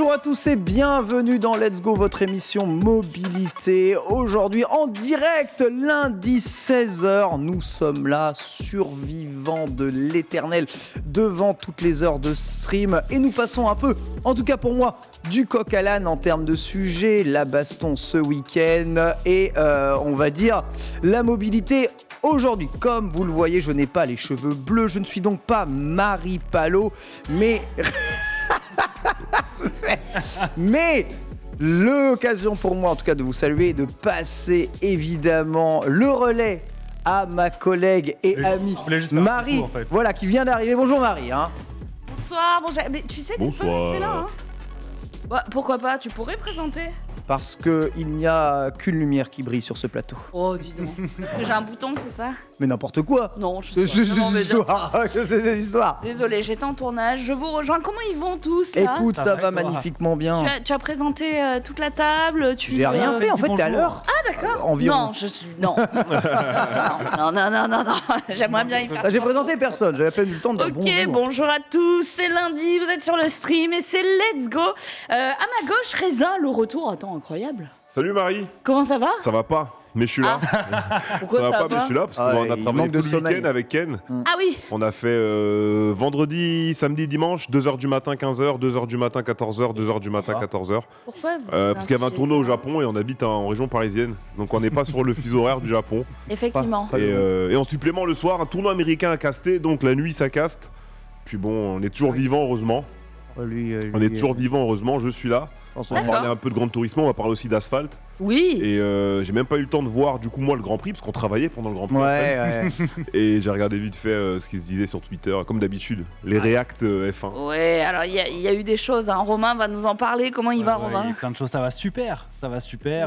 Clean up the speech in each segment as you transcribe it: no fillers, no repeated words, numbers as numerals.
Bonjour à tous et bienvenue dans Let's Go, votre émission mobilité. Aujourd'hui en direct, lundi 16h, nous sommes là, survivants de l'éternel, devant toutes les heures de stream. Et nous passons un peu, en tout cas pour moi, du coq à l'âne en termes de sujet, la baston ce week-end et on va dire la mobilité. Aujourd'hui, comme vous le voyez, je n'ai pas les cheveux bleus, je ne suis donc pas Marie Palot, mais l'occasion pour moi, en tout cas, de vous saluer et de passer évidemment le relais à ma collègue et amie Marie, voilà, qui vient d'arriver. Bonjour Marie. Bonsoir, mais tu sais que tu peux rester là. Bah, pourquoi pas, tu pourrais présenter. Parce qu'il n'y a qu'une lumière qui brille sur ce plateau. Oh, dis donc. Parce que j'ai un bouton, c'est ça? Mais n'importe quoi. Non, je sais pas. C'est des histoires. Désolée, j'étais en tournage, je vous rejoins. Comment ils vont tous là? Écoute, ça va magnifiquement bien. Tu as présenté toute la table. J'ai rien fait en fait, t'es à l'heure. Ah d'accord. Environ. Non. non. J'aimerais bien y faire. J'ai présenté personne, j'avais fait du temps de dire bonjour. Ok, bonjour à tous, c'est lundi, vous êtes sur le stream et c'est Let's Go. À ma gauche, Raisin, le retour. Attends, incroyable. Salut Marie. Comment ça va? Ça va pas, mais je suis là. Pourquoi ça va pas, mais je suis là parce qu'on a travaillé tout le week-end avec Ken. Ah oui. On a fait vendredi, samedi, dimanche, 2h du matin, 15h, 2h du matin, 14h, 2h du matin, 14h. Pourquoi parce qu'il y avait un tournoi au Japon et on habite en région parisienne. Donc on n'est pas sur le fuseau horaire du Japon. Effectivement. Et en supplément le soir, un tournoi américain à caster, donc la nuit ça caste. Puis bon, on est toujours vivant heureusement. On est toujours vivant heureusement, je suis là. On va parler un peu de Gran Turismo, on va parler aussi d'asphalte. Oui. Et j'ai même pas eu le temps de voir du coup moi le Grand Prix parce qu'on travaillait pendant le Grand Prix. Ouais. Et j'ai regardé vite fait ce qui se disait sur Twitter, comme d'habitude, les React F1. Ouais, alors il y a eu des choses, hein. Romain va nous en parler. Comment il va, Romain? Il y a plein de choses, ça va super.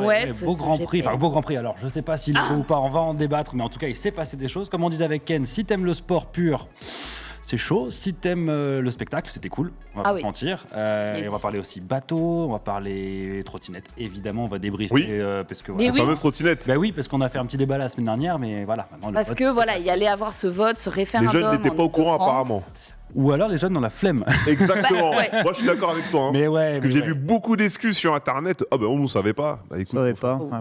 Ouais, beau Grand Prix, beau Grand Prix. Alors je sais pas s'il est beau ou pas, on va en débattre, mais en tout cas il s'est passé des choses. Comme on disait avec Ken, si t'aimes le sport pur, c'est chaud. Si t'aimes le spectacle, c'était cool. On va pas se mentir. Et on va parler aussi bateau, on va parler trottinette. Évidemment, on va débriefer. Oui. Parce que la fameuse trottinette. Bah oui, parce qu'on a fait un petit débat la semaine dernière, mais voilà. Parce que voilà, il y allait avoir ce vote, ce référendum. Les jeunes n'étaient pas au courant apparemment. Ou alors les jeunes ont la flemme. Exactement. Ouais. Moi je suis d'accord avec toi. Hein. Mais ouais, parce que j'ai vu beaucoup d'excuses sur internet. Ah ben on ne savait pas. Bah écoute,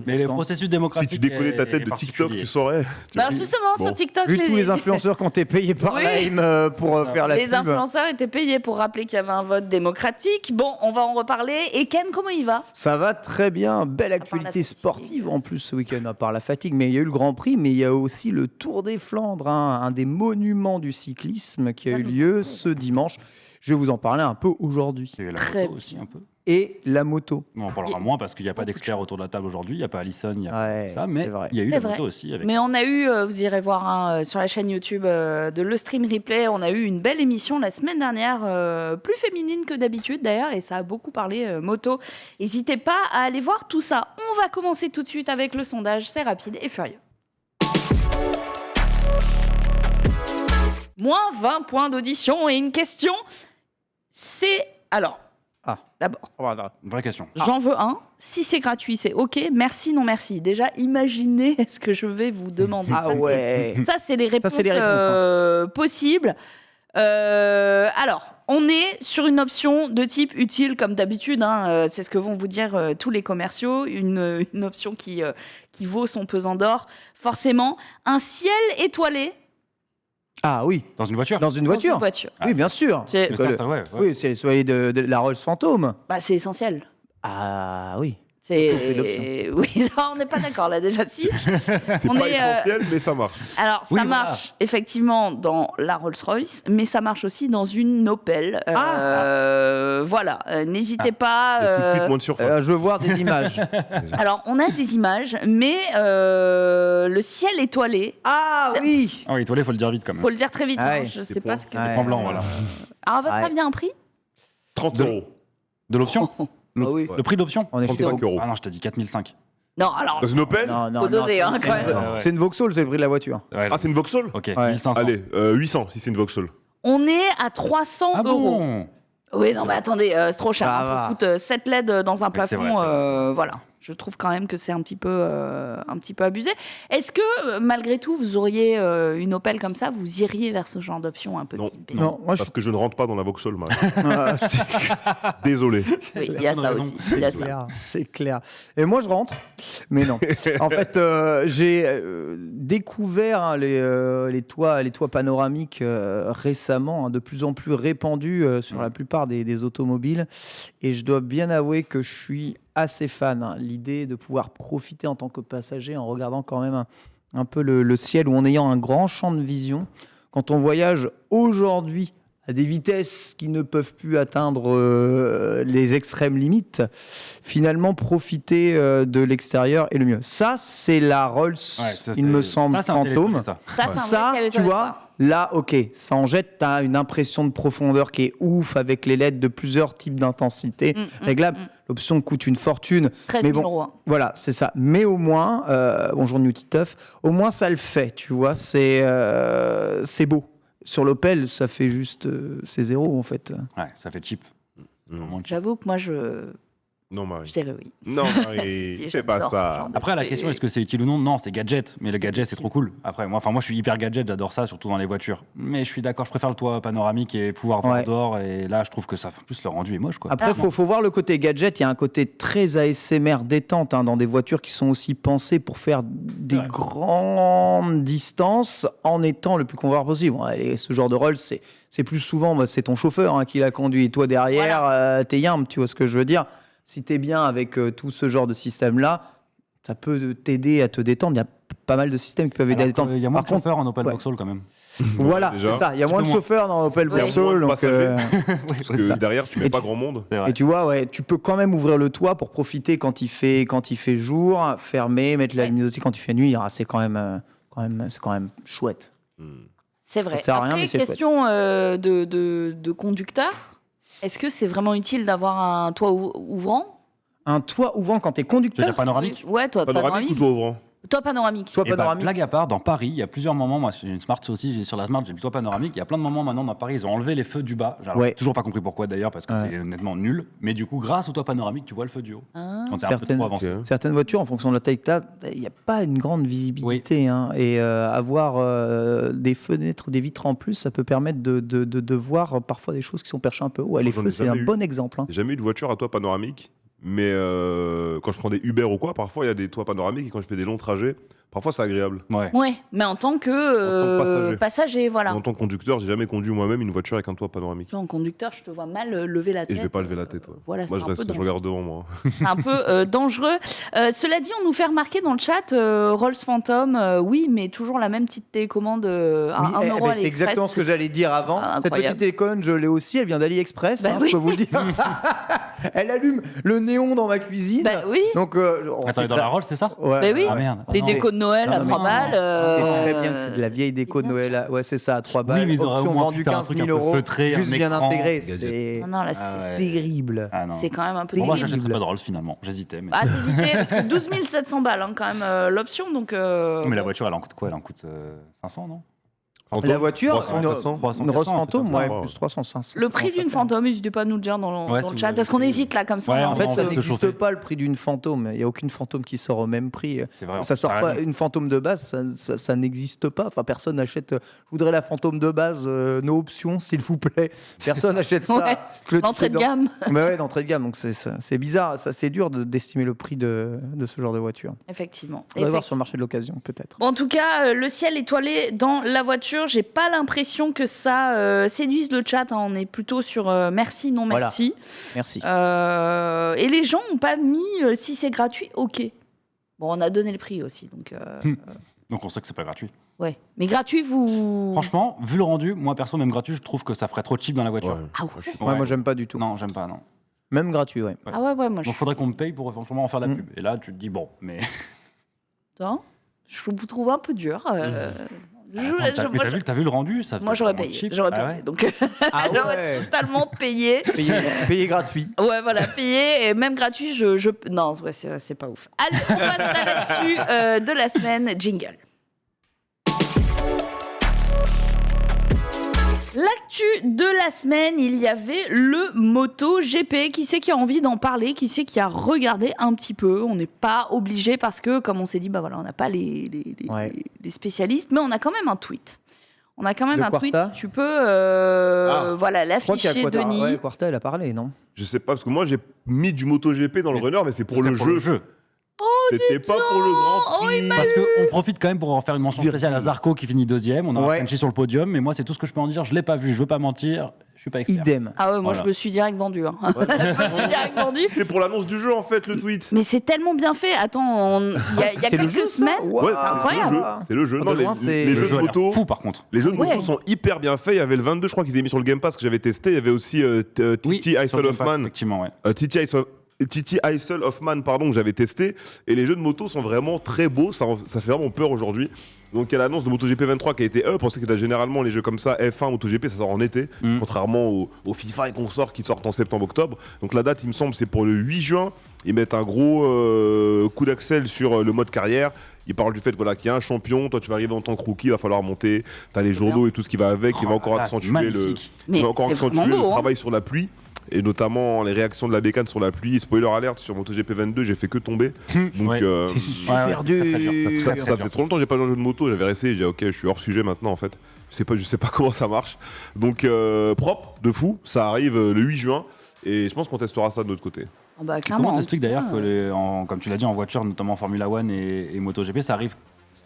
mais le processus démocratique. Si tu décollais ta tête de TikTok, tu saurais. Bah justement, sur TikTok. Vu tous les influenceurs qui ont été payés par l'AIM pour faire la pub. Les influenceurs étaient payés pour rappeler qu'il y avait un vote démocratique. Bon, on va en reparler. Et Ken, comment il va? Ça va très bien. Belle actualité sportive en plus ce week-end, à part la fatigue. Mais il y a eu le Grand Prix, mais il y a aussi le Tour des Flandres, un des monuments du cyclisme qui a eu lieu ce dimanche. Je vais vous en parler un peu aujourd'hui. Il y a eu la moto aussi un peu. Et la moto. On en parlera moins parce qu'il n'y a pas d'experts autour de la table aujourd'hui. Il n'y a pas Alison, il y a ça, mais il y a eu la moto aussi. Mais on a eu, vous irez voir sur la chaîne YouTube de Le Stream Replay, on a eu une belle émission la semaine dernière, plus féminine que d'habitude d'ailleurs, et ça a beaucoup parlé moto. N'hésitez pas à aller voir tout ça. On va commencer tout de suite avec le sondage, c'est rapide et furieux. Moins 20 points d'audition et une question, c'est... Alors, d'abord, une vraie question. J'en veux un. Si c'est gratuit, c'est OK. Merci, non merci. Déjà, imaginez ce que je vais vous demander. Ça, c'est les réponses, possibles. Alors, on est sur une option de type utile, comme d'habitude. Hein, c'est ce que vont vous dire tous les commerciaux. Une option qui vaut son pesant d'or. Forcément, un ciel étoilé. Ah oui. Dans une voiture. Dans une voiture. Oui, bien sûr. Oui, c'est le soleil de la Rolls Phantom. Bah, c'est essentiel. Ah oui. Oui, on n'est pas d'accord là déjà. Si. C'est pas essentiel, mais ça marche. Alors, ça marche effectivement dans la Rolls-Royce, mais ça marche aussi dans une Opel. Voilà, n'hésitez pas. Tout de suite, moins de surface. Je veux voir des images. Alors, on a des images, mais le ciel étoilé. Ah oui. Ah oui, étoilé, faut le dire vite quand même. Faut le dire très vite. Je sais pas ce que c'est. En blanc, voilà. Alors, à votre avis, un prix 30 euros. De l'option. Le prix de l'option? On est 35 euros. Ah non, je t'ai dit 4005. Non, alors. Dans une Opel? Faut doser, quand même. C'est une Vauxhall, c'est le prix de la voiture. Ah, c'est une Vauxhall? Ok, 1500. Allez, 800 si c'est une Vauxhall. On est à 300 euros. Bon. Oui, non, mais attendez, c'est trop cher. Pour foutre 7 LED dans un plafond, voilà. Je trouve quand même que c'est un petit peu abusé. Est-ce que, malgré tout, vous auriez une Opel comme ça, vous iriez vers ce genre d'option un peu pimpée? Non, parce que je ne rentre pas dans la Vauxhall, Désolé. Oui, il y a ça aussi. C'est clair. Et moi, je rentre, mais non. En fait, j'ai découvert les toits panoramiques récemment, de plus en plus répandus sur la plupart des automobiles. Et je dois bien avouer que je suis assez fan. L'idée de pouvoir profiter en tant que passager en regardant quand même un peu le ciel ou en ayant un grand champ de vision. Quand on voyage aujourd'hui à des vitesses qui ne peuvent plus atteindre les extrêmes limites, finalement profiter de l'extérieur est le mieux. Ça, c'est la Rolls, il me semble, Phantom. Ça, tu vois, là, ok, ça en jette, tu as une impression de profondeur qui est ouf avec les LED de plusieurs types d'intensité. Réglable. L'option coûte une fortune. 13 000 euros. Voilà, c'est ça. Mais au moins, bonjour Newty Tuff, au moins ça le fait, tu vois, c'est beau. Sur l'Opel, ça fait juste... c'est zéro, en fait. Ouais, ça fait cheap. J'avoue que moi, je dirais oui. Non, Marie, c'est pas ça. Après, la question, est-ce que c'est utile ou non? Non, c'est gadget. Mais le gadget, c'est trop cool. Après, moi, je suis hyper gadget, j'adore ça, surtout dans les voitures. Mais je suis d'accord, je préfère le toit panoramique et pouvoir voir dehors. Et là, je trouve que ça, en plus, le rendu est moche, quoi. Après, faut voir le côté gadget. Il y a un côté très ASMR détente dans des voitures qui sont aussi pensées pour faire des grandes distances en étant le plus confortable possible. Ce genre de rôle, c'est plus souvent, c'est ton chauffeur qui la conduit. Et toi, derrière, t'es yambe, tu vois ce que je veux dire? Si tu es bien avec tout ce genre de système-là, ça peut t'aider à te détendre. Il y a pas mal de systèmes qui peuvent aider à détendre. Il y a moins de chauffeurs en Opel Vauxhall quand même. Voilà, c'est ça. Il y a moins de chauffeurs dans Opel Vauxhall. Parce que derrière, tu mets pas grand monde. Et tu vois, tu peux quand même ouvrir le toit pour profiter quand il fait jour, fermer, mettre la luminosité quand il fait nuit. C'est quand même chouette. C'est vrai. Après, question de conducteur. Est-ce que c'est vraiment utile d'avoir un toit ouvrant? Un toit ouvrant quand t'es conducteur? Tu veux dire panoramique? Ouais, toit panoramique. Ou toit ouvrant? Toit panoramique. Blague à part, dans Paris, il y a plusieurs moments, moi j'ai une Smart aussi, sur la Smart j'ai le toit panoramique, il y a plein de moments maintenant dans Paris, ils ont enlevé les feux du bas. J'ai toujours pas compris pourquoi d'ailleurs, parce que c'est honnêtement nul. Mais du coup, grâce au toit panoramique, tu vois le feu du haut. Quand t'es un peu trop avancé. Certaines voitures, en fonction de la taille que t'as, il n'y a pas une grande visibilité. Et avoir des fenêtres, des vitres en plus, ça peut permettre de voir parfois des choses qui sont perchées un peu haut. Les feux, c'est un bon exemple. J'ai jamais eu de voiture à toit panoramique. Mais quand je prends des Uber ou quoi, parfois il y a des toits panoramiques et quand je fais des longs trajets, parfois c'est agréable. Ouais, mais en tant que passager, voilà. En tant que conducteur, j'ai jamais conduit moi-même une voiture avec un toit panoramique. En conducteur, je te vois mal lever la tête. Et je vais pas lever la tête. Voilà, moi, je regarde devant moi. C'est un peu dangereux. Cela dit, on nous fait remarquer dans le chat, Rolls Phantom, oui, mais toujours la même petite télécommande à 1 euro à c'est exactement ce que j'allais dire avant. Cette petite télécommande, je l'ai aussi, elle vient d'AliExpress, je peux vous le dire. Elle allume le néon dans ma cuisine. Oui. Donc, attends, dans la Rolls, c'est ça? Ouais. Oui. Ah merde. Les décos de Noël à 3 balles. C'est très bien que c'est de la vieille déco de Noël. Ouais, c'est ça, à 3 balles. Oui, mais option vendue 15 000 euros. Juste bien intégré. Non, là, c'est terrible. C'est quand même un peu terrible. Moi, j'achèterais pas de Rolls finalement. J'hésitais. T'hésitais parce que 12 700 balles, quand même, l'option. Donc. Mais la voiture, elle en coûte quoi? Elle en coûte 500, non? La voiture, 300, une Rolls Phantom, plus 300, 500. Le prix d'une Phantom, n'hésitez pas à nous le dire dans le chat, parce qu'on hésite là comme ça. En fait, ça n'existe pas le prix d'une Phantom. Il n'y a aucune Phantom qui sort au même prix. C'est vrai, ça sort pas. Une Phantom de base, ça n'existe pas. Enfin, personne n'achète. Je voudrais la Phantom de base, nos options, s'il vous plaît. Personne n'achète ça. D'entrée de gamme. Ouais, d'entrée de gamme. Donc c'est bizarre. C'est dur d'estimer le prix de ce genre de voiture. Effectivement. On va voir sur le marché de l'occasion, peut-être. Bon, en tout cas, le ciel étoilé dans la voiture. J'ai pas l'impression que ça séduise le chat. On est plutôt sur merci, non merci. Voilà. Merci. Et les gens n'ont pas mis si c'est gratuit, ok. Bon, on a donné le prix aussi. Donc on sait que c'est pas gratuit. Ouais. Mais gratuit, vous. Franchement, vu le rendu, moi perso, même gratuit, je trouve que ça ferait trop cheap dans la voiture. Moi, j'aime pas du tout. Non, j'aime pas, non. Même gratuit, ouais. Ah ouais, moi. Donc faudrait qu'on me paye pour franchement en faire la pub. Et là, tu te dis bon, mais. Je vous trouve un peu dur. T'as vu le rendu ça, moi j'aurais payé. Donc j'aurais totalement payé. Payé gratuit. Ouais, voilà, payé et même gratuit. Non, ouais, c'est pas ouf. Allez, on passe à l'actu de la semaine. Jingle. L'actu de la semaine, il y avait le MotoGP. Qui c'est qui a envie d'en parler? Qui c'est qui a regardé un petit peu? On n'est pas obligé parce que, comme on s'est dit, on n'a pas les spécialistes, mais on a quand même un tweet. On a quand même un tweet, si tu peux l'afficher, Denis. Ouais, Quarta, elle a parlé, non? Je sais pas, parce que moi j'ai mis du MotoGP dans le runner, mais c'est pour le jeu. C'était pas pour le Grand Prix. Parce qu'on profite quand même pour en faire une mention spéciale à Zarco qui finit 2e. On a Frenchy sur le podium, mais moi c'est tout ce que je peux en dire. Je l'ai pas vu, je veux pas mentir. Je suis pas expert. Idem. Ah ouais, moi je me suis direct vendu. C'est pour l'annonce du jeu en fait, le tweet. Mais c'est tellement bien fait. Attends, il y a quelques semaines. Ouais, c'est incroyable. C'est le jeu. Non, les jeux de moto. Fou par contre. Les jeux de moto sont hyper bien faits. Il y avait le 22, je crois qu'ils avaient mis sur le Game Pass que j'avais testé. Il y avait aussi Titi Isle of Man. Effectivement, Titi Isle of Man, que j'avais testé. Et les jeux de moto sont vraiment très beaux. Ça fait vraiment peur aujourd'hui. Donc il y a l'annonce de MotoGP 23 qui a été up. On sait que généralement les jeux comme ça, F1, MotoGP, ça sort en été, contrairement au FIFA et consorts qui sortent en septembre-octobre. Donc la date, il me semble, c'est pour le 8 juin. Ils mettent un gros coup d'accel sur le mode carrière. Ils parlent du fait qu'il y a un champion, toi tu vas arriver en tant que rookie, il va falloir monter, t'as les journaux et tout ce qui va avec, il va encore accentuer le travail sur la pluie. Et notamment les réactions de la bécane sur la pluie. Spoiler alert, sur MotoGP 22, j'ai fait que tomber. Donc, c'est super dur. Ça faisait trop longtemps que j'ai pas joué à un jeu de moto. J'avais resté, j'ai dit ok, je suis hors sujet maintenant en fait. Je sais pas comment ça marche. Donc propre, de fou. Ça arrive le 8 juin. Et je pense qu'on testera ça de notre côté. Comment t'expliques d'ailleurs que, comme tu l'as dit, en voiture, notamment Formula One et MotoGP, ça arrive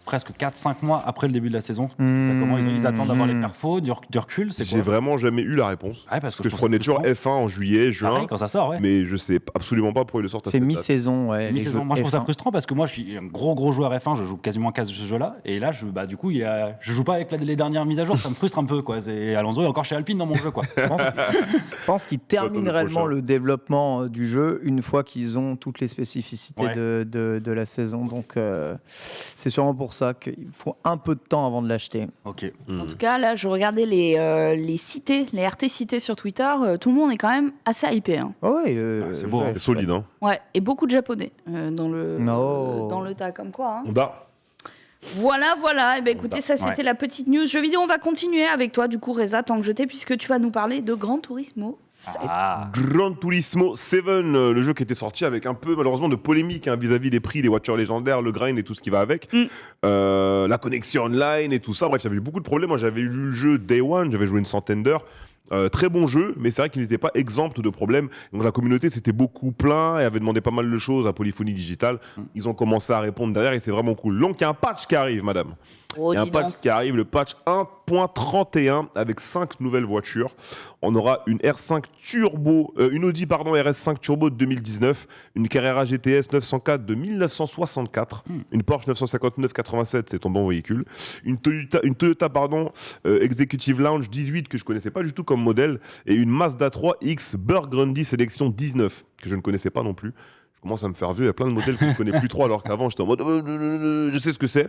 presque 4-5 mois après le début de la saison. Comment ils attendent d'avoir les perfos, du recul, c'est quoi? J'ai vraiment jamais eu la réponse. Parce que je prenais toujours F1 en juillet, juin. Pareil, quand ça sort, mais je sais absolument pas pourquoi ils le sortent à cette date. C'est mi-saison, ouais. Moi, je trouve ça frustrant parce que moi, je suis un gros joueur F1, je joue quasiment qu'à ce jeu-là. Et là, du coup, je joue pas avec les dernières mises à jour, ça me frustre un peu, quoi. Alonso est encore chez Alpine dans mon jeu, quoi. Je pense qu'ils terminent réellement le développement du jeu une fois qu'ils ont toutes les spécificités de la saison. Donc, c'est sûrement pour ça qu'il faut un peu de temps avant de l'acheter. Ok. En tout cas, là, je regardais les cités, les RT cités sur Twitter. Tout le monde est quand même assez hypé. Hein. C'est beau, c'est solide. Hein. Ouais, et beaucoup de Japonais dans le tas, comme quoi. Hein. Honda. Voilà. Et écoutez, ça c'était la petite news jeux vidéo. On va continuer avec toi, du coup, Reza, tant que je t'ai, puisque tu vas nous parler de Gran Turismo 7. Gran Turismo 7, le jeu qui était sorti avec un peu, malheureusement, de polémique vis-à-vis des prix des voitures légendaires, le grind et tout ce qui va avec. La connexion online et tout ça. Bref, il y avait eu beaucoup de problèmes. Moi, j'avais eu le jeu Day One, j'avais joué une centaine d'heures. Très bon jeu, mais c'est vrai qu'il n'était pas exempt de problèmes. Donc la communauté s'était beaucoup plaint et avait demandé pas mal de choses à Polyphonie Digital. Ils ont commencé à répondre derrière et c'est vraiment cool. Donc il y a un patch qui arrive, madame. Il y a un patch qui arrive, le patch 1.31 avec 5 nouvelles voitures. On aura une R5 Turbo, une Audi RS5 Turbo de 2019, une Carrera GTS 904 de 1964, une Porsche 959 87, c'est ton bon véhicule, une Toyota Executive Lounge 18 que je connaissais pas du tout comme modèle et une Mazda 3 X Burgundy Sélection 19 que je ne connaissais pas non plus. Je commence à me faire vieux, il y a plein de modèles que je connais plus trop alors qu'avant j'étais en mode je sais ce que c'est.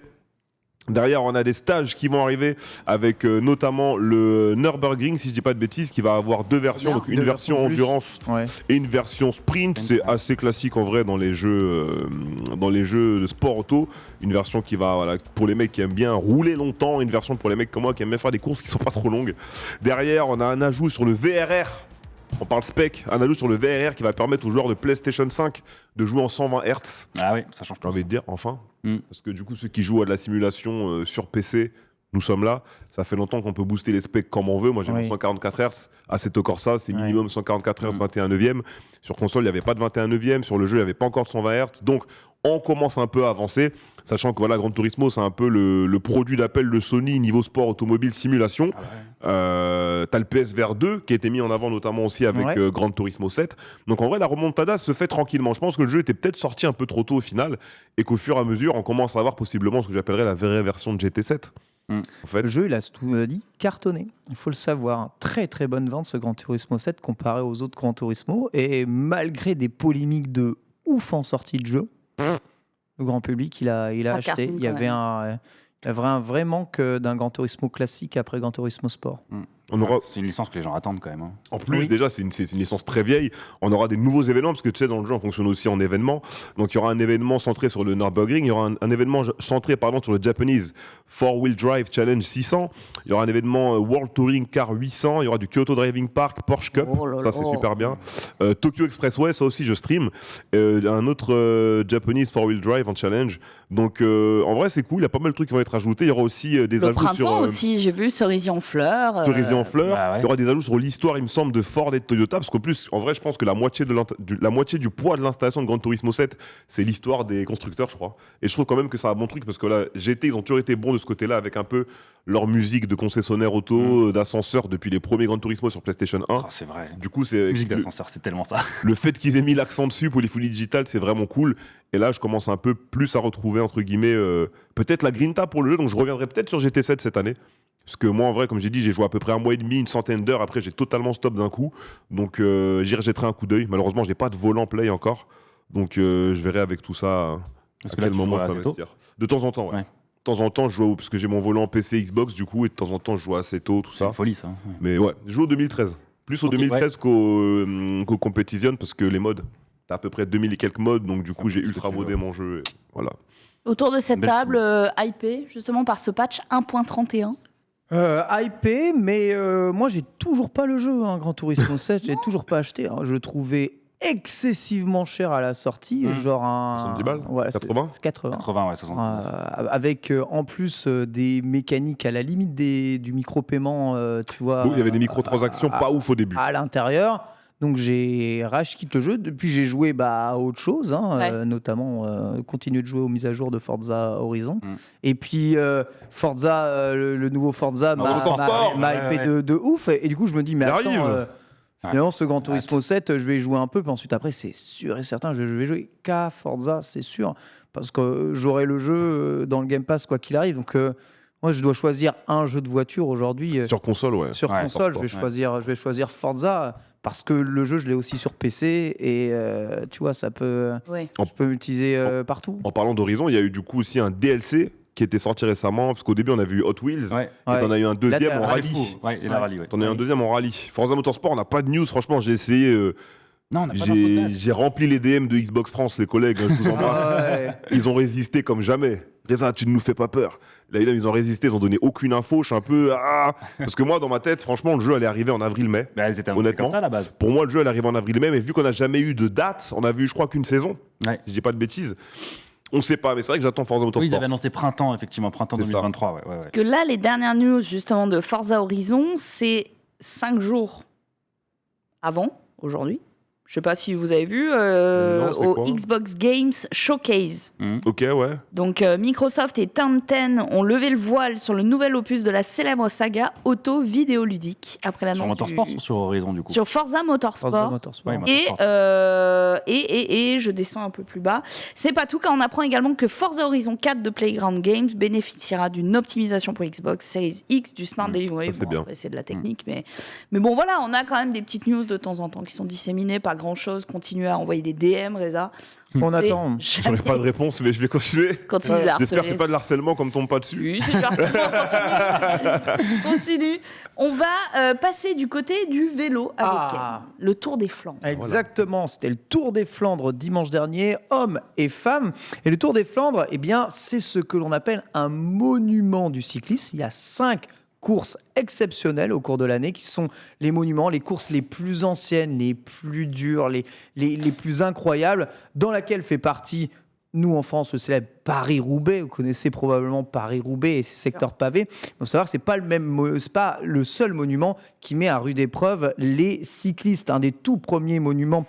Derrière, on a des stages qui vont arriver avec notamment le Nürburgring, si je dis pas de bêtises, qui va avoir deux versions, donc une version endurance et une version sprint. C'est assez classique en vrai dans les jeux de sport auto. Une version qui va pour les mecs qui aiment bien rouler longtemps, une version pour les mecs comme moi qui aiment bien faire des courses qui sont pas trop longues. Derrière, on a un ajout sur le VRR. On parle spec, un ajout sur le VRR qui va permettre aux joueurs de PlayStation 5 de jouer en 120 Hz. Ah oui, ça change tout. J'ai envie de dire, enfin. Parce que du coup, ceux qui jouent à de la simulation sur PC, nous sommes là. Ça fait longtemps qu'on peut booster les specs comme on veut. Moi, j'ai 144 Hz. Assetto Corsa, c'est minimum 144 Hz, 21 neuvième. Sur console, il n'y avait pas de 21 neuvième. Sur le jeu, il n'y avait pas encore de 120 Hz. Donc, on commence un peu à avancer. Sachant que Gran Turismo, c'est un peu le produit d'appel de Sony niveau sport automobile simulation. T'as le PSVR 2 qui a été mis en avant notamment aussi avec Gran Turismo 7. Donc en vrai, la remontada se fait tranquillement. Je pense que le jeu était peut-être sorti un peu trop tôt au final et qu'au fur et à mesure, on commence à avoir possiblement ce que j'appellerais la vraie version de GT7. En fait. Le jeu, il a tout dit, cartonné. Il faut le savoir. Très très bonne vente ce Gran Turismo 7 comparé aux autres Gran Turismo. Et malgré des polémiques de ouf en sortie de jeu, le grand public, il a acheté. Il y avait un vrai manque d'un Gran Turismo classique après Gran Turismo Sport. C'est une licence que les gens attendent quand même. Hein. En plus, déjà, c'est une licence très vieille. On aura des nouveaux événements, parce que tu sais, dans le jeu, on fonctionne aussi en événements. Donc, il y aura un événement centré sur le Nürburgring. Il y aura un événement centré sur le Japanese 4-Wheel Drive Challenge 600. Il y aura un événement World Touring Car 800. Il y aura du Kyoto Driving Park, Porsche Cup. Ça, c'est super bien. Tokyo Expressway, ça aussi, je stream. Un autre Japanese 4-Wheel Drive en challenge. Donc, en vrai, c'est cool. Il y a pas mal de trucs qui vont être ajoutés. Il y aura aussi des ajouts sur... Le printemps aussi, j'ai vu cerisier en fleurs. En fleurs. Bah ouais. Il y aura des ajouts sur l'histoire, il me semble, de Ford et de Toyota, parce qu'en plus, en vrai, je pense que la moitié du poids de l'installation de Gran Turismo 7, c'est l'histoire des constructeurs, je crois. Et je trouve quand même que c'est un bon truc, parce que là, GT, ils ont toujours été bons de ce côté-là, avec un peu leur musique de concessionnaire auto, d'ascenseur, depuis les premiers Gran Turismo sur PlayStation 1. Oh, c'est vrai. Du coup, c'est... Musique d'ascenseur, c'est tellement ça. Le fait qu'ils aient mis l'accent dessus pour les Fully Digital, c'est vraiment cool. Et là, je commence un peu plus à retrouver, entre guillemets, peut-être la grinta pour le jeu, donc je reviendrai peut-être sur GT7 cette année. Parce que moi, en vrai, comme j'ai dit, j'ai joué à peu près 1 mois et demi, une centaine d'heures. Après, j'ai totalement stop d'un coup. Donc, j'y rejetterai un coup d'œil. Malheureusement, je n'ai pas de volant play encore. Donc, je verrai avec tout ça à quel moment je peux investir. De temps en temps, ouais. De temps en temps, je joue parce que j'ai mon volant PC Xbox, du coup, et de temps en temps, je joue assez tôt, tout ça. C'est une folie, ça. Ouais. Mais ouais, je joue au 2013. Plus au 2013 qu'au Competition, parce que les modes, t'as à peu près 2000 et quelques modes. Donc, du coup, j'ai ultra modé mon jeu. Et voilà. Autour de cette table, hypée, justement, par ce patch 1.31. Hypé, mais moi j'ai toujours pas le jeu, Gran Turismo 7, j'ai toujours pas acheté. Je le trouvais excessivement cher à la sortie, genre un 70 balles, ouais, 80, ouais, 70. avec en plus des mécaniques à la limite du micro-paiement, tu vois. Donc il y avait des microtransactions pas ouf au début. À l'intérieur. Donc j'ai rage-quitte le jeu. Depuis j'ai joué à autre chose, notamment continuer de jouer aux mises à jour de Forza Horizon. Et puis Forza, le nouveau Forza m'a hypé de ouf. Et du coup je me dis mais attends, finalement ce Gran Turismo 7 je vais y jouer un peu. Puis ensuite après c'est sûr et certain je vais jouer qu'à Forza, c'est sûr. Parce que j'aurai le jeu dans le Game Pass quoi qu'il arrive. Donc moi je dois choisir un jeu de voiture aujourd'hui. Sur console, ouais. Sur console, je vais choisir Forza. Parce que le jeu, je l'ai aussi sur PC et tu vois, ça peut, je peux l'utiliser partout. En parlant d'Horizon, il y a eu du coup aussi un DLC qui était sorti récemment, parce qu'au début, on a vu Hot Wheels, et t'en as eu un deuxième en rallye. T'en as eu un deuxième en rallye. Forza Motorsport, on n'a pas de news, franchement, j'ai essayé... Non, on n'a pas d'info. J'ai rempli les DM de Xbox France, les collègues, je vous embrasse. Ils ont résisté comme jamais. Reza, tu ne nous fais pas peur. Là, ils ont résisté, ils ont donné aucune info. Je suis un peu... Parce que moi, dans ma tête, franchement, le jeu allait arriver en avril-mai. Honnêtement, comme ça à la base. Pour moi, le jeu allait arriver en avril-mai, mais vu qu'on n'a jamais eu de date, on a vu, je crois, qu'une saison. Si je dis pas de bêtises. On ne sait pas, mais c'est vrai que j'attends Forza Motorsport. Oui, ils avaient annoncé printemps, effectivement, printemps 2023. Parce que là, les dernières news, justement, de Forza Horizon, c'est 5 jours avant, aujourd'hui. Je sais pas si vous avez vu au Xbox Games Showcase. Ok, ouais. Donc Microsoft et Turn 10 ont levé le voile sur le nouvel opus de la célèbre saga auto-vidéoludique après l'annonce. Sur Motorsport ou sur Horizon du coup? Sur Forza Motorsport. Et je descends un peu plus bas. C'est pas tout, car on apprend également que Forza Horizon 4 de Playground Games bénéficiera d'une optimisation pour Xbox Series X, du Smart Delivery. C'est de la technique, mais bon voilà, on a quand même des petites news de temps en temps qui sont disséminées par grand chose. Continuez à envoyer des DM, Reza. On attend. J'en ai pas de réponse, mais je vais continuer. J'espère que c'est pas de l'harcèlement comme tombe pas dessus. Oui, c'est du harcèlement. Continue. On va passer du côté du vélo avec le Tour des Flandres. Exactement, c'était le Tour des Flandres dimanche dernier, hommes et femmes. Et le Tour des Flandres, eh bien, c'est ce que l'on appelle un monument du cyclisme. Il y a 5 courses exceptionnelles au cours de l'année qui sont les monuments, les courses les plus anciennes, les plus dures, les plus incroyables, dans laquelle fait partie, nous en France, le célèbre Paris-Roubaix. Vous connaissez probablement Paris-Roubaix et ses secteurs pavés. Il faut savoir que c'est pas le seul monument qui met à rude épreuve les cyclistes. Un des tout premiers monuments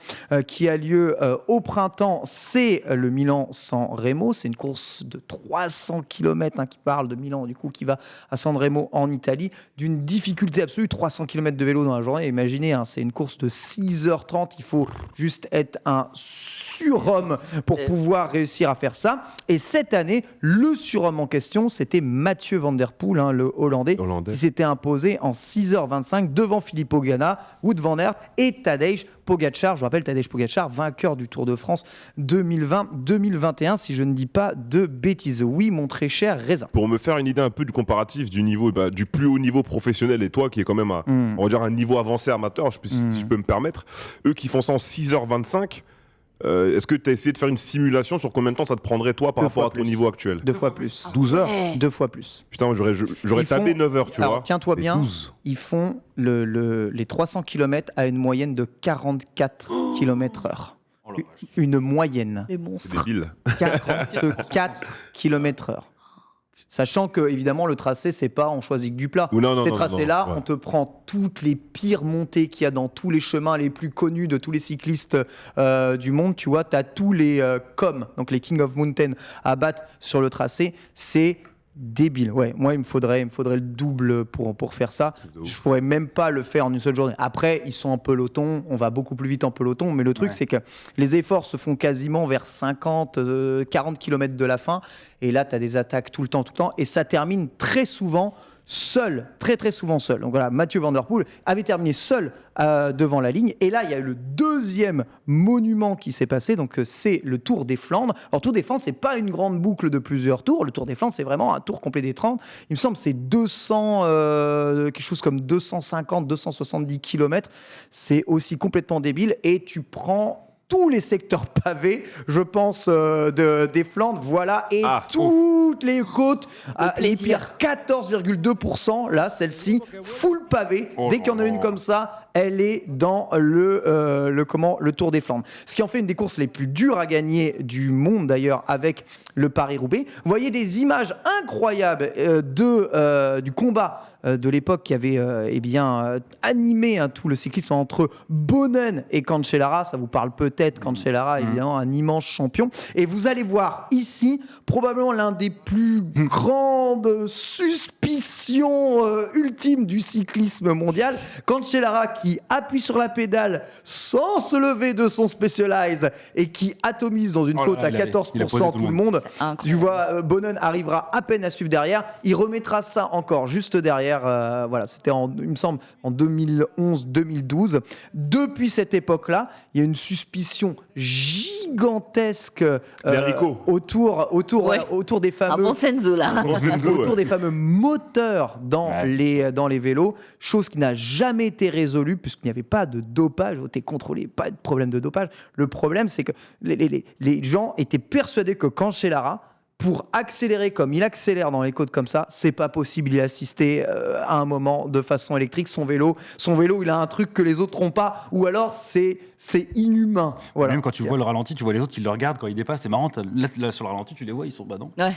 qui a lieu au printemps, c'est le Milan-San Remo. C'est une course de 300 km qui parle de Milan, du coup, qui va à San Remo en Italie, d'une difficulté absolue. 300 km de vélo dans la journée. Imaginez, c'est une course de 6h30. Il faut juste être un surhomme pour pouvoir réussir à faire ça. Et cette année, le surhomme en question, c'était Mathieu Van Der Poel, le Hollandais, qui s'était imposé en 6h25 devant Filippo Ganna, Wout van Aert et Tadej Pogačar. Je rappelle, Tadej Pogačar, vainqueur du Tour de France 2020-2021, si je ne dis pas de bêtises. Oui, mon très cher Raisin. Pour me faire une idée un peu du comparatif du niveau, du plus haut niveau professionnel et toi qui est quand même on va dire un niveau avancé amateur, si je peux me permettre, eux qui font ça en 6h25, est-ce que tu as essayé de faire une simulation sur combien de temps ça te prendrait toi par rapport à ton niveau actuel? 2 fois plus. 12 heures? 2 fois plus. Putain, j'aurais tapé 9 heures, tu vois. Tiens-toi bien, 12. Ils font les 300 km à une moyenne de 44 km/h. Une moyenne. Les monstres. C'est débile. 44 km/h. Sachant que, évidemment, le tracé, c'est pas on choisit que du plat. Ces tracés-là, on te prend toutes les pires montées qu'il y a dans tous les chemins les plus connus de tous les cyclistes du monde. Tu vois, tu as tous les donc les King of Mountain à battre sur le tracé. C'est débile. Ouais, moi, il me faudrait le double pour faire ça. Je pourrais même pas le faire en une seule journée. Après, ils sont en peloton. On va beaucoup plus vite en peloton. Mais le truc, c'est que les efforts se font quasiment vers 40 km de la fin. Et là, tu as des attaques tout le temps. Et ça termine très souvent seul, très souvent seul. Donc voilà, Mathieu Van Der Poel avait terminé seul devant la ligne. Et là, il y a eu le deuxième monument qui s'est passé. Donc c'est le Tour des Flandres. Alors Tour des Flandres, c'est pas une grande boucle de plusieurs tours. Le Tour des Flandres, c'est vraiment un tour complet des 30. Il me semble que c'est 200, quelque chose comme 250, 270 km. C'est aussi complètement débile. Et tu prends tous les secteurs pavés, je pense, des Flandres, voilà, et toutes les côtes, les pires 14,2%, là, celle-ci, full pavé. Dès qu'il y en a une comme ça, elle est dans le Tour des Flandres. Ce qui en fait une des courses les plus dures à gagner du monde, d'ailleurs, avec le Paris-Roubaix. Vous voyez des images incroyables du combat de l'époque qui avait animé tout le cyclisme entre Bonnen et Cancellara. Ça vous parle peut-être, Cancellara, évidemment, un immense champion. Et vous allez voir ici, probablement l'un des plus grandes suspicions ultimes du cyclisme mondial. Cancellara qui appuie sur la pédale sans se lever de son Specialized et qui atomise dans une côte à 14% tout le monde. Tu vois, Bonnen arrivera à peine à suivre derrière. Il remettra ça encore juste derrière. Voilà, c'était il me semble en 2011-2012. Depuis cette époque-là, il y a une suspicion gigantesque autour des fameux autour des fameux moteurs dans les vélos, chose qui n'a jamais été résolue puisqu'il n'y avait pas de dopage, été contrôlé, pas de problème de dopage. Le problème, c'est que les gens étaient persuadés que Cancellara, pour accélérer comme il accélère dans les côtes comme ça, c'est pas possible d'y assister à un moment de façon électrique. Son vélo, il a un truc que les autres n'ont pas, ou alors c'est inhumain. Voilà. Même quand tu vois le ralenti, tu vois les autres qui le regardent quand il dépasse, c'est marrant. Là sur le ralenti, tu les vois, ils sont non. Ouais.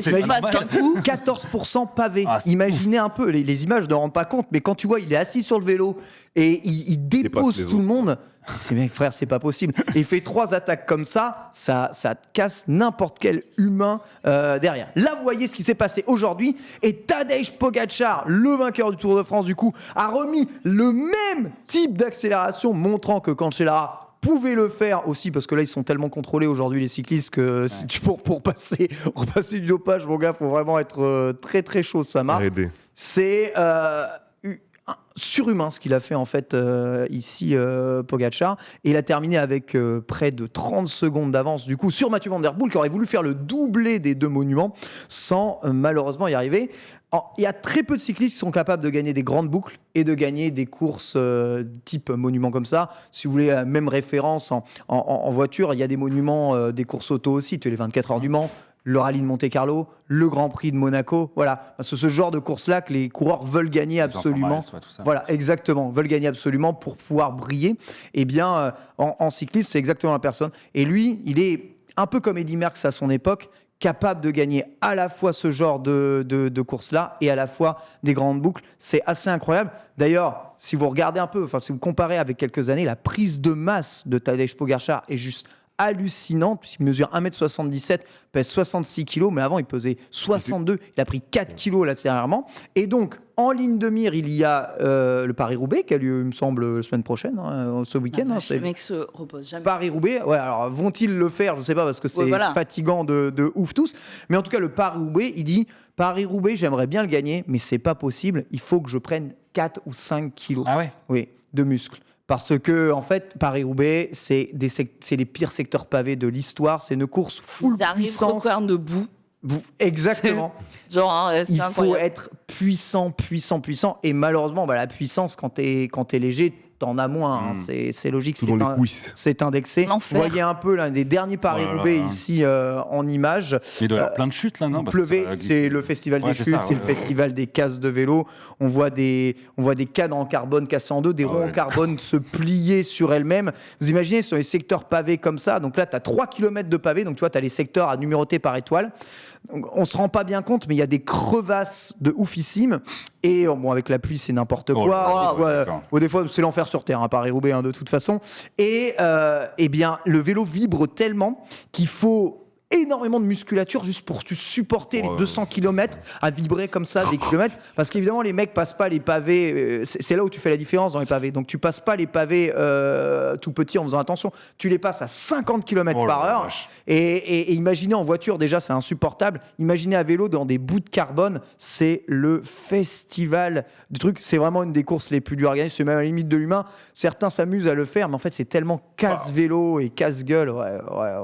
C'est 14% pavé. Imaginez un peu, les images ne rendent pas compte, mais quand tu vois, il est assis sur le vélo et il dépose tout le monde. C'est mec, frère, c'est pas possible. Et il fait 3 attaques comme ça casse n'importe quel humain derrière. Là, vous voyez ce qui s'est passé aujourd'hui. Et Tadej Pogačar, le vainqueur du Tour de France, du coup, a remis le même type d'accélération, montrant que Cancellara pouvait le faire aussi, parce que là, ils sont tellement contrôlés aujourd'hui, les cyclistes, que pour passer du dopage, mon gars, faut vraiment être très, très chaud, ça marche. C'est surhumain ce qu'il a fait en fait ici Pogačar, et il a terminé avec près de 30 secondes d'avance du coup sur Mathieu Van Der Poel qui aurait voulu faire le doublé des 2 monuments sans malheureusement y arriver. Il y a très peu de cyclistes qui sont capables de gagner des grandes boucles et de gagner des courses type monument comme ça. Si vous voulez la même référence en voiture, il y a des monuments des courses auto aussi, tu as les 24 heures du Mans, le rallye de Monte-Carlo, le Grand Prix de Monaco, voilà. C'est ce genre de course-là que les coureurs veulent gagner absolument. Voilà, exactement, veulent gagner absolument pour pouvoir briller. Eh bien, en cyclisme, c'est exactement la personne. Et lui, il est un peu comme Eddy Merckx à son époque, capable de gagner à la fois ce genre de course-là et à la fois des grandes boucles. C'est assez incroyable. D'ailleurs, si vous regardez un peu, si vous comparez avec quelques années, la prise de masse de Tadej Pogačar est juste hallucinant, puisqu'il mesure 1m77, pèse 66 kg, mais avant il pesait 62, il a pris 4 kg là dernièrement. Et donc, en ligne de mire, il y a le Paris-Roubaix qui a lieu, il me semble, la semaine prochaine, ce week-end. Le mec se repose jamais. Paris-Roubaix, ouais, alors vont-ils le faire? Je ne sais pas, parce que c'est fatigant de ouf tous. Mais en tout cas, le Paris-Roubaix, il dit, Paris-Roubaix, j'aimerais bien le gagner, mais c'est pas possible, il faut que je prenne 4 ou 5 kilos de muscles. Parce que, en fait, Paris-Roubaix, c'est les pires secteurs pavés de l'histoire. C'est une course full puissance. Ils arrivent de boue. Exactement. Il faut être puissant. Et malheureusement, la puissance, quand t'es léger, t'en as moins. C'est logique. C'est indexé. Vous voyez un peu l'un des derniers Paris-Roubaix ici en image. Il doit y avoir plein de chutes là, non? Il pleuvait, c'est le festival des chutes, c'est le festival des casses de vélo. On voit des cadres en carbone cassés en deux, des ronds en carbone se plier sur elles-mêmes. Vous imaginez sur les secteurs pavés comme ça. Donc là, tu as 3 km de pavés. Donc tu vois, tu as les secteurs à numéroter par étoile. Donc, on se rend pas bien compte, mais il y a des crevasses de oufissimes. Et avec la pluie, c'est n'importe quoi. Des fois, c'est l'enfer sur Terre, Paris-Roubaix, de toute façon. Et bien, le vélo vibre tellement qu'il faut énormément de musculature juste pour supporter les 200 km à vibrer comme ça des kilomètres, parce qu'évidemment les mecs passent pas les pavés, c'est là où tu fais la différence dans les pavés, donc tu passes pas les pavés tout petits en faisant attention, tu les passes à 50 km par heure et imaginez en voiture déjà c'est insupportable, imaginez à vélo dans des bouts de carbone, c'est le festival du truc, c'est vraiment une des courses les plus dures à gagner, c'est même à la limite de l'humain, certains s'amusent à le faire mais en fait c'est tellement casse-vélo et casse-gueule,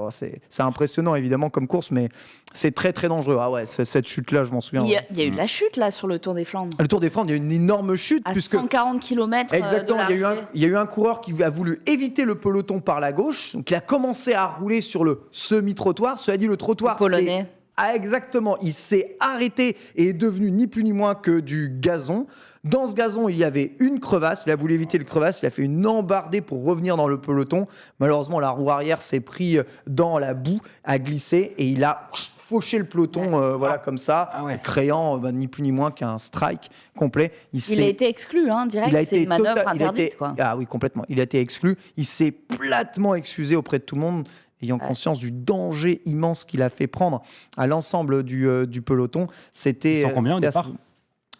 c'est impressionnant évidemment comme course, mais c'est très très dangereux. Cette chute-là, je m'en souviens. Il y a eu la chute là sur le Tour des Flandres. Le Tour des Flandres, il y a eu une énorme chute. À 140 km. Exactement, il y a eu un coureur qui a voulu éviter le peloton par la gauche, donc il a commencé à rouler sur le semi-trottoir. Cela dit, le trottoir, polonais. Exactement, il s'est arrêté et est devenu ni plus ni moins que du gazon. Dans ce gazon, il y avait une crevasse. Il a voulu éviter le crevasse. Il a fait une embardée pour revenir dans le peloton. Malheureusement, la roue arrière s'est pris dans la boue, a glissé et il a fauché le peloton, comme ça, créant ni plus ni moins qu'un strike complet. Il a été exclu, direct. C'est une manœuvre interdite. Ah oui, complètement. Il a été exclu. Il s'est platement excusé auprès de tout le monde, ayant conscience du danger immense qu'il a fait prendre à l'ensemble du peloton. Ils sont combien au départ ?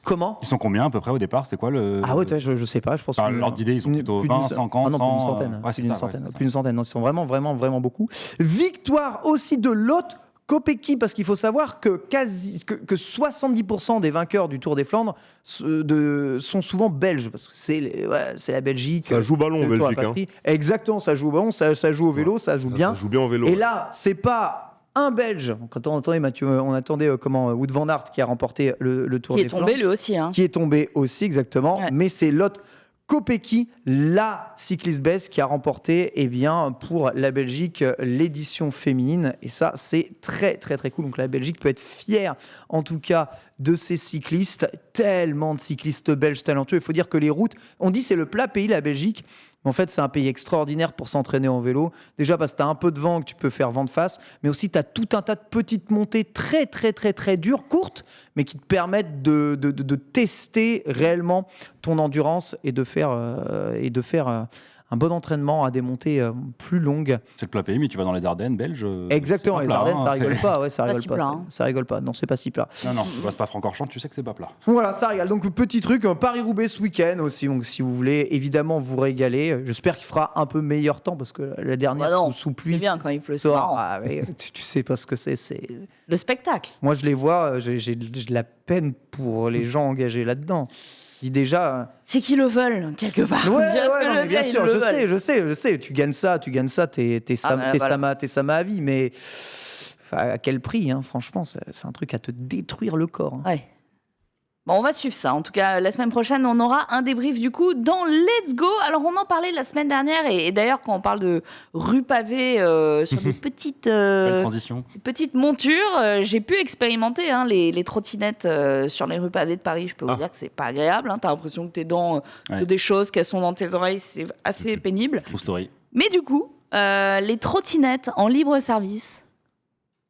Comment ? Ils sont combien à peu près au départ ? C'est quoi le... je sais pas. Je pense l'ordre d'idée, ils sont plutôt 20, 50, 100... plus d'une centaine. Plus d'une centaine. Ils sont vraiment, vraiment, vraiment beaucoup. Victoire aussi de Lotte Kopecky, parce qu'il faut savoir que 70% des vainqueurs du Tour des Flandres sont souvent belges, parce que c'est la Belgique. Ça joue ballon en Belgique. Exactement, ça joue au ballon, ça joue au vélo, ça joue bien. Ça joue bien au vélo. Et là, c'est pas un Belge. Quand on attendait Mathieu, on attendait Wout van Aert qui a remporté le Tour des Flandres. Qui est tombé lui aussi. Qui est tombé aussi, exactement. Ouais. Mais c'est Lotte Kopecky, la cycliste belge qui a remporté pour la Belgique l'édition féminine. Et ça, c'est très, très, très cool. Donc la Belgique peut être fière, en tout cas, de ses cyclistes. Tellement de cyclistes belges talentueux. Il faut dire que les routes, on dit c'est le plat pays, la Belgique. En fait, c'est un pays extraordinaire pour s'entraîner en vélo. Déjà parce que tu as un peu de vent que tu peux faire vent de face, mais aussi tu as tout un tas de petites montées très, très, très, très dures, courtes, mais qui te permettent de tester réellement ton endurance et de faire un bon entraînement à des montées plus longues. C'est le plat pays, mais tu vas dans les Ardennes belges. Exactement, les Ardennes, ça rigole pas. Ouais, ça rigole si pas. Plat, ça rigole pas. Non, c'est pas si plat. Non, tu passes pas Francorchamps, tu sais que c'est pas plat. Voilà, ça régale. Donc, petit truc, Paris-Roubaix ce week-end aussi. Donc, si vous voulez évidemment vous régaler, j'espère qu'il fera un peu meilleur temps parce que la dernière sous pluie. C'est bien quand il pleut. Tu sais pas ce que c'est. Le spectacle. Moi, je les vois, j'ai de la peine pour les gens engagés là-dedans. Déjà. C'est qu'ils le veulent, quelque part. Mais bien sûr, je sais. Tu gagnes ça, t'es Sama à vie, mais à quel prix, franchement, c'est un truc à te détruire le corps. Ouais. Bon, on va suivre ça. En tout cas, la semaine prochaine, on aura un débrief du coup dans Let's Go. Alors, on en parlait la semaine dernière et d'ailleurs, quand on parle de rue pavée sur des petites montures, j'ai pu expérimenter les trottinettes sur les rues pavées de Paris. Je peux vous dire que c'est pas agréable. T'as l'impression que t'es dans des choses qu'elles sont dans tes oreilles. C'est assez pénible. True story. Mais du coup, les trottinettes en libre service,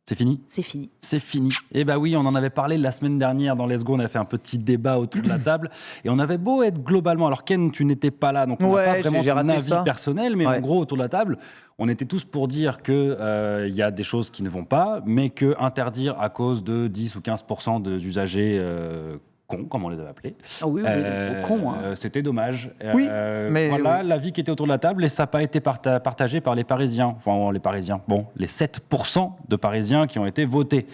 C'est fini ? C'est fini. C'est fini. Eh bien oui, on en avait parlé la semaine dernière dans Let's Go, on a fait un petit débat autour de la table et on avait beau être globalement, alors Ken, tu n'étais pas là, donc on n'a pas vraiment ton avis personnel, mais en gros, autour de la table, on était tous pour dire qu'il y a des choses qui ne vont pas, mais que interdire à cause de 10 ou 15% d'usagers cons, comme on les avait appelés. Ah oui, cons. C'était dommage. Oui, mais voilà l'avis qui était autour de la table et ça n'a pas été partagé par les Parisiens. Enfin, les Parisiens. Bon, les 7% de Parisiens qui ont été votés.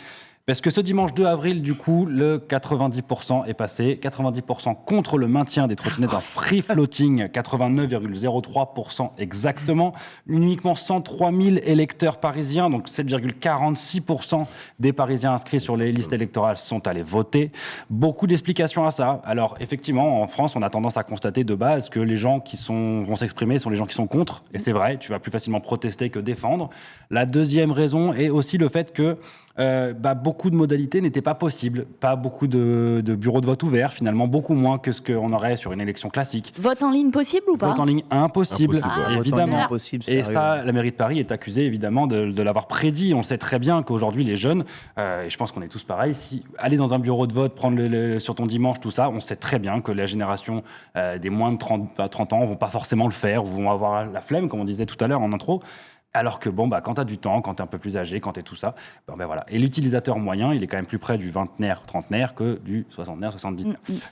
Parce que ce dimanche 2 avril, du coup, le 90% est passé. 90% contre le maintien des trottinettes en free floating, 89,03% exactement. Uniquement 103 000 électeurs parisiens, donc 7,46% des Parisiens inscrits sur les listes électorales sont allés voter. Beaucoup d'explications à ça. Alors, effectivement, en France, on a tendance à constater de base que les gens qui vont s'exprimer sont les gens qui sont contre. Et c'est vrai, tu vas plus facilement protester que défendre. La deuxième raison est aussi le fait que beaucoup de modalités n'étaient pas possibles. Pas beaucoup de bureaux de vote ouverts, finalement, beaucoup moins que ce qu'on aurait sur une élection classique. Vote en ligne possible ou pas ? Vote en ligne impossible, évidemment. Impossible, et ça, la mairie de Paris est accusée, évidemment, de l'avoir prédit. On sait très bien qu'aujourd'hui, les jeunes, et je pense qu'on est tous pareils, si aller dans un bureau de vote, prendre sur ton dimanche, tout ça, on sait très bien que la génération des moins de 30 ans ne vont pas forcément le faire, ou vont avoir la flemme, comme on disait tout à l'heure en intro. Alors que quand tu as du temps, quand tu es un peu plus âgé, quand tu es tout ça, voilà. Et l'utilisateur moyen, il est quand même plus près du vingtenaire, trentenaire que du soixantenaire, soixante-dix.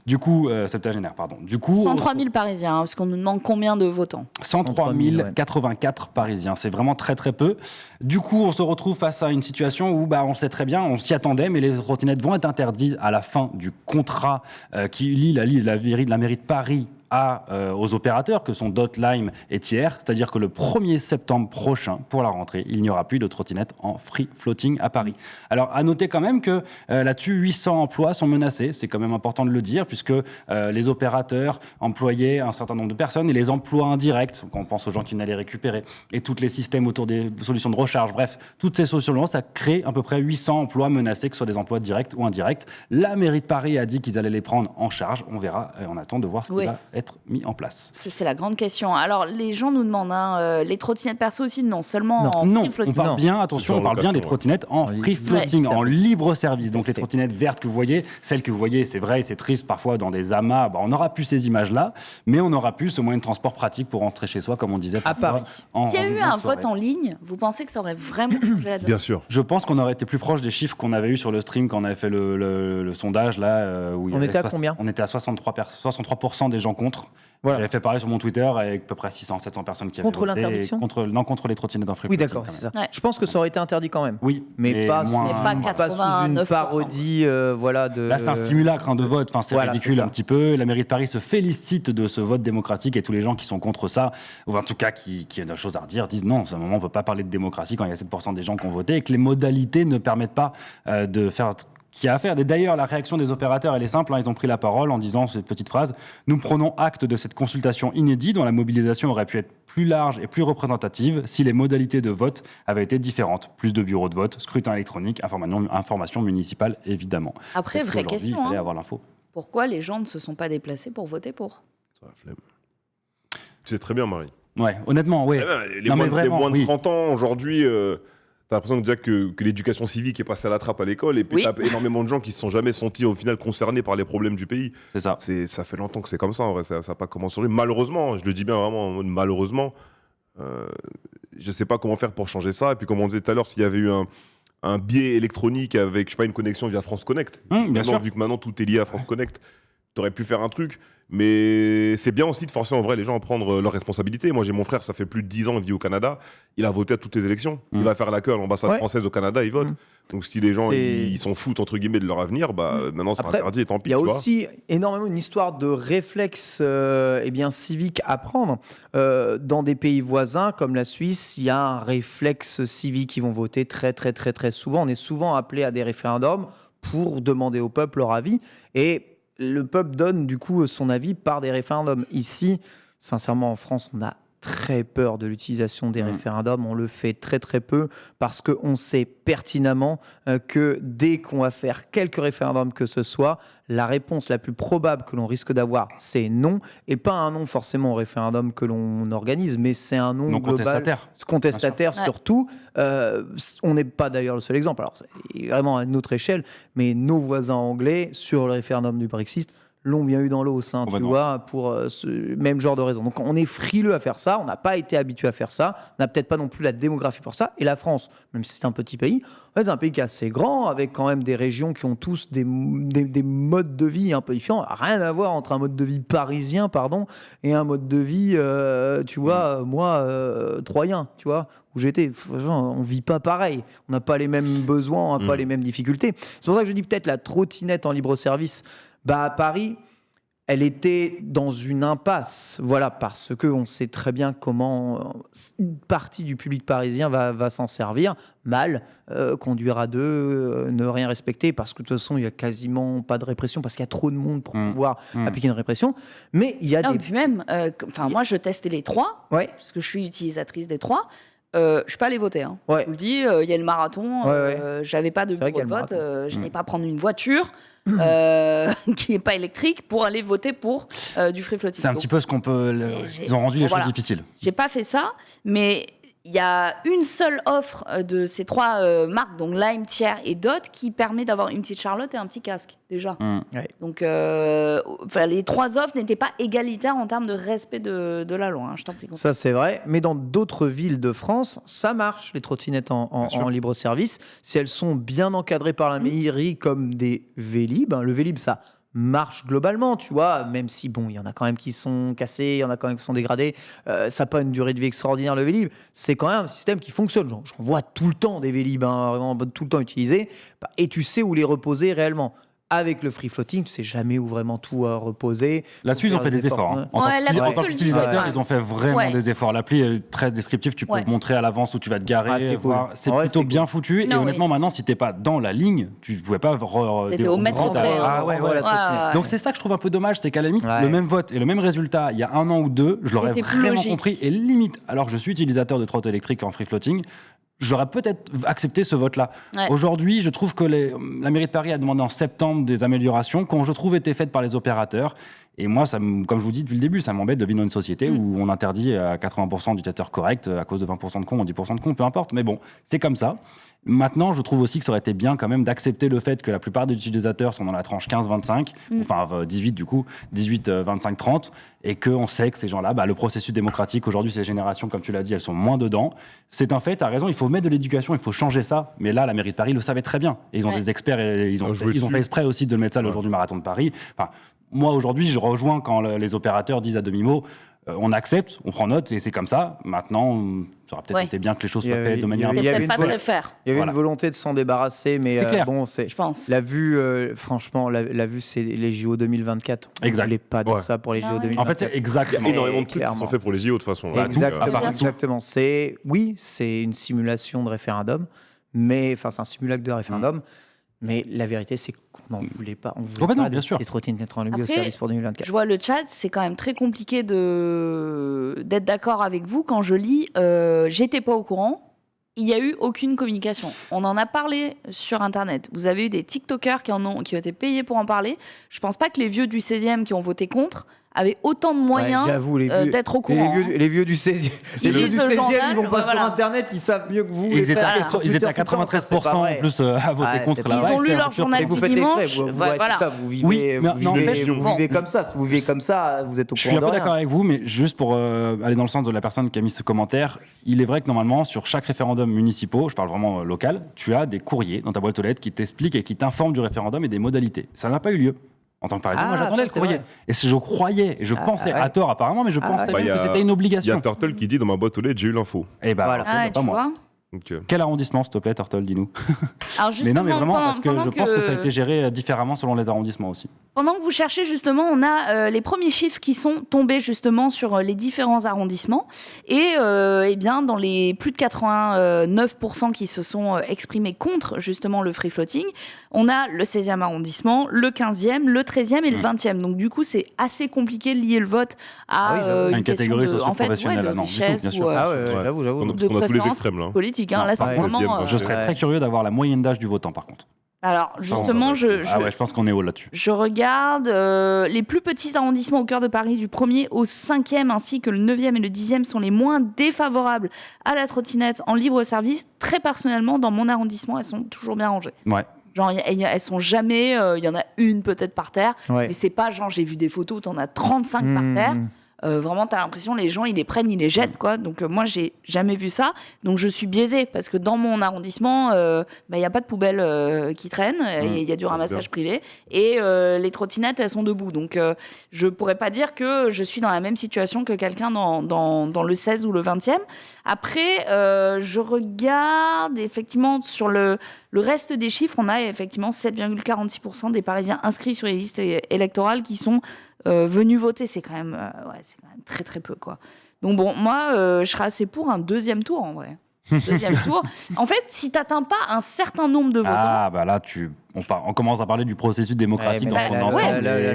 Du coup, septagénaire, pardon. Du coup, 103 000 Parisiens, parce qu'on nous demande combien de votants ? 103 084 Parisiens, c'est vraiment très très peu. Du coup, on se retrouve face à une situation où on le sait très bien, on s'y attendait, mais les trottinettes vont être interdites à la fin du contrat qui lie la mairie de Paris aux opérateurs que sont Dotline et Thiers, c'est-à-dire que le 1er septembre prochain, pour la rentrée, il n'y aura plus de trottinettes en free floating à Paris. Alors, à noter quand même que là-dessus, 800 emplois sont menacés, c'est quand même important de le dire, puisque les opérateurs employaient un certain nombre de personnes et les emplois indirects, quand on pense aux gens qui venaient les récupérer, et tous les systèmes autour des solutions de recharge, bref, toutes ces solutions, ça crée à peu près 800 emplois menacés, que ce soit des emplois directs ou indirects. La mairie de Paris a dit qu'ils allaient les prendre en charge, on verra, on attend de voir ce qui va être mis en place. Parce que c'est la grande question. Alors, les gens nous demandent, les trottinettes perso aussi, non, seulement en free floating. On parle bien, attention, on parle bien des trottinettes en free floating, en libre service. Donc les trottinettes vertes que vous voyez, celles que vous voyez, c'est vrai, c'est triste parfois dans des amas, on n'aura plus ces images-là, mais on n'aura plus ce moyen de transport pratique pour rentrer chez soi, comme on disait à Paris. S'il y a eu un vote en ligne, vous pensez que ça aurait vraiment changé la donne ? Bien sûr. Je pense qu'on aurait été plus proche des chiffres qu'on avait eu sur le stream quand on avait fait le sondage là. Où on était à combien ? On était à 63% des gens contre. Voilà. J'avais fait pareil sur mon Twitter avec à peu près 600-700 personnes qui avaient voté. Contre l'interdiction ? Contre les trottinettes en free floating. Oui, d'accord, c'est ça. Ouais. Je pense que ça aurait été interdit quand même. Oui, mais pas sous une parodie. Là, c'est un simulacre de vote. Enfin, c'est ridicule un petit peu. La mairie de Paris se félicite de ce vote démocratique et tous les gens qui sont contre ça, ou en tout cas qui ont des choses à redire, disent non, à un moment, on ne peut pas parler de démocratie quand il y a 7% des gens qui ont voté et que les modalités ne permettent pas de faire qu'il y a à faire. Et d'ailleurs, la réaction des opérateurs, elle est simple. Ils ont pris la parole en disant cette petite phrase « Nous prenons acte de cette consultation inédite dont la mobilisation aurait pu être plus large et plus représentative si les modalités de vote avaient été différentes. Plus de bureaux de vote, scrutin électronique, information municipale, évidemment. » Après, vraie question. Il fallait avoir l'info. Pourquoi les gens ne se sont pas déplacés pour voter pour ? C'est la flemme. Tu sais très bien, Marie. Ouais, honnêtement, oui. Les moins de 30 ans, aujourd'hui... T'as l'impression déjà que l'éducation civique est passée à la trappe à l'école et puis t'as énormément de gens qui se sont jamais sentis au final concernés par les problèmes du pays. C'est ça. Ça fait longtemps que c'est comme ça, en vrai. Ça n'a pas commencé. Malheureusement, je le dis bien vraiment, malheureusement, je sais pas comment faire pour changer ça. Et puis comme on disait tout à l'heure, s'il y avait eu un biais électronique avec, je sais pas, une connexion via France Connect. Bien sûr. Vu que maintenant tout est lié à France Connect, t'aurais pu faire un truc. Mais c'est bien aussi de forcer en vrai les gens à prendre leurs responsabilités. Moi, j'ai mon frère, ça fait plus de 10 ans, il vit au Canada. Il a voté à toutes les élections. Il va faire la queue à l'ambassade française au Canada, il vote. Donc si les gens ils s'en foutent entre guillemets de leur avenir, maintenant c'est interdit et tant pis. Il y a aussi énormément une histoire de réflexe civique à prendre. Dans des pays voisins comme la Suisse, il y a un réflexe civique. Ils vont voter très très très très souvent. On est souvent appelé à des référendums pour demander au peuple leur avis. Et le peuple donne du coup son avis par des référendums. Ici, sincèrement, en France, on a très peur de l'utilisation des référendums. On le fait très très peu parce qu'on sait pertinemment que dès qu'on va faire quelques référendums que ce soit, la réponse la plus probable que l'on risque d'avoir, c'est non. Et pas un non forcément au référendum que l'on organise, mais c'est un non global. Contestataire surtout. On n'est pas d'ailleurs le seul exemple. Alors, c'est vraiment à une autre échelle, mais nos voisins anglais, sur le référendum du Brexit, l'ont bien eu dans l'os, tu vois, pour ce même genre de raison. Donc on est frileux à faire ça, on n'a pas été habitué à faire ça, on n'a peut-être pas non plus la démographie pour ça. Et la France, même si c'est un petit pays, en fait, c'est un pays qui est assez grand, avec quand même des régions qui ont tous des modes de vie un peu différents. Rien à voir entre un mode de vie parisien, et un mode de vie, tu vois, troyen, tu vois, où j'étais. On vit pas pareil, on n'a pas les mêmes besoins, on n'a pas les mêmes difficultés. C'est pour ça que je dis peut-être la trottinette en libre-service. À Paris, elle était dans une impasse, voilà, parce qu'on sait très bien comment une partie du public parisien va s'en servir mal, conduire à deux, ne rien respecter, parce que de toute façon, il n'y a quasiment pas de répression, parce qu'il y a trop de monde pour pouvoir appliquer une répression. Mais il y a Puis même, moi, je testais les 3, parce que je suis utilisatrice des 3. Je suis pas allée voter. Je vous le dis, il y a le marathon. J'avais pas de bureau de vote. Je n'ai pas prendre une voiture qui n'est pas électrique pour aller voter pour du free floating. C'est un petit peu ce qu'on peut. Ils ont rendu les choses difficiles. J'ai pas fait ça, mais il y a une seule offre de ces 3 marques, donc Lime, Thiers et Dot, qui permet d'avoir une petite Charlotte et un petit casque, déjà. Donc, les 3 offres n'étaient pas égalitaires en termes de respect de la loi. Je t'en prie. Ça, c'est vrai. Mais dans d'autres villes de France, ça marche, les trottinettes en libre-service. Si elles sont bien encadrées par la mairie, comme des Vélib. Le Vélib, ça marche globalement, tu vois, même si, il y en a quand même qui sont cassés, il y en a quand même qui sont dégradés, ça n'a pas une durée de vie extraordinaire, le Vélib. C'est quand même un système qui fonctionne. J'en vois tout le temps des Vélib, vraiment tout le temps utilisés, et tu sais où les reposer réellement. Avec le free floating, tu sais jamais où vraiment tout reposer. Là-dessus, ils ont fait des efforts. En tant qu'utilisateur, ils ont fait vraiment des efforts. L'appli est très descriptive, tu peux te montrer à l'avance où tu vas te garer. C'est plutôt bien foutu. Et honnêtement, maintenant, si tu n'es pas dans la ligne, tu ne pouvais pas... C'était au mètre près. Donc c'est ça que je trouve un peu dommage, c'est qu'à la limite, le même vote et le même résultat, il y a 1 an ou 2, je l'aurais vraiment compris. Et limite, alors que je suis utilisateur de trotte électrique en free floating, j'aurais peut-être accepté ce vote-là. Aujourd'hui, je trouve que la mairie de Paris a demandé en septembre des améliorations qui, je trouve, étaient faites par les opérateurs. Et moi, comme je vous dis depuis le début, ça m'embête de vivre dans une société où on interdit à 80% d'utilisateurs corrects à cause de 20% de cons ou 10% de cons, peu importe. Mais bon, c'est comme ça. Maintenant, je trouve aussi que ça aurait été bien quand même d'accepter le fait que la plupart des utilisateurs sont dans la tranche 15-25, enfin 18 du coup, 18-25-30, et qu'on sait que ces gens-là, le processus démocratique, aujourd'hui, ces générations, comme tu l'as dit, elles sont moins dedans. C'est un fait, tu as raison, il faut mettre de l'éducation, il faut changer ça. Mais là, la mairie de Paris le savait très bien. Et ils ont des experts, et ils ont fait exprès aussi de mettre ça le jour du marathon de Paris. Enfin, moi, aujourd'hui, je rejoins quand les opérateurs disent à demi-mot, on accepte, on prend note, et c'est comme ça. Maintenant, ça aurait peut-être été bien que les choses soient faites de manière... Il y avait une volonté de s'en débarrasser, mais je pense. La vue, franchement, la vue, c'est les JO 2024. On ne voulait pas de ça pour les JO 2024. En fait, c'est exactement. Il y a énormément de trucs qui sont faits pour les JO, de toute façon. Exactement. C'est une simulation de référendum, c'est un simulacre de référendum, mais la vérité, c'est qu'on n'en voulait pas. On voulait pas bien sûr. Les trottinettes en libre-service pour 2024. Je vois le chat, c'est quand même très compliqué d'être d'accord avec vous quand je lis j'étais pas au courant, il n'y a eu aucune communication. On en a parlé sur Internet. Vous avez eu des TikTokers qui ont été payés pour en parler. Je pense pas que les vieux du 16e qui ont voté contre avaient autant de moyens d'être au courant. Les vieux du 16e, ils vont pas sur Internet, ils savent mieux que vous. Ils étaient à 93% en plus à voter contre. Ils ont lu leur journal du dimanche. Vous vivez comme ça. Si vous vivez comme ça, vous êtes au courant. Je suis un peu d'accord avec vous, mais juste pour aller dans le sens de la personne qui a mis ce commentaire, il est vrai que normalement, sur chaque référendum municipal, je parle vraiment local, tu as des courriers dans ta boîte aux lettres qui t'expliquent et qui t'informent du référendum et des modalités. Ça n'a pas eu lieu. En tant que Parisien, moi j'attendais le courrier. Et je croyais, et je pensais, à tort apparemment, mais je pensais que c'était une obligation. Il y a Turtle qui dit dans ma boîte aux lettres, j'ai eu l'info. Et voilà, pas moi. Okay. Quel arrondissement, s'il te plaît, Turtle, dis-nous. Alors mais non, mais vraiment, parce que je pense que ça a été géré différemment selon les arrondissements aussi. Pendant que vous cherchez, justement, on a les premiers chiffres qui sont tombés justement sur les différents arrondissements. Et eh bien, dans les plus de 89% qui se sont exprimés contre justement le free floating, on a le 16e arrondissement, le 15e, le 13e et le 20e. Donc du coup, c'est assez compliqué de lier le vote à une catégorie socio-professionnelle, de richesse ou j'avoue. de on a tous les extrêmes là. Politique. Là, c'est vraiment, je serais très curieux d'avoir la moyenne d'âge du votant, par contre. Alors, justement, je pense qu'on est haut là-dessus. Je regarde les plus petits arrondissements au cœur de Paris, du 1er au 5e, ainsi que le 9e et le 10e, sont les moins défavorables à la trottinette en libre service. Très personnellement, dans mon arrondissement, elles sont toujours bien rangées. Ouais. Genre, elles sont jamais... Il y en a une peut-être par terre, mais c'est pas genre, j'ai vu des photos où t'en as 35 par terre. Vraiment, t'as l'impression les gens, ils les prennent, ils les jettent, quoi. Donc, moi, j'ai jamais vu ça. Donc, je suis biaisée parce que dans mon arrondissement, y a pas de poubelle qui traîne. Il y a du ramassage privé. Et les trottinettes, elles sont debout. Donc, je pourrais pas dire que je suis dans la même situation que quelqu'un dans le 16 ou le 20e. Après, je regarde effectivement sur le reste des chiffres. On a effectivement 7,46% des Parisiens inscrits sur les listes électorales qui sont venus voter. C'est quand même très très peu, quoi. Donc bon, moi je serais assez pour un deuxième tour en vrai. Deuxième tour. En fait, si t'atteins pas un certain nombre de votants... Ah bah là on commence à parler du processus démocratique dans son ensemble. La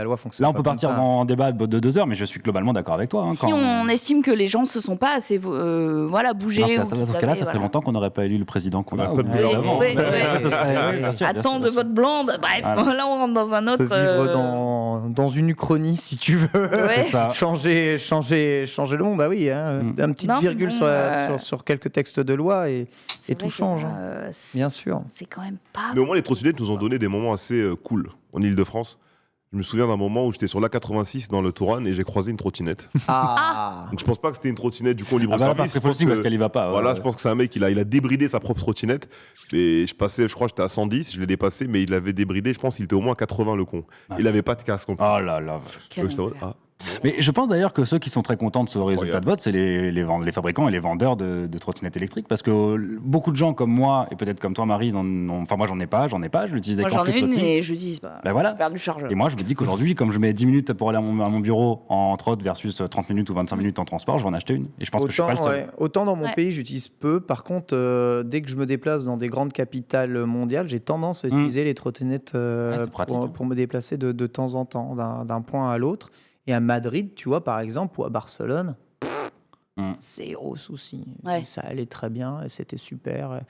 loi fonctionne. Là, on peut partir dans un débat de 2 heures, mais je suis globalement d'accord avec toi. Si on estime que les gens ne se sont pas assez bougés... Dans ce cas-là, ça fait longtemps qu'on n'aurait pas élu le président qu'on a. Attends de vote blanc. Bref, là, on rentre dans un autre... On peut vivre dans une uchronie, si tu veux. changer le monde. Ah oui, une petite virgule sur quelques textes de loi et tout change. Bien sûr. C'est quand même pas... Mais au moins, les trottinettes nous ont donné des moments assez cool en Ile-de-France. Je me souviens d'un moment où j'étais sur l'A86 dans le Touran et j'ai croisé une trottinette. Donc je pense pas que c'était une trottinette du coup en libre service. C'est possible parce qu'elle y va pas. Voilà, je pense que c'est un mec, il a débridé sa propre trottinette. Et je crois que j'étais à 110, je l'ai dépassé, mais il avait débridé, je pense qu'il était au moins à 80 le con. Il avait pas de casque. Oh là là. Mais je pense d'ailleurs que ceux qui sont très contents de ce résultat de vote, c'est les fabricants et les vendeurs de trottinettes électriques, parce que beaucoup de gens comme moi, et peut-être comme toi Marie, enfin moi j'en ai pas, je l'utilisais quand j'en j'étais ai une et je l'utilise pas. Voilà. Je perds du chargeur. Et moi je me dis qu'aujourd'hui, comme je mets 10 minutes pour aller à mon bureau en trot versus 30 minutes ou 25 minutes en transport, je vais en acheter une. Et je pense que je suis pas le seul. Autant dans mon pays, j'utilise peu. Par contre, dès que je me déplace dans des grandes capitales mondiales, j'ai tendance à utiliser les trottinettes pour me déplacer de temps en temps, d'un point à l'autre. Et à Madrid, tu vois, par exemple, ou à Barcelone, zéro souci. Ça allait très bien et c'était super.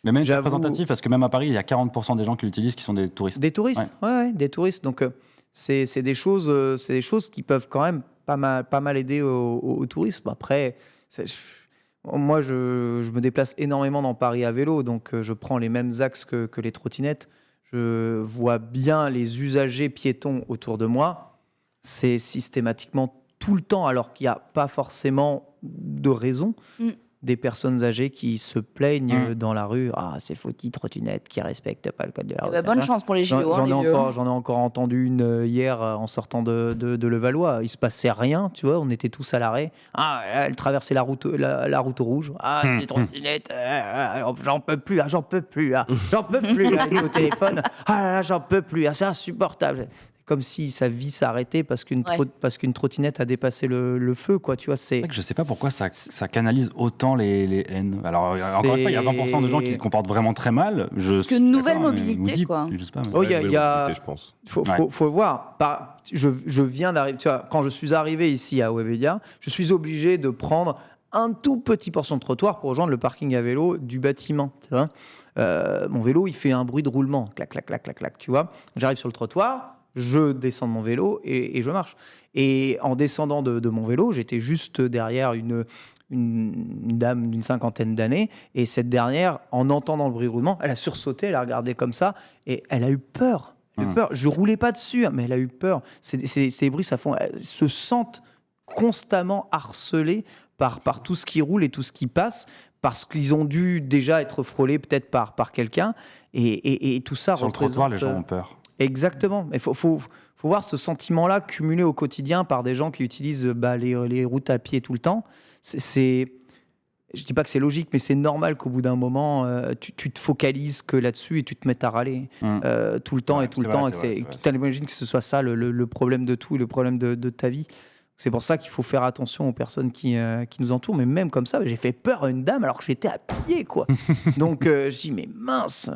Mais même représentatif, parce que même à Paris, il y a 40% des gens qui l'utilisent qui sont des touristes. Des touristes, des touristes. Donc, c'est des choses qui peuvent quand même pas mal aider au tourisme. Après, moi, je me déplace énormément dans Paris à vélo, donc je prends les mêmes axes que les trottinettes. Je vois bien les usagers piétons autour de moi. C'est systématiquement tout le temps, alors qu'il n'y a pas forcément de raison, des personnes âgées qui se plaignent dans la rue. Ah, c'est foutu, trottinette qui ne respecte pas le code de la route. Bonne chance pour les JO. J'en ai encore entendu une hier en sortant de Levallois. Il ne se passait rien, tu vois, on était tous à l'arrêt. Ah, elle traversait la route rouge. Ah, les trottinettes, j'en peux plus, j'en peux plus. J'en peux plus, avec au téléphone. Ah là, j'en peux plus, c'est insupportable. Comme si sa vie s'arrêtait parce qu'une trottinette a dépassé le feu, quoi. Tu vois, c'est vrai que je sais pas pourquoi ça canalise autant les haines. Alors, encore une fois, il y a 20% de gens qui se comportent vraiment très mal. Parce qu'une nouvelle mobilité, quoi. Je sais pas. Je pense. Faut voir. Je viens d'arriver. Tu vois, quand je suis arrivé ici à Webedia, je suis obligé de prendre un tout petit portion de trottoir pour rejoindre le parking à vélo du bâtiment. Tu vois, mon vélo, il fait un bruit de roulement. Clac, clac, clac, clac, clac. Tu vois, j'arrive sur le trottoir. Je descends de mon vélo et je marche. Et en descendant de mon vélo, j'étais juste derrière une dame d'une 50aine d'années. Et cette dernière, en entendant le bruit de roulement, elle a sursauté, elle a regardé comme ça et elle a eu peur. Je roulais pas dessus, mais elle a eu peur. Ces bruits, elles se sentent constamment harcelées par tout ce qui roule et tout ce qui passe, parce qu'ils ont dû déjà être frôlés peut-être par quelqu'un. Et tout ça sur représente... le trottoir, les gens ont peur. Exactement. Il faut voir ce sentiment-là cumulé au quotidien par des gens qui utilisent les routes à pied tout le temps. je dis pas que c'est logique, mais c'est normal qu'au bout d'un moment, tu te focalises que là-dessus et tu te mets à râler tout le temps et tout le temps. Tu imagines que ce soit ça le problème de tout et le problème de ta vie. C'est pour ça qu'il faut faire attention aux personnes qui nous entourent. Mais même comme ça, j'ai fait peur à une dame alors que j'étais à pied, quoi. Donc, je dis, mais mince,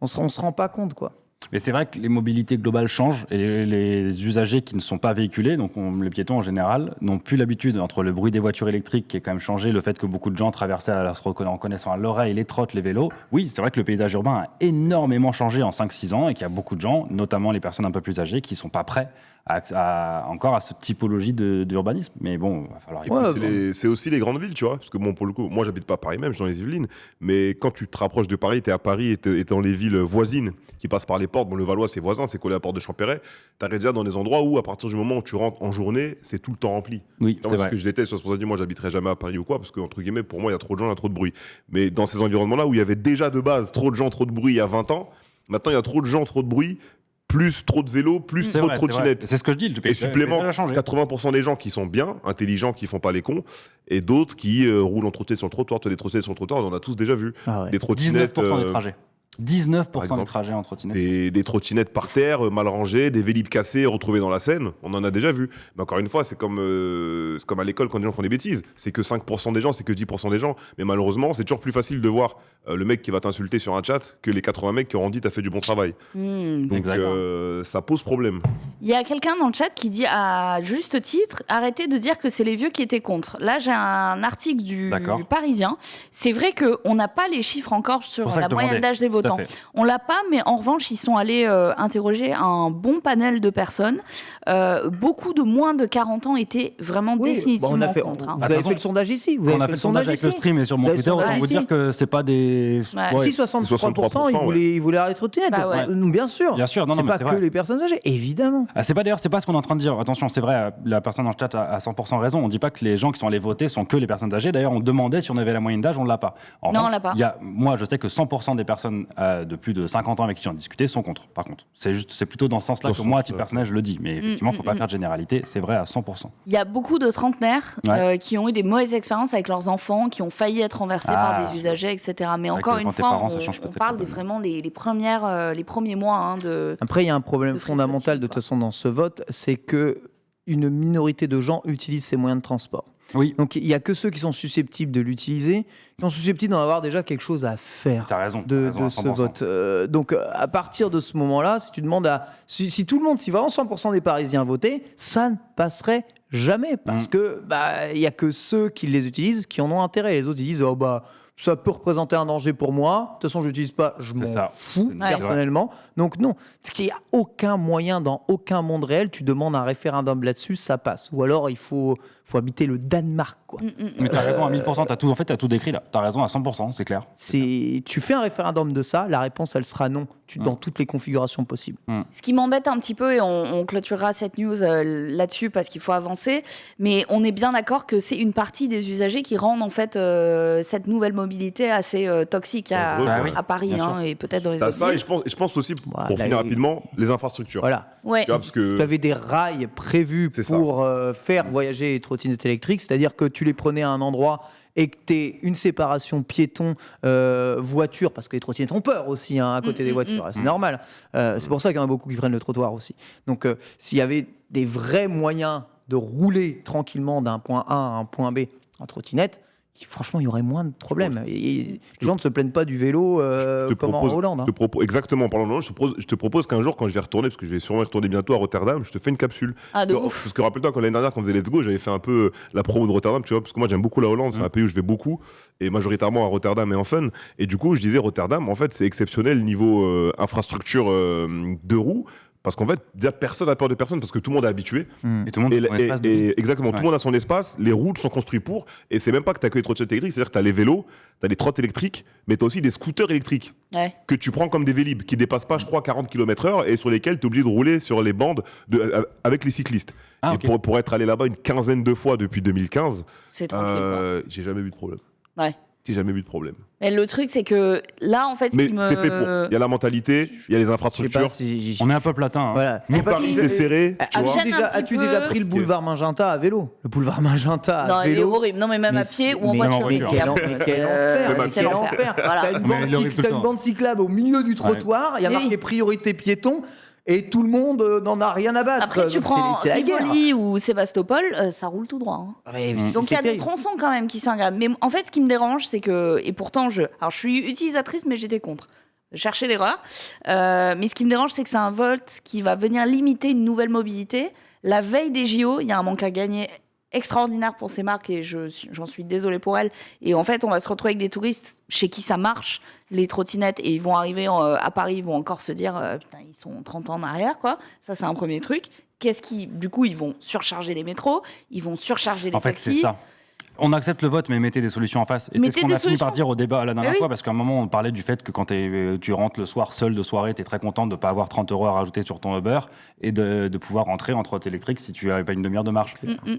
on se rend pas compte, quoi. Mais c'est vrai que les mobilités globales changent et les usagers qui ne sont pas véhiculés, donc les piétons en général, n'ont plus l'habitude entre le bruit des voitures électriques qui est quand même changé, le fait que beaucoup de gens traversaient en connaissant à l'oreille les trottes, les vélos. Oui, c'est vrai que le paysage urbain a énormément changé en 5-6 ans et qu'il y a beaucoup de gens, notamment les personnes un peu plus âgées, qui ne sont pas prêts encore à cette typologie d'urbanisme. Mais bon, il va falloir c'est aussi les grandes villes, tu vois. Parce que bon, pour le coup, moi, j'habite pas à Paris même, je suis dans les Yvelines. Mais quand tu te rapproches de Paris, tu es à Paris et tu es dans les villes voisines qui passent par les portes. Bon, le Valois, c'est voisin, c'est collé à la porte de Champéret. Tu arrives déjà dans des endroits où, à partir du moment où tu rentres en journée, c'est tout le temps rempli. Oui, c'est vrai. Ce que je déteste, c'est pour ça que je dis, moi, j'habiterai jamais à Paris ou quoi. Parce que, entre guillemets, pour moi, il y a trop de gens, il y a trop de bruit. Mais dans ces environnements-là où il y avait déjà de base trop de gens, trop de bruit il y a 20 ans, maintenant, il y a trop de gens, trop de bruit. Plus trop de vélos, plus trop de trottinettes. C'est ce que je dis. Et supplément, 80% des gens qui sont bien, intelligents, qui font pas les cons, et d'autres qui roulent en trottinette sur le trottoir. Tu as des trottinettes sur le trottoir, on en a tous déjà vu. Des trottinettes. 19% des trajets. 19% des trajets en trottinette. Des trottinettes par terre, mal rangées, des vélib cassés retrouvés dans la Seine, on en a déjà vu. Mais encore une fois, c'est comme à l'école quand les gens font des bêtises. C'est que 5% des gens, c'est que 10% des gens. Mais malheureusement, c'est toujours plus facile de voir le mec qui va t'insulter sur un chat que les 80 mecs qui auront dit t'as fait du bon travail. Donc ça pose problème. Il y a quelqu'un dans le chat qui dit à juste titre, arrêtez de dire que c'est les vieux qui étaient contre. Là, j'ai un article du Parisien. C'est vrai qu'on n'a pas les chiffres encore sur la moyenne d'âge des votants. On l'a pas, mais en revanche, ils sont allés interroger un bon panel de personnes. Beaucoup de moins de 40 ans étaient vraiment définitivement contre. Vous avez fait le sondage ici. On a fait le sondage avec le stream et sur mon Twitter. Autant vous dire que c'est pas des. Si 63%, ils voulaient arrêter de trottinette. Bien sûr. C'est pas que les personnes âgées, évidemment. C'est pas ce qu'on est en train de dire. Attention, c'est vrai, la personne dans le chat a 100% raison. On dit pas que les gens qui sont allés voter sont que les personnes âgées. D'ailleurs, on demandait si on avait la moyenne d'âge, on l'a pas. On l'a pas. Moi, je sais que 100% des personnes de plus de 50 ans avec qui j'en ai discuté sont contre. Par contre, c'est plutôt dans ce sens-là que moi, à titre personnel, je le dis. Mais effectivement, faut pas faire de généralité. C'est vrai à 100%. Il y a beaucoup de trentenaires qui ont eu des mauvaises expériences avec leurs enfants, qui ont failli être renversés par des usagers, etc. Mais encore une fois, on parle vraiment des premiers mois de. Après, il y a un problème fondamental de toute façon dans ce vote, c'est que une minorité de gens utilisent ces moyens de transport. Oui. Donc il n'y a que ceux qui sont susceptibles de l'utiliser, qui sont susceptibles d'en avoir déjà quelque chose à faire. T'as raison, de ce vote. Donc à partir de ce moment-là, si tu demandes si tout le monde, si vraiment 100% des Parisiens votaient, ça ne passerait jamais parce que il y a que ceux qui les utilisent qui en ont intérêt. Les autres ils disent ça peut représenter un danger pour moi. De toute façon, je l'utilise pas, je m'en fous personnellement. Donc non, ce qui a aucun moyen dans aucun monde réel, tu demandes un référendum là-dessus, ça passe. Ou alors il faut habiter le Danemark, quoi. Mais t'as raison à 1000%, t'as tout décrit là. T'as raison à 100%, c'est clair. Tu fais un référendum de ça, la réponse elle sera non, dans toutes les configurations possibles. Ce qui m'embête un petit peu, et on clôturera cette news là-dessus parce qu'il faut avancer, mais on est bien d'accord que c'est une partie des usagers qui rendent en fait cette nouvelle mobilité assez toxique à Paris et peut-être dans les autres villes. Et je pense aussi, pour finir rapidement, les infrastructures. Voilà. Ouais. Tu avais des rails prévus pour faire voyager les trottinettes électriques, c'est-à-dire que tu les prenais à un endroit et que tu aies une séparation piéton-voiture, parce que les trottinettes ont peur aussi à côté des voitures, c'est normal. C'est pour ça qu'il y en a beaucoup qui prennent le trottoir aussi. Donc s'il y avait des vrais moyens de rouler tranquillement d'un point A à un point B en trottinette, franchement, il y aurait moins de problèmes. Les gens ne se plaignent pas du vélo comme en Hollande. Exactement, en parlant de Hollande, je te propose qu'un jour, quand je vais retourner, parce que je vais sûrement retourner bientôt à Rotterdam, je te fais une capsule. Parce que rappelle-toi, quand l'année dernière, quand on faisait Let's Go, j'avais fait un peu la promo de Rotterdam, tu vois, parce que moi j'aime beaucoup la Hollande, c'est un pays où je vais beaucoup, et majoritairement à Rotterdam et en fun. Et du coup, je disais Rotterdam, en fait, c'est exceptionnel niveau infrastructure de roues. Parce qu'en fait, déjà, personne n'a peur de personne parce que tout le monde est habitué. Et tout le monde a son espace. Exactement, tout le monde a son espace, les routes sont construites pour, et c'est même pas que tu as que les trottinettes électriques, c'est-à-dire que tu as les vélos, tu as les trottes électriques, mais tu as aussi des scooters électriques que tu prends comme des vélib, qui dépassent pas, je crois, 40 km/h et sur lesquels tu es obligé de rouler sur les bandes avec les cyclistes. Pour être allé là-bas une quinzaine de fois depuis 2015, c'est tranquille. J'ai jamais vu de problème. Ouais. J'ai jamais vu de problème. Mais le truc, c'est que là, en fait, mais c'est fait pour. Il y a la mentalité, il y a les infrastructures. On est un peuple latin. Hein. Voilà. Nous, Paris, c'est serré. As-tu déjà pris le boulevard Magenta à vélo? Le boulevard Magenta à vélo. Non, il est horrible. Non, mais même à pied ou en voiture. C'est l'enfer. T'as une bande cyclable au milieu du trottoir, il y a marqué priorité piéton. Et tout le monde n'en a rien à battre. Après, tu prends Rivoli ou Sébastopol, ça roule tout droit. Hein. Donc il y a des tronçons quand même qui sont agréables. Mais en fait, ce qui me dérange, c'est que... Et pourtant, je suis utilisatrice, mais j'étais contre. Chercher l'erreur. Mais ce qui me dérange, c'est que c'est un Volt qui va venir limiter une nouvelle mobilité. La veille des JO, il y a un manque à gagner extraordinaire pour ces marques et j'en suis désolée pour elles. Et en fait, on va se retrouver avec des touristes chez qui ça marche, les trottinettes, et ils vont arriver à Paris, ils vont encore se dire putain, ils sont 30 ans en arrière, quoi. Ça, c'est un premier truc. Du coup, ils vont surcharger les métros, ils vont surcharger les taxis. En fait, c'est ça. On accepte le vote, mais mettez des solutions en face. Et c'est ce qu'on a fini par dire au débat la dernière fois, parce qu'à un moment, on parlait du fait que quand tu rentres le soir seul de soirée, tu es très content de ne pas avoir 30 € à rajouter sur ton Uber et de pouvoir rentrer en trottinette électrique si tu n'avais pas une demi-heure de marche.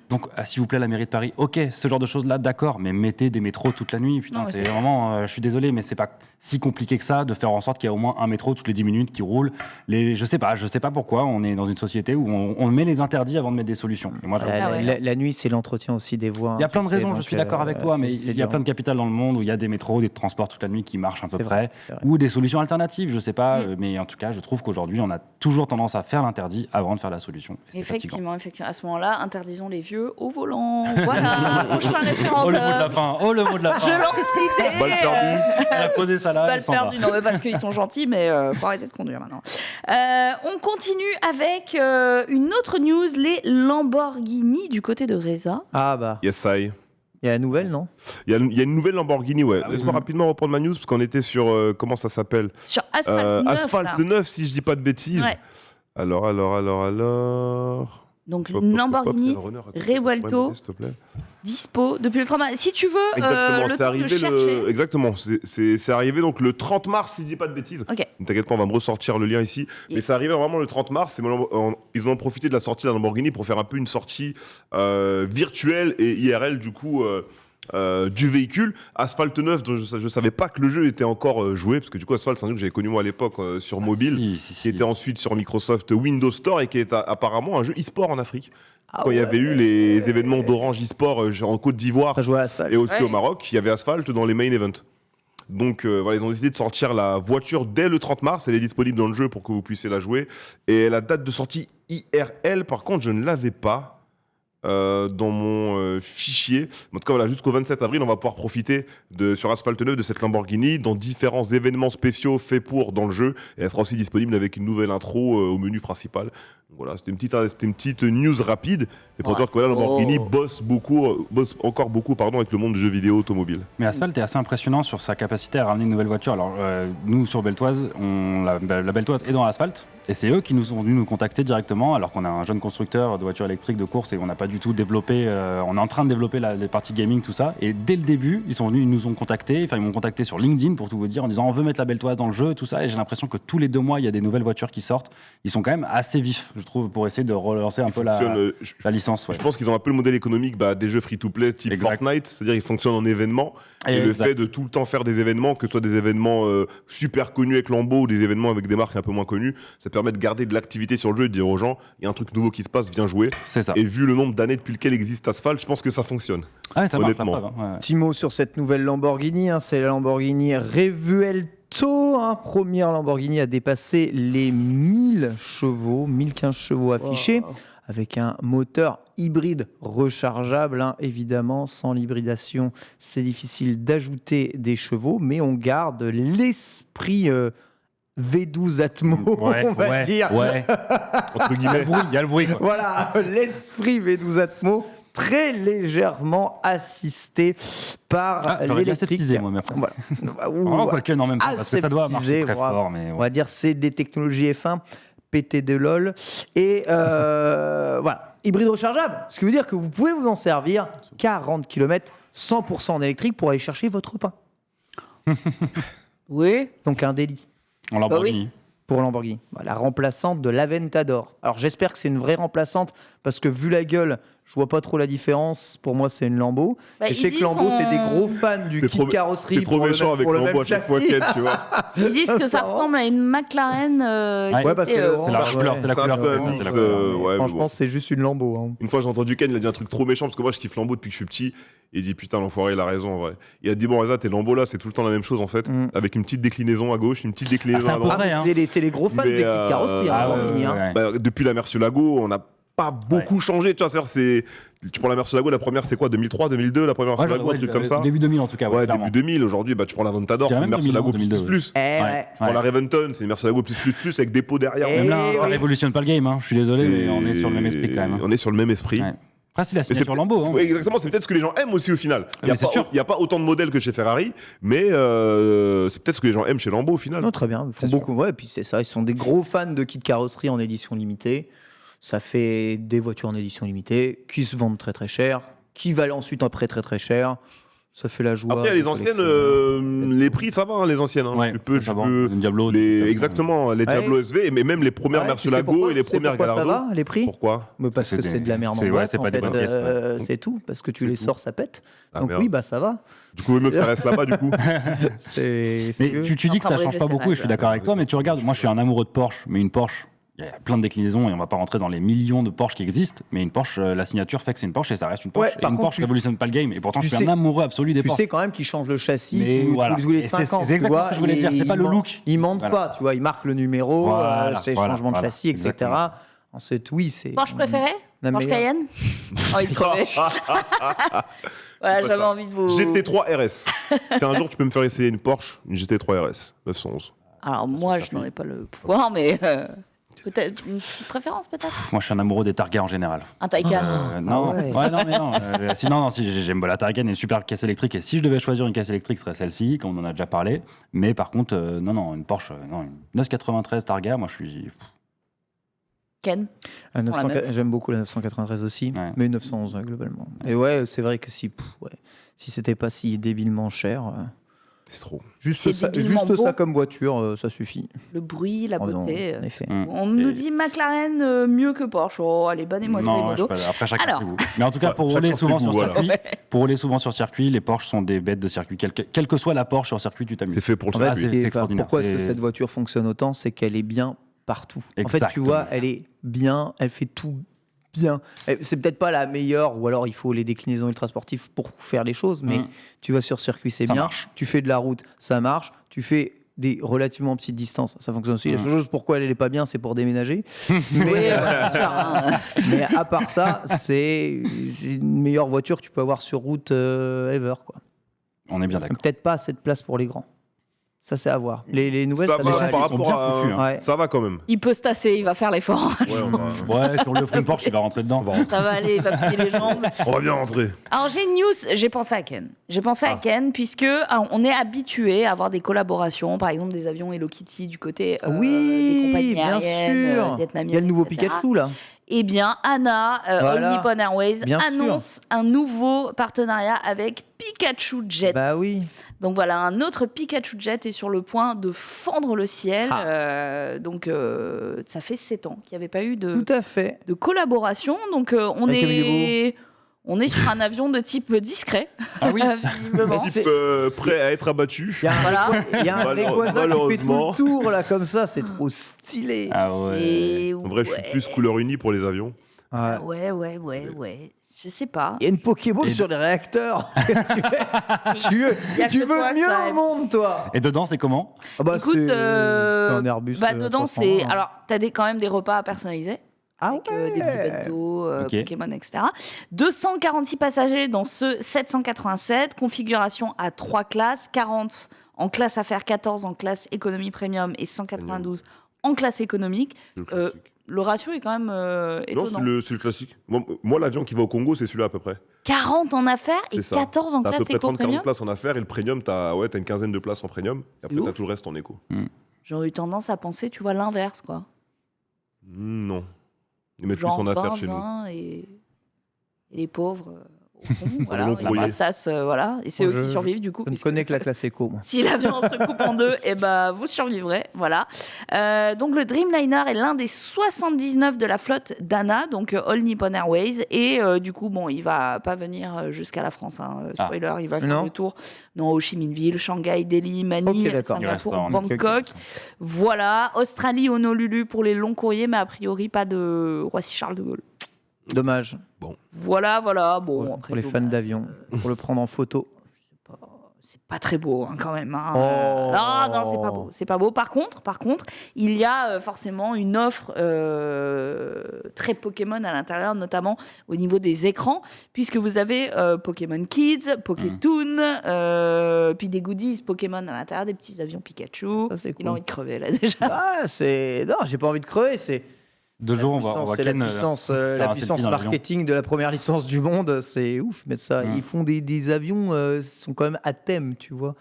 Donc, s'il vous plaît, la mairie de Paris, ok, ce genre de choses-là, d'accord, mais mettez des métros toute la nuit. Putain, c'est vraiment, je suis désolé, mais c'est pas si compliqué que ça de faire en sorte qu'il y ait au moins un métro toutes les 10 minutes qui roule. Je sais pas pourquoi on est dans une société où on met les interdits avant de mettre des solutions. Et moi, la nuit, c'est l'entretien aussi des voies. Il y a plein de raisons, je suis d'accord avec toi, mais il y a plein de capitales dans le monde où il y a des métros, des transports toute la nuit qui marchent à peu près, ou des solutions alternatives, je sais pas, mais en tout cas, je trouve qu'aujourd'hui, on a toujours tendance à faire l'interdit avant de faire la solution. Effectivement. À ce moment-là, interdisons les vieux au volant. Voilà, prochain référendum. Oh, le mot de la fin. Je lance l'idée. Balle perdue. Elle a posé ça là. Balle perdue, non, mais parce qu'ils sont gentils, mais faut arrêter de conduire maintenant. On continue avec une autre news, les Lamborghini du côté de Reza. Ah bah. Yes, I. Il y a la nouvelle, non? Il y a une nouvelle Lamborghini, ouais. Laisse-moi rapidement reprendre ma news, parce qu'on était sur... comment ça s'appelle? Sur Asphalt 9. Asphalt 9, si je dis pas de bêtises. Ouais. Alors... Donc une Lamborghini Revuelto dispo depuis le 30 mars. Si tu veux, le temps de chercher. Exactement, c'est arrivé donc le 30 mars, si je dis pas de bêtises. Okay. Ne t'inquiète pas, on va me ressortir le lien ici. Mais c'est arrivé vraiment le 30 mars. Ils ont profité de la sortie de la Lamborghini pour faire un peu une sortie virtuelle et IRL du coup... du véhicule. Asphalt 9, dont je savais pas que le jeu était encore joué, parce que du coup Asphalt c'est un jeu que j'avais connu moi à l'époque sur mobile, qui était ensuite sur Microsoft Windows Store et qui est apparemment un jeu e-sport en Afrique. Quand il y avait eu les événements d'Orange e-sport en Côte d'Ivoire et aussi au Maroc, il y avait Asphalt dans les main events. Donc voilà, ils ont décidé de sortir la voiture dès le 30 mars, elle est disponible dans le jeu pour que vous puissiez la jouer. Et la date de sortie IRL, par contre, je ne l'avais pas. Dans mon fichier. En tout cas, voilà, jusqu'au 27 avril, on va pouvoir profiter sur Asphalt 9 de cette Lamborghini dans différents événements spéciaux faits dans le jeu. Et elle sera aussi disponible avec une nouvelle intro au menu principal. Donc voilà, c'était une petite news rapide. Et pour dire que voilà, Lamborghini bosse encore beaucoup avec le monde du jeu vidéo automobile. Mais Asphalt est assez impressionnant sur sa capacité à ramener une nouvelle voiture. Alors, nous, sur Beltoise, la Beltoise est dans Asphalt. Et c'est eux qui nous sont venus nous contacter directement, alors qu'on a un jeune constructeur de voitures électriques de course et on n'a pas du tout développé. On est en train de développer les parties gaming, tout ça. Et dès le début, ils nous ont contactés. Enfin, ils m'ont contacté sur LinkedIn pour tout vous dire, en disant on veut mettre la Beltoise dans le jeu, tout ça. Et j'ai l'impression que tous les 2 mois, il y a des nouvelles voitures qui sortent. Ils sont quand même assez vifs, je trouve, pour essayer de relancer un peu la licence. Ouais. Je pense qu'ils ont un peu le modèle économique des jeux free-to-play type Fortnite, c'est-à-dire ils fonctionnent en événements. Et le fait de tout le temps faire des événements, que ce soit des événements super connus avec Lambo ou des événements avec des marques un peu moins connues, ça permet de garder de l'activité sur le jeu et de dire aux gens, il y a un truc nouveau qui se passe, viens jouer. C'est ça. Et vu le nombre d'années depuis lequel existe Asphalt, je pense que ça fonctionne. Ah ouais, ça honnêtement. Marche, Petit mot sur cette nouvelle Lamborghini, c'est la Lamborghini Revuelto. Première Lamborghini à dépasser les 1000 chevaux, 1015 chevaux affichés. Wow. Avec un moteur hybride rechargeable, évidemment. Sans l'hybridation, c'est difficile d'ajouter des chevaux, mais on garde l'esprit V12 Atmo, on va dire. Ouais. Entre guillemets, il y a le bruit. Quoi. Voilà, l'esprit V12 Atmo, très légèrement assisté par l'électrique. Moi, merci. Voilà. Quoique, non, même pas, parce que ça doit marcher très fort. Mais ouais. On va dire c'est des technologies F1. PT de LOL et voilà, hybride rechargeable, ce qui veut dire que vous pouvez vous en servir 40 km 100% en électrique pour aller chercher votre pain. Oui. Donc un délit. En Lamborghini. Oui. Pour Lamborghini. La remplaçante de l'Aventador. Alors j'espère que c'est une vraie remplaçante parce que vu la gueule, Je vois pas trop la différence. Pour moi, c'est une Lambo. Et je sais que Lambo, c'est des gros fans du kit carrosserie. C'est trop méchant avec Lambo à chaque fois, Ken, tu vois. Ils disent que ça ressemble à une McLaren. Ouais, parce que c'est la couleur. Franchement, c'est juste une Lambo. Une fois, j'ai entendu Ken, il a dit un truc trop méchant parce que moi, je kiffe Lambo depuis que je suis petit. Et il dit putain, l'enfoiré, il a raison en vrai. Il a dit bon, Reza, tes Lambo là, c'est tout le temps la même chose en fait, avec une petite déclinaison à gauche, une petite déclinaison à droite. C'est les gros fans des kits carrosserie. Depuis la Murcielago, on n'a pas beaucoup changé. Tu vois, tu prends la Murcielago, la première c'est quoi, 2003, 2002, la première Murcielago, un truc comme ça. Début 2000 en tout cas. Ouais, début 2000. Aujourd'hui, tu prends la Ventador, c'est une Murcielago plus. Tu prends la Reventon, c'est une Murcielago plus avec des pots derrière. Même là, ça révolutionne pas le game. Je suis désolé, mais on est sur le même esprit quand même. On est sur le même esprit. Après, c'est la signature Lambo. Oui, exactement, c'est peut-être ce que les gens aiment aussi au final. Il n'y a pas autant de modèles que chez Ferrari, mais c'est peut-être ce que les gens aiment chez Lambo au final. Non, très bien, ils font beaucoup. Ouais, puis c'est ça, ils sont des gros fans de kit carrosserie en édition limitée. Ça fait des voitures en édition limitée qui se vendent très très cher, qui valent ensuite après très très cher. Ça fait la joie. Après, les anciennes, les prix, ça va, les anciennes. Ouais, tu peux Diablo, exactement, les Diablo SV, mais même les premières Murcielago et les premières Gallardo. Ça va, les prix? Pourquoi? Parce que c'est de la merde en boîte, en fait. C'est tout, parce que tu les sors, ça pète. Donc oui, ça va. Du coup, même que ça reste là-bas, du coup. Tu dis que ça change pas beaucoup, et je suis d'accord avec toi, mais tu regardes, moi je suis un amoureux de Porsche, mais une Porsche, il y a plein de déclinaisons et on va pas rentrer dans les millions de Porsche qui existent, mais une Porsche, la signature fait que c'est une Porsche et ça reste une Porsche. Et une Porsche révolutionne pas le game, et pourtant je suis un amoureux absolu des Porsche. Tu sais quand même qu'ils changent le châssis tous les 5 ans. C'est exactement ce que je voulais dire, c'est pas le look. Ils mentent pas, tu vois, ils marquent le numéro, c'est changement de châssis, etc. Ensuite, oui, c'est. Porsche préférée? Porsche Cayenne? Oh, il crevait. Voilà, j'avais envie de vous. GT3 RS. Si un jour tu peux me faire essayer une Porsche, une GT3 RS 911. Alors moi, je n'en ai pas le pouvoir, mais peut-être une petite préférence, peut-être. Moi, je suis un amoureux des Targa en général. Un Taycan. Non, si j'aime la Taycan et une super caisse électrique. Et si je devais choisir une caisse électrique, ce serait celle-ci, comme on en a déjà parlé. Mais par contre, une Porsche, une 993 Targa, moi, je suis. Ken. J'aime beaucoup la 993 aussi, mais 911 globalement. Et ouais, c'est vrai que si c'était pas si débilement cher. C'est trop. Juste ça comme voiture, ça suffit. Le bruit, la beauté. En effet. On nous dit McLaren mieux que Porsche. Oh, allez, bannez-moi ça les modos. Après, chacun ses goûts. Mais en tout cas, pour rouler souvent sur circuit, les Porsche sont des bêtes de circuit. Quelle que soit la Porsche sur circuit, tu t'amuses. C'est fait pour le circuit. C'est extraordinaire. Pourquoi est-ce que cette voiture fonctionne autant? C'est qu'elle est bien partout. En fait, tu vois, elle est bien, elle fait tout bien. C'est peut-être pas la meilleure, ou alors il faut les déclinaisons ultra sportives pour faire les choses, mais tu vas sur circuit, c'est bien. Marche. Tu fais de la route, ça marche. Tu fais des relativement petites distances, ça fonctionne aussi. La seule chose pourquoi elle n'est pas bien, c'est pour déménager. Mais à part ça, c'est une meilleure voiture que tu peux avoir sur route ever, quoi. On est bien d'accord. Peut-être pas assez de place pour les grands. Ça, c'est à voir. Les nouvelles, ça ça va, déjà, par rapport à... Ça va quand même. Il peut se tasser, il va faire l'effort. Sur le front Porsche, il va rentrer dedans. Ça va aller, il va plier les jambes. On va bien rentrer. Alors, j'ai une news, j'ai pensé à Ken. Puisque on est habitué à avoir des collaborations, par exemple des avions Hello Kitty du côté des compagnies aériennes vietnamiennes. Il y a le nouveau etc. Pikachu, là. Eh bien, ANA, All Nippon Airways, annonce un nouveau partenariat avec Pikachu Jet. Bah oui. Donc voilà, un autre Pikachu Jet est sur le point de fendre le ciel. Donc ça fait 7 ans qu'il n'y avait pas eu de collaboration. Donc on est sur un avion de type discret. Ah oui. visiblement. Type prêt à être abattu. Il y a un Rayquaza qui fait tout le tour là comme ça, c'est trop stylé. Ah ouais. En vrai, je suis plus couleur unie pour les avions. Ouais. Je sais pas. Il y a une Pokéball sur les réacteurs. tu veux mieux au monde, toi. Et dedans, c'est comment? Écoute, c'est un Airbus. Dedans, c'est. Alors, t'as quand même des repas personnalisés. Avec des petits bento, Pokémon, etc. 246 passagers dans ce 787. Configuration à 3 classes. 40 en classe affaires, 14 en classe économie premium et 192 en classe économique. Le ratio est quand même étonnant. Non, c'est le classique. Moi, l'avion qui va au Congo, c'est celui-là à peu près. 40 en affaires et 14 en classe éco-premium. T'as à peu près 30-40 places en affaires et le premium, t'as une quinzaine de places en premium. Et après, t'as tout le reste en éco. J'aurais eu tendance à penser, tu vois, l'inverse, quoi. Non. Ils mettent plus en affaires chez nous. Et les pauvres Voilà, voilà, et c'est eux qui survivent du coup. Je ne connais que la classe éco. Si l'avion se coupe en deux, et vous survivrez, voilà. Donc le Dreamliner est l'un des 79 de la flotte d'ANA, donc All Nippon Airways, et du coup, il va pas venir jusqu'à la France, spoiler, il va faire le tour. Non, Ho Chi Minh Ville, Shanghai, Delhi, Manille, Singapour, Bangkok. Voilà, Australie, Honolulu pour les longs courriers, mais a priori pas de Roissy-Charles de Gaulle. Dommage. Bon. Voilà. Bon, après, pour les fans d'avion, pour le prendre en photo. C'est pas très beau quand même. Non, c'est pas beau. Par contre, il y a forcément une offre très Pokémon à l'intérieur, notamment au niveau des écrans, puisque vous avez Pokémon Kids, Pokétoon, puis des goodies Pokémon à l'intérieur, des petits avions Pikachu. Ça, c'est cool. Il a envie de crever là déjà. Non, j'ai pas envie de crever, c'est... De jour, on va la puissance marketing de la première licence du monde, c'est ouf. Mettre ça. Ils font des avions, sont quand même à thème, tu vois.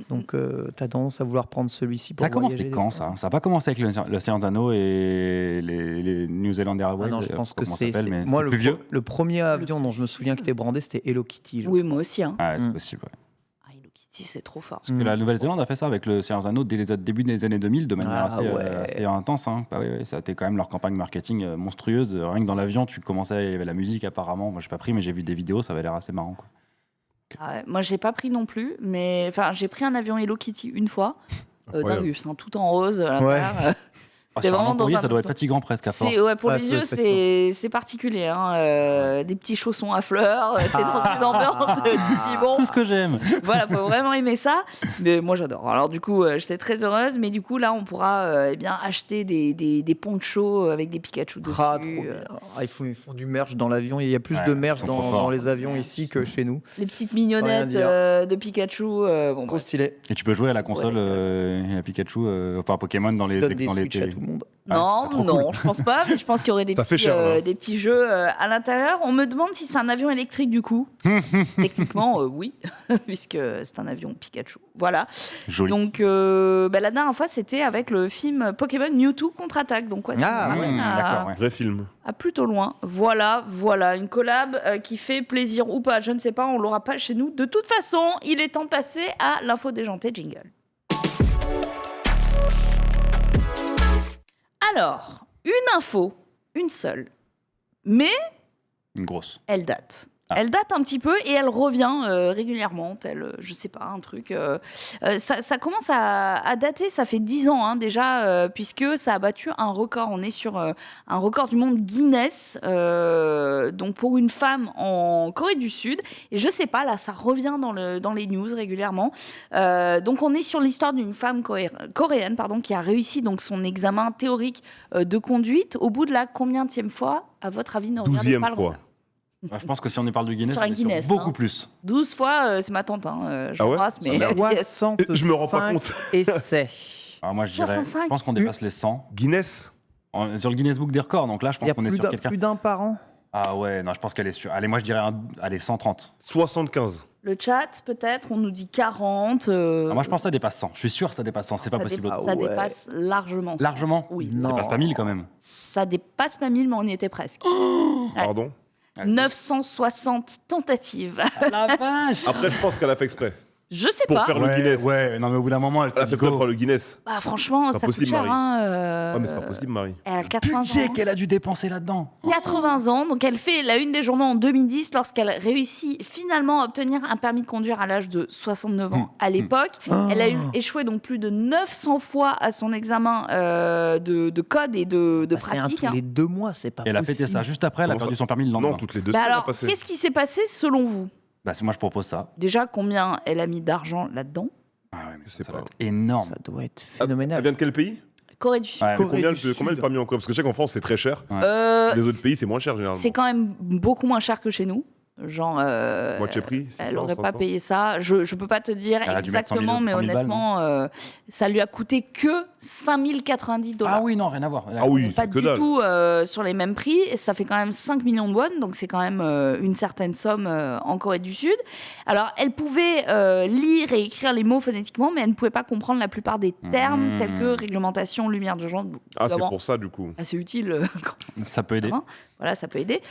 Donc, t'as tendance à vouloir prendre celui-ci pour voyager. Ça a commencé quand ça n'a pas commencé avec le Seigneur des Anneaux et les New Zealand Airways. Non, je pense que c'est moi plus vieux. Le premier avion dont je me souviens qui était brandé, c'était Hello Kitty. Oui, moi aussi. C'est possible. C'est trop fort. Parce que la Nouvelle-Zélande a fait ça avec le Seigneur des Anneaux dès les débuts des années 2000 de manière assez intense. Ça a été quand même leur campagne marketing monstrueuse. Rien que dans l'avion, tu commençais, il y avait la musique apparemment. Moi, j'ai pas pris, mais j'ai vu des vidéos, ça avait l'air assez marrant. Moi, j'ai pas pris non plus, mais j'ai pris un avion Hello Kitty une fois, d'Argus, tout en rose à l'intérieur. C'est vraiment ça doit être fatigant presque à force. Pour les yeux, c'est particulier. Des petits chaussons à fleurs, t'es dans une ambiance bon. Tout ce que j'aime. Voilà, faut vraiment aimer ça. Mais moi, j'adore. Alors du coup, j'étais très heureuse. Mais du coup, là, on pourra acheter des ponchos avec des Pikachu dessus. Trop bien. Ils font du merch dans l'avion. Il y a plus de merch dans les avions ici que chez nous. Les petites mignonnettes de Pikachu. Trop stylé. Et tu peux jouer à la console à Pikachu, à Pokémon dans les télé. Non, je pense pas. Mais je pense qu'il y aurait des petits jeux à l'intérieur. On me demande si c'est un avion électrique du coup. Techniquement, oui, puisque c'est un avion Pikachu. Voilà. Joli. Donc, la dernière fois, c'était avec le film Pokémon Mewtwo contre-attaque. Donc, vrai film. À plutôt loin. Voilà, une collab qui fait plaisir ou pas. Je ne sais pas, on l'aura pas chez nous. De toute façon, il est temps de passer à l'info déjantée jingle. Alors, une info, une seule, mais une grosse. Elle date. Elle date un petit peu et elle revient régulièrement, je sais pas, un truc. Ça commence à dater, ça fait 10 ans déjà, puisque ça a battu un record. On est sur un record du monde Guinness, donc pour une femme en Corée du Sud. Et je sais pas, là, ça revient dans les news régulièrement. Donc on est sur l'histoire d'une femme coréenne qui a réussi donc son examen théorique de conduite. Au bout de la combienième fois, à votre avis, ne regardez pas le fois. Je pense que si on y parle du Guinness, Guinness beaucoup plus. 12 fois, c'est ma tante. Je l'embrasse, mais... 65 je me rends pas compte. essais. Alors moi, je pense qu'on dépasse les 100. Guinness sur le Guinness Book des records, donc là, je pense qu'on est sur quelqu'un. Plus d'un par an. Ah ouais, non, je pense qu'elle est sur... Allez, moi, je dirais 130. 75. Le chat, peut-être, on nous dit 40. Moi, je pense que ça dépasse 100. Je suis sûr que ça dépasse 100. C'est pas possible. Ça dépasse largement. Largement ? Oui. Ça dépasse pas 1000 quand même. Ça dépasse pas 1000, mais on y était presque. Pardon ? 960 tentatives. La vache. Après, je pense qu'elle a fait exprès. Je sais pour pas. Pour faire le Guinness. Ouais, non mais au bout d'un moment, elle a fait exprès pour le Guinness. Bah franchement, ça coûte cher. Ouais, mais c'est pas possible, Marie. Elle a 80 ans. Le budget qu'elle a dû dépenser là-dedans. 80 ans, donc elle fait la une des journaux en 2010 lorsqu'elle réussit finalement à obtenir un permis de conduire à l'âge de 69 ans à l'époque. Elle a échoué donc plus de 900 fois à son examen de code et de pratique. C'est tous les 2 mois, c'est pas possible. Elle a fêté ça juste après, elle a perdu son permis le lendemain. Non, toutes les 2 semaines. Alors, qu'est-ce qui s'est passé selon vous ? Moi, je propose ça. Déjà, combien elle a mis d'argent là-dedans ? Ah ouais, mais ça doit être énorme. Ça doit être phénoménal. Elle vient de quel pays ? Corée du Sud. Combien le permis en quoi ? Parce que je sais qu'en France, c'est très cher. Les autres pays, c'est moins cher généralement. C'est quand même beaucoup moins cher que chez nous. Genre, moitié prix, elle n'aurait pas payé ça. Je peux pas te dire exactement, mais honnêtement, ça lui a coûté que $5090. Ah oui, non, rien à voir. Ah oui, pas du tout sur les mêmes prix. Et ça fait quand même 5 millions de won, donc c'est quand même une certaine somme en Corée du Sud. Alors, elle pouvait lire et écrire les mots phonétiquement, mais elle ne pouvait pas comprendre la plupart des termes tels que réglementation, lumière d'urgence. Ah, c'est pour ça, du coup. Assez utile. Ça peut aider. Voilà, ça peut aider.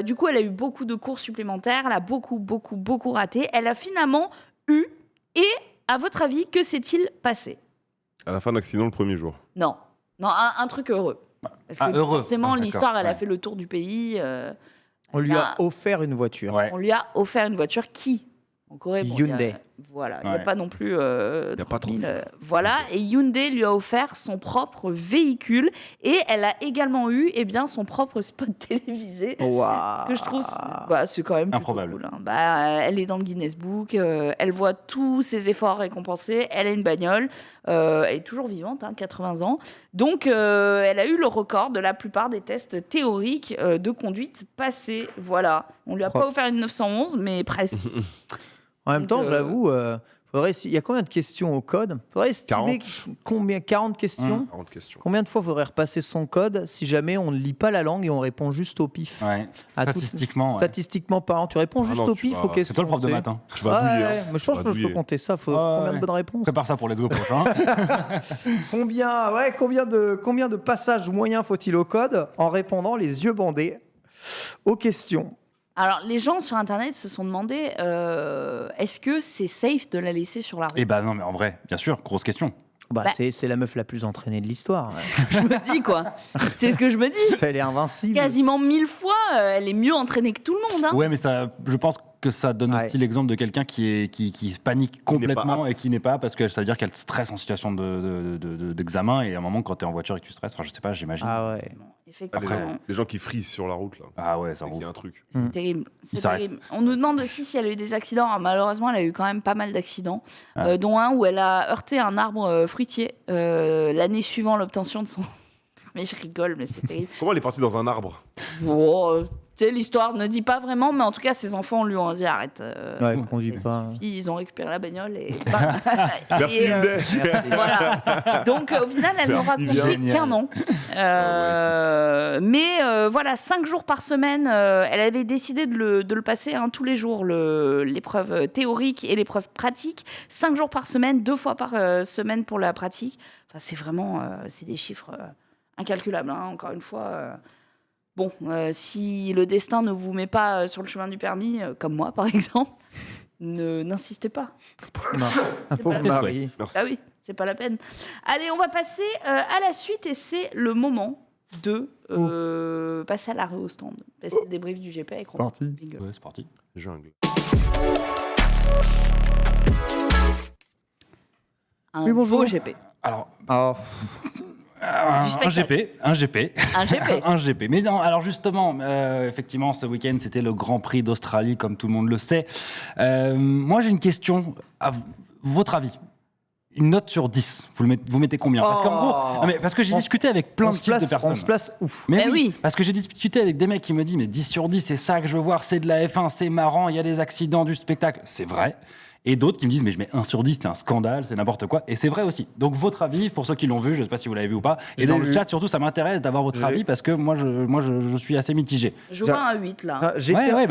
Du coup, elle a eu beaucoup de cours supplémentaires, elle a beaucoup raté. Elle a finalement eu, et à votre avis, que s'est-il passé? À la fin de l'accident, le premier jour. Non, un truc heureux. Parce que forcément, l'histoire, elle a fait le tour du pays. On lui a offert une voiture. On lui a offert une voiture qui en Corée, Hyundai. Voilà, il n'y a pas non plus. Il n'y a pas 30 000. Voilà, et Hyundai lui a offert son propre véhicule et elle a également eu son propre spot télévisé. Ce que je trouve, c'est quand même improbable. Cool, hein. Elle est dans le Guinness Book, elle voit tous ses efforts récompensés, elle a une bagnole, elle est toujours vivante, 80 ans. Donc, elle a eu le record de la plupart des tests théoriques de conduite passés. Voilà, on lui a pas offert une 911, mais presque. En même temps, j'avoue, il y a combien de questions au code? Faudrait estimer 40 questions. 40 questions. Combien de fois faudrait repasser son code si jamais on ne lit pas la langue et on répond juste au pif? Statistiquement. Statistiquement parlant, tu réponds juste au pif aux questions. C'est toi le prof de maths. Je vais bouillir. Mais je pense que je peux compter ça. Faut combien de bonnes réponses? Prépare ça pour les 2 prochains. Combien de passages moyens faut-il au code en répondant les yeux bandés aux questions? Alors, les gens sur Internet se sont demandé est-ce que c'est safe de la laisser sur la route? Non, mais en vrai, bien sûr, grosse question. C'est la meuf la plus entraînée de l'histoire. C'est ce que je me dis, quoi. C'est ce que je me dis. Elle est invincible. Quasiment 1000 fois, elle est mieux entraînée que tout le monde. Hein. Ouais, mais ça, je pense que ça donne aussi l'exemple de quelqu'un qui panique complètement et qui n'est pas, parce que ça veut dire qu'elle stresse en situation d'examen, et à un moment, quand tu es en voiture et que tu stresses, je sais pas, j'imagine. Ah ouais. Effectivement. Les gens qui frisent sur la route, là. Ah ouais, ça roule. Il y a un truc. C'est terrible. C'est terrible. On nous demande aussi si elle a eu des accidents. Alors, malheureusement, elle a eu quand même pas mal d'accidents, dont un où elle a heurté un arbre fruitier l'année suivant l'obtention de son... Mais je rigole, mais c'est terrible. Comment elle est partie dans un arbre? Tu sais, l'histoire ne dit pas vraiment, mais en tout cas, ses enfants lui ont dit arrête. Conduis pas. Ils ont récupéré la bagnole et. Merci Hyundai. Voilà. Donc, au final, elle n'aura compté qu'un an. Mais voilà, 5 jours par semaine, elle avait décidé de le passer tous les jours, l'épreuve théorique et l'épreuve pratique. 5 jours par semaine, 2 fois par semaine pour la pratique. Enfin, c'est vraiment c'est des chiffres incalculables, encore une fois. Bon, si le destin ne vous met pas sur le chemin du permis, comme moi par exemple, n'insistez pas. Pauvre Marie. Merci. Ah oui, c'est pas la peine. Allez, on va passer à la suite et c'est le moment de passer à l'arrêt au stand. Passer le débrief du GP avec Romain. Ouais, c'est parti. Jungle. Bonjour. Beau GP. Alors... Un GP. Mais non, alors justement, effectivement, ce week-end, c'était le Grand Prix d'Australie, comme tout le monde le sait. Moi, j'ai une question. À votre avis, une note sur 10, vous mettez combien? Parce qu'en gros, parce que j'ai discuté avec plein de types de personnes. On se place ouf. Mais oui, parce que j'ai discuté avec des mecs qui me disent, mais 10 sur 10, c'est ça que je veux voir, c'est de la F1, c'est marrant, il y a des accidents, du spectacle. C'est vrai. Et d'autres qui me disent, mais je mets 1 sur 10, c'est un scandale, c'est n'importe quoi. Et c'est vrai aussi. Donc, votre avis, pour ceux qui l'ont vu, je ne sais pas si vous l'avez vu ou pas. Et dans le chat, surtout, ça m'intéresse d'avoir votre avis parce que moi, je suis assez mitigé. Je vois un 8 là.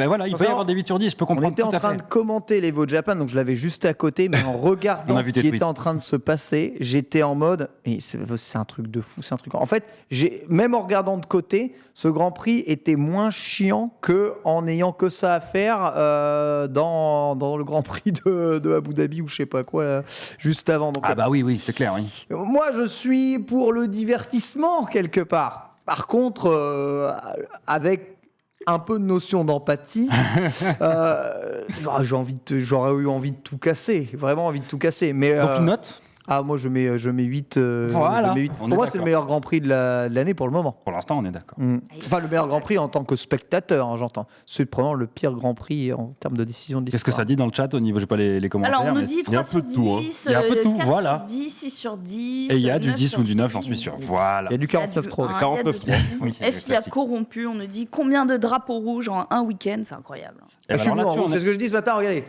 Voilà, il peut y avoir des 8 sur 10, je peux comprendre. On était en train de commenter les Evo Japan, donc je l'avais juste à côté, mais en regardant ce qui était en train de se passer, j'étais en mode, et c'est un truc de fou, c'est un truc. En fait, même en regardant de côté, ce Grand Prix était moins chiant qu'en n'ayant que ça à faire dans le Grand Prix de Abu Dhabi ou je sais pas quoi, juste avant. Donc, oui, c'est clair, oui. Moi, je suis pour le divertissement, quelque part. Par contre, avec un peu de notion d'empathie, j'aurais eu envie de tout casser, vraiment envie de tout casser. Mais, donc une note? Moi je mets 8. Voilà. Je mets 8. Pour moi, c'est le meilleur Grand Prix de l'année pour le moment. Pour l'instant, on est d'accord. Enfin, le meilleur Grand Prix en tant que spectateur, j'entends. C'est probablement le pire Grand Prix en termes de décision de l'histoire. Qu'est-ce que ça dit dans le chat au niveau, j'ai pas les commentaires. Alors, on nous dit 3 sur 10, il y a un peu de tout, 4 voilà. sur 10, 6 sur 10. Et il y a du 10 ou du 9, j'en suis sûr. Voilà. Il y a du 49-3. 49-3. Oui, F, il a corrompu. On nous dit combien de drapeaux rouges en un week-end, c'est incroyable. C'est ce que je dis ce matin, regardez.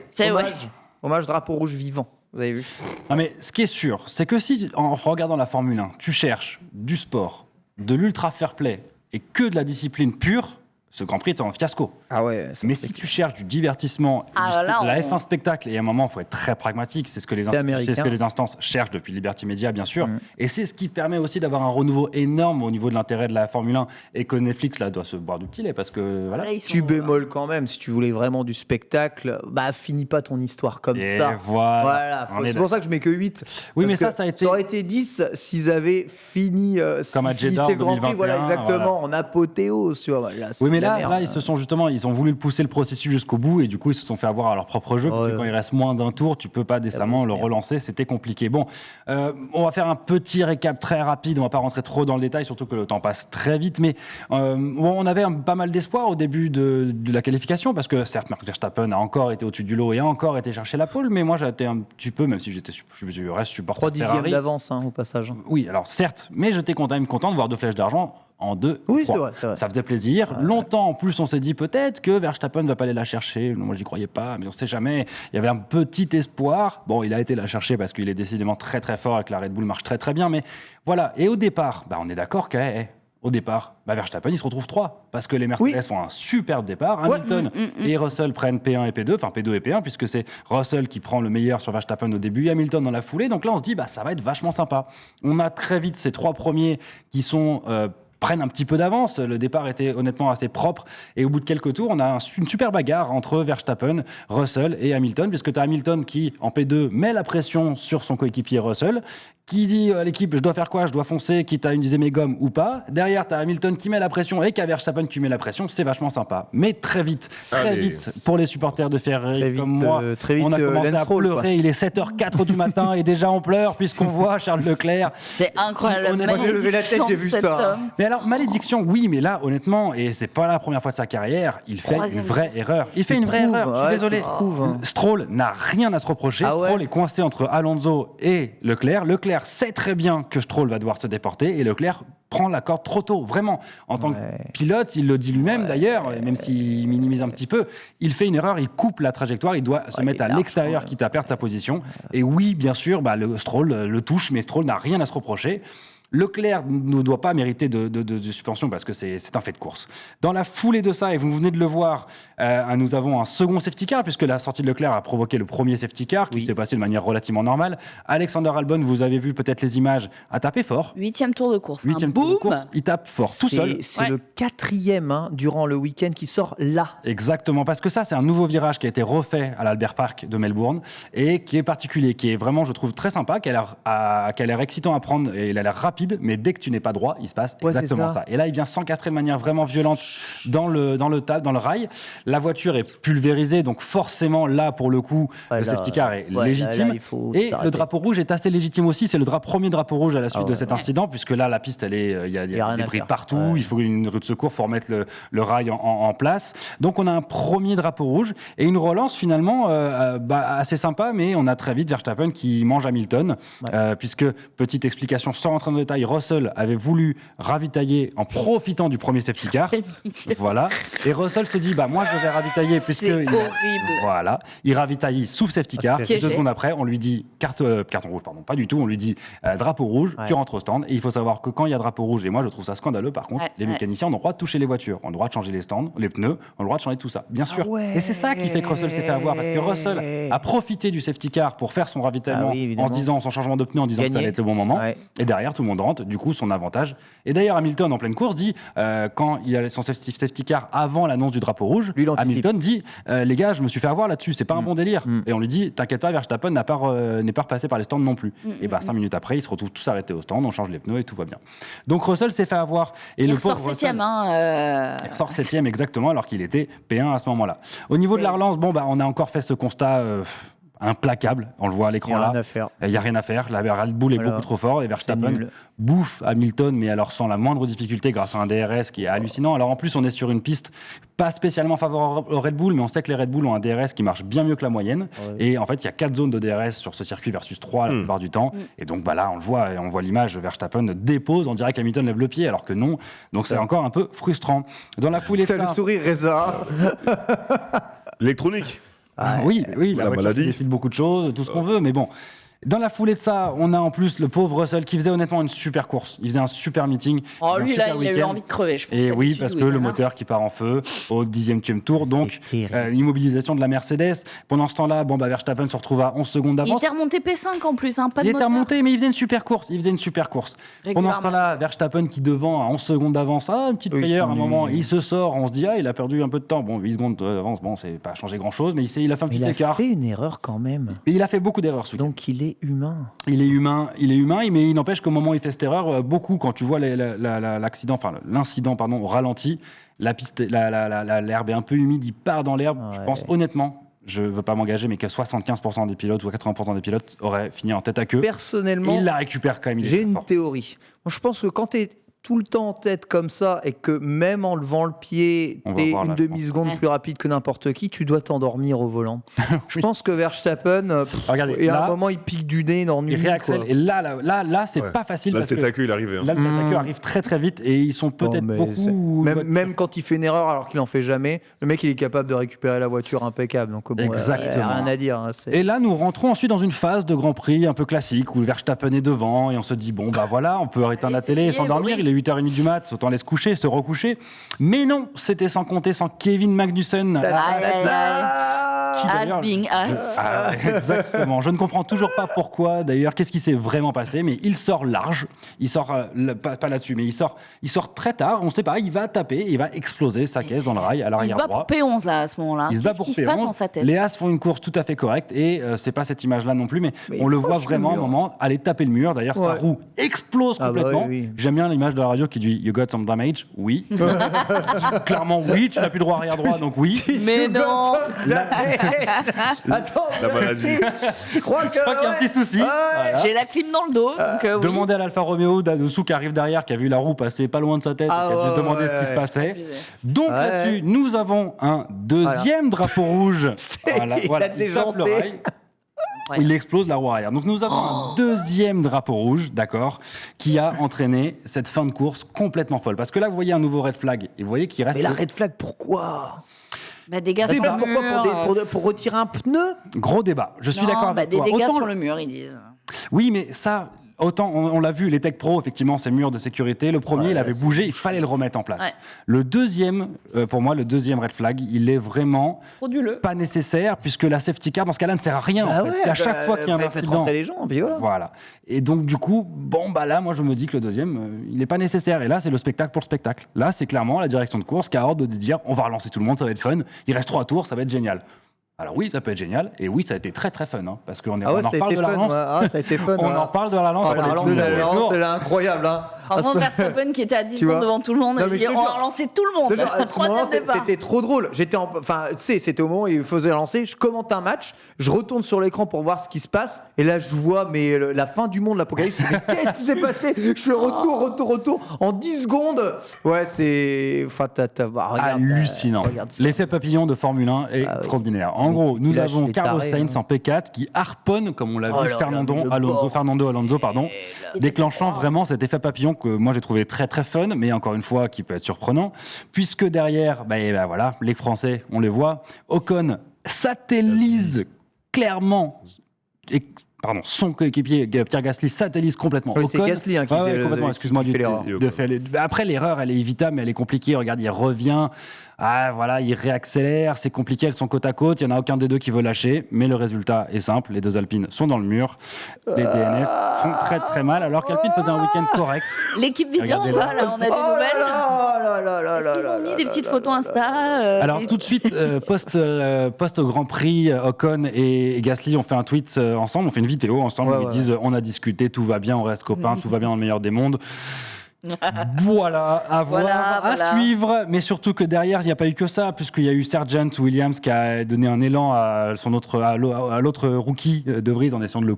Hommage drapeau rouge vivant. Vous avez vu? Non, mais ce qui est sûr, c'est que si, en regardant la Formule 1, tu cherches du sport, de l'ultra fair play et que de la discipline pure, ce Grand Prix est un fiasco. Ah ouais. Mais si tu cherches du divertissement, la F1 spectacle, et à un moment, il faut être très pragmatique, c'est ce que les instances cherchent depuis Liberty Media, bien sûr, et c'est ce qui permet aussi d'avoir un renouveau énorme au niveau de l'intérêt de la Formule 1, et que Netflix là doit se boire du petit lait, parce que voilà. Tu bémoles quand même, si tu voulais vraiment du spectacle, finis pas ton histoire comme ça. Voilà. C'est pour ça que je mets que 8. Oui, mais ça a été... Ça aurait été 10 s'ils avaient fini, comme à Jeddah le Grand Prix, voilà, exactement, en apothéose, tu vois. Là, oui, mais là, ils ont voulu pousser le processus jusqu'au bout, et du coup, ils se sont fait avoir à leur propre jeu, parce que quand il reste moins d'un tour, tu peux pas décemment le relancer, c'était compliqué. Bon, on va faire un petit récap très rapide, on va pas rentrer trop dans le détail, surtout que le temps passe très vite, mais on avait pas mal d'espoir au début de la qualification, parce que certes, Max Verstappen a encore été au-dessus du lot et a encore été chercher la pole, mais moi j'ai été un petit peu, même si je reste supporter de Ferrari. 3 dixièmes d'avance au passage. Oui, alors certes, mais j'étais quand même content de voir 2 flèches d'argent en 2, oui, 3. C'est vrai. Ça faisait plaisir. Longtemps, en plus, on s'est dit peut-être que Verstappen ne va pas aller la chercher. Moi, j'y croyais pas, mais on ne sait jamais. Il y avait un petit espoir. Bon, il a été la chercher parce qu'il est décidément très, très fort et que la Red Bull marche très, très bien. Mais voilà. Et au départ, on est d'accord qu'au départ, Verstappen, il se retrouve 3. Parce que les Mercedes font un super départ. Hamilton et Russell prennent P1 et P2, enfin P2 et P1, puisque c'est Russell qui prend le meilleur sur Verstappen au début et Hamilton dans la foulée. Donc là, on se dit, ça va être vachement sympa. On a très vite ces 3 premiers qui sont... prennent un petit peu d'avance. Le départ était honnêtement assez propre. Et au bout de quelques tours, on a une super bagarre entre Verstappen, Russell et Hamilton, puisque tu as Hamilton qui, en P2, met la pression sur son coéquipier Russell, qui dit à l'équipe, je dois faire quoi ? Je dois foncer, quitte à utiliser mes gommes ou pas. Derrière, tu as Hamilton qui met la pression et qu'à Verstappen qui met la pression. C'est vachement sympa. Mais très vite, pour les supporters de Ferrari comme moi, on a commencé à pleurer. Il est 7h04 du matin et déjà on pleure puisqu'on voit Charles Leclerc. C'est incroyable. Moi, j'ai levé la tête, j'ai vu ça. Mais alors, malédiction, oui, mais là, honnêtement, et c'est pas la première fois de sa carrière, il fait une vraie erreur. Je suis désolé. Stroll n'a rien à se reprocher. Stroll est coincé entre Alonso et Leclerc. Leclerc sait très bien que Stroll va devoir se déporter et Leclerc prend la corde trop tôt, vraiment. En tant que pilote, il le dit lui-même d'ailleurs, même s'il minimise un petit peu, il fait une erreur, il coupe la trajectoire, il doit se mettre à l'extérieur quitte à perdre sa position. Et oui, bien sûr, le Stroll le touche, mais Stroll n'a rien à se reprocher. Leclerc ne doit pas mériter de suspension parce que c'est un fait de course. Dans la foulée de ça, et vous venez de le voir, nous avons un second safety car, puisque la sortie de Leclerc a provoqué le premier safety car, qui s'est passé de manière relativement normale. Alexander Albon, vous avez vu peut-être les images, a tapé fort. 8e tour de course. 8e tour de course, il tape fort tout seul. C'est le 4e durant le week-end qui sort là. Exactement, parce que ça, c'est un nouveau virage qui a été refait à l'Albert Park de Melbourne et qui est particulier, qui est vraiment, je trouve, très sympa, qui a l'air excitant à prendre et il a l'air rapide. Mais dès que tu n'es pas droit, il se passe exactement ça. Et là, il vient s'encastrer de manière vraiment violente dans le rail. La voiture est pulvérisée, donc forcément, là, pour le coup, le safety car est légitime. Et le drapeau rouge est assez légitime aussi. C'est le premier drapeau rouge à la suite de cet incident, puisque là, la piste, il y a des débris partout. Il faut une rue de secours, il faut remettre le rail en place. Donc, on a un premier drapeau rouge et une relance finalement assez sympa, mais on a très vite Verstappen qui mange Hamilton, puisque, petite explication sans rentrer dans le détail, Russell avait voulu ravitailler en profitant du premier safety car. Voilà. Et Russell se dit, moi je vais ravitailler puisque... C'est horrible. Voilà. Il ravitaille sous safety car. 2 secondes après, on lui dit carton rouge, pardon, pas du tout. On lui dit drapeau rouge, tu rentres au stand. Et il faut savoir que quand il y a drapeau rouge, et moi je trouve ça scandaleux par contre, les mécaniciens ont le droit de toucher les voitures, ont le droit de changer les stands, les pneus, ont le droit de changer tout ça, bien sûr. Et c'est ça qui fait que Russell s'est fait avoir, parce que Russell a profité du safety car pour faire son ravitaillement en se disant, son changement de pneu, en disant que ça allait être le bon moment. Et derrière, tout le monde rentre. Du coup, son avantage. Et d'ailleurs, Hamilton, en pleine course, dit, quand il a son safety car avant l'annonce du drapeau rouge, Hamilton dit, les gars, je me suis fait avoir là-dessus, c'est pas un bon délire. Et on lui dit, t'inquiète pas, Verstappen n'est pas repassé par les stands non plus. Et 5 minutes après, ils se retrouvent tous arrêtés au stand, on change les pneus et tout va bien. Donc Russell s'est fait avoir. Et il ressort 7e. Il ressort 7e exactement, alors qu'il était P1 à ce moment-là. Au niveau de la relance, on a encore fait ce constat... implacable, on le voit à l'écran là. Il n'y a rien à faire. La Red Bull est beaucoup trop fort et Verstappen bouffe Hamilton, mais alors sans la moindre difficulté grâce à un DRS qui est hallucinant. Alors en plus, on est sur une piste pas spécialement favorable au Red Bull, mais on sait que les Red Bull ont un DRS qui marche bien mieux que la moyenne. Et en fait, il y a 4 zones de DRS sur ce circuit versus 3 la plupart du temps. Et donc là, on le voit, on voit l'image, Verstappen dépose, on dirait qu'Hamilton lève le pied alors que non. Donc c'est encore un peu frustrant. Dans la foulée de ça... T'as le sourire, Reza. L'électronique. Oui, la voiture décide beaucoup de choses, tout ce qu'on veut, mais bon. Dans la foulée de ça, on a en plus le pauvre Russell qui faisait honnêtement une super course. Il faisait un super meeting. Lui, là, il a eu envie de crever, je pense. Et oui, parce que le moteur qui part en feu au 10e tour. Donc, immobilisation de la Mercedes. Pendant ce temps-là, Verstappen se retrouve à 11 secondes d'avance. Il était remonté P5 en plus, pas de moteur. Il était remonté, mais il faisait une super course. Pendant ce temps-là, Verstappen qui devant à 11 secondes d'avance. Une petite frayeur, à un moment, il se sort. On se dit, il a perdu un peu de temps. 8 secondes d'avance, c'est pas changé grand-chose, mais il a fait un petit écart. Il a fait une erreur quand même. Et il a fait beaucoup d'erreurs. Donc il est humain. Il est humain, mais il n'empêche qu'au moment où il fait cette erreur, beaucoup, quand tu vois l'incident au ralenti, la piste, l'herbe est un peu humide, il part dans l'herbe. Ouais. Je pense honnêtement, je ne veux pas m'engager, mais que 75% des pilotes ou 80% des pilotes auraient fini en tête à queue. Personnellement, il la récupère quand même. J'ai une théorie. Moi, je pense que quand tu es tout le temps en tête comme ça et que même en levant le pied, t'es une demi-seconde plus rapide que n'importe qui, tu dois t'endormir au volant. Oui. Je pense que Verstappen, regardez, à un moment, il pique du nez dans il réaccèle. Et là c'est pas facile. Là, parce le tête à queue, il arrive. Là, le tête à queue arrive très très vite et ils sont peut-être beaucoup... Même quand il fait une erreur alors qu'il en fait jamais, le mec, il est capable de récupérer la voiture impeccable. Donc, exactement. Rien à dire. Et là, nous rentrons ensuite dans une phase de Grand Prix un peu classique où Verstappen est devant et on se dit, voilà, on peut éteindre la télé et s'endormir. Il est 8h30 du mat. Autant aller se coucher, se recoucher. Mais non, c'était sans compter sans Kevin Magnussen. Exactement. Je ne comprends toujours pas pourquoi, d'ailleurs, qu'est-ce qui s'est vraiment passé, mais il sort large. Il sort, pas là-dessus, mais il sort très tard. On ne sait pas, il va taper, il va exploser sa caisse dans le rail à l'arrière droit. Il se bat pour P11 là, à ce moment-là. Il se bat pour P11. Se passe dans sa tête. Les As font une course tout à fait correcte et c'est pas cette image-là non plus, mais on le voit vraiment à un moment aller taper le mur. D'ailleurs, sa roue explose complètement. J'aime bien l'image de la radio qui dit You got some damage. Oui. Clairement, oui. Tu n'as plus le droit arrière droit, donc oui. Mais non. Attends, la maladie. Je crois qu'il y a un petit souci. Voilà. J'ai la clim dans le dos. Donc, demandez à l'Alfa Romeo dessous qui arrive derrière, qui a vu la roue passer pas loin de sa tête, qui a dû se demander ce qui se passait. Donc là-dessus, nous avons un deuxième drapeau rouge. Voilà. Il tape le rail. Il explose la roue arrière. Donc nous avons un deuxième drapeau rouge, d'accord, qui a entraîné cette fin de course complètement folle. Parce que là, vous voyez un nouveau red flag. Et vous voyez qu'il reste... Mais la red flag, pourquoi ? Dégâts sur le mur. Pour retirer un pneu ? Gros débat. Je suis d'accord avec toi. Des dégâts sur le mur, ils disent. Oui, mais ça... Autant, on l'a vu, les Tech Pro, effectivement, ces murs de sécurité. Le premier, il avait bougé, il fallait le remettre en place. Ouais. Le deuxième, pour moi, le deuxième red flag, il est vraiment pas nécessaire, puisque la safety car, dans ce cas-là, ne sert à rien. En fait. C'est à chaque fois qu'il y a un incident. Les gens, puis voilà. Et donc, du coup, là, moi, je me dis que le deuxième, il n'est pas nécessaire. Et là, c'est le spectacle pour le spectacle. Là, c'est clairement la direction de course qui a ordre de dire on va relancer tout le monde, ça va être fun. Il reste 3 tours, ça va être génial. Alors oui, ça peut être génial, et oui, ça a été très très fun, parce qu'on on en reparle de la relance. Ça a été fun. On en parle de la relance. La relance, c'est incroyable. Par Verstappen qui était à 10 secondes devant tout le monde, on a relancé tout le monde. À ce moment-là, c'était trop drôle. C'était au moment où il faisait lancer. Je commente un match, je retourne sur l'écran pour voir ce qui se passe, et là je vois la fin du monde, l'apocalypse. Qu'est-ce qui s'est passé ? Je fais retour en 10 secondes. Ouais, c'est hallucinant. L'effet papillon de Formule 1 est extraordinaire. En gros, nous avons Carlos Sainz en P4 qui harponne, comme on l'a vu, Fernando Alonso, déclenchant vraiment cet effet papillon que moi j'ai trouvé très très fun, mais encore une fois qui peut être surprenant, puisque derrière, les Français, on les voit, Ocon satellise clairement... son coéquipier Pierre Gasly satellise complètement. Oui, c'est Gasly qui fait complètement. Excuse-moi après, l'erreur, elle est évitable, mais elle est compliquée. Regarde, il revient. Il réaccélère. C'est compliqué, elles sont côte à côte. Il n'y en a aucun des deux qui veut lâcher. Mais le résultat est simple. Les deux Alpines sont dans le mur. Les DNF font très très mal, alors qu'Alpine faisait un week-end correct. L'équipe vidéo, on a des nouvelles. Est-ce qu'ils ont mis des petites photos Insta Alors tout de suite, post au Grand Prix, Ocon et Gasly ont fait un tweet ensemble. On fait une vidéo ensemble. Ils disent on a discuté, tout va bien, on reste copains, tout va bien dans le meilleur des mondes. Voilà, à voir, à suivre, mais surtout que derrière, il n'y a pas eu que ça, puisqu'il y a eu Sargent Williams qui a donné un élan à l'autre rookie De Vries en essayant de le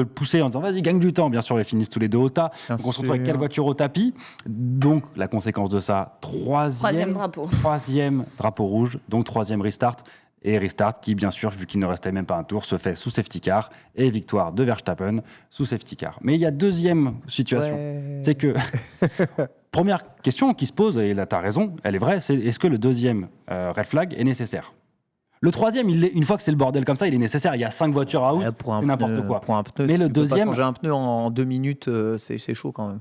pousser en disant vas-y, gagne du temps. Bien sûr, ils finissent tous les deux au tas. Donc on se retrouve avec quelle voiture au tapis. Donc la conséquence de ça, troisième drapeau rouge, donc troisième restart. Et restart qui, bien sûr, vu qu'il ne restait même pas un tour, se fait sous safety car et victoire de Verstappen sous safety car. Mais il y a deuxième situation, c'est que première question qui se pose, et là tu as raison, elle est vraie, c'est est-ce que le deuxième red flag est nécessaire ? Le troisième, une fois que c'est le bordel comme ça, il est nécessaire. Il y a 5 voitures à out, c'est n'importe quoi. Pour un pneu, mais le deuxième, changer un pneu en 2 minutes, c'est chaud quand même.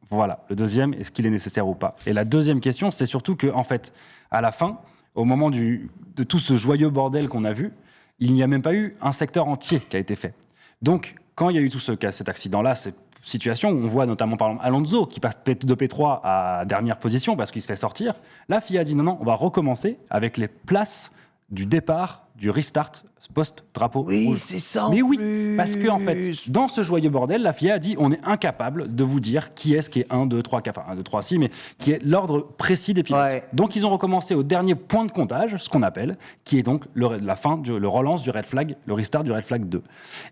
Voilà, le deuxième, est-ce qu'il est nécessaire ou pas? Et la deuxième question, c'est surtout que, en fait, à la fin, au moment de tout ce joyeux bordel qu'on a vu, il n'y a même pas eu un secteur entier qui a été fait. Donc, quand il y a eu tout cet accident-là, cette situation, on voit notamment par exemple Alonso qui passe de P3 à dernière position parce qu'il se fait sortir, la FIA a dit non, on va recommencer avec les places du départ du restart post-drapeau rouge. Oui, c'est ça. Mais oui, parce qu'en fait, dans ce joyeux bordel, la FIA a dit on est incapable de vous dire qui est-ce qui est 1, 2, 3, 4, enfin 1, 2, 3, 6, mais qui est l'ordre précis des pilotes. Ouais. Donc ils ont recommencé au dernier point de comptage, ce qu'on appelle, qui est donc la fin, le relance du red flag, le restart du red flag 2.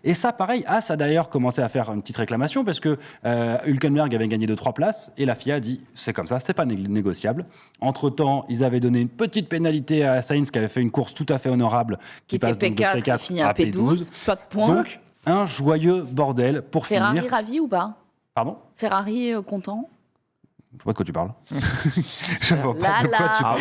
Et ça, pareil, Haas a d'ailleurs commencé à faire une petite réclamation parce que Hülkenberg avait gagné 2-3 places et la FIA a dit c'est comme ça, c'est pas négociable. Entre-temps, ils avaient donné une petite pénalité à Sainz qui avait fait une course tout à fait honorable, qui passe donc de P4 fini à P12, pas de points. Donc, un joyeux bordel pour Ferrari finir. Ferrari ravi ou pas? Pardon? Ferrari content? Je vois de quoi tu parles. Je vois pas de quoi tu parles.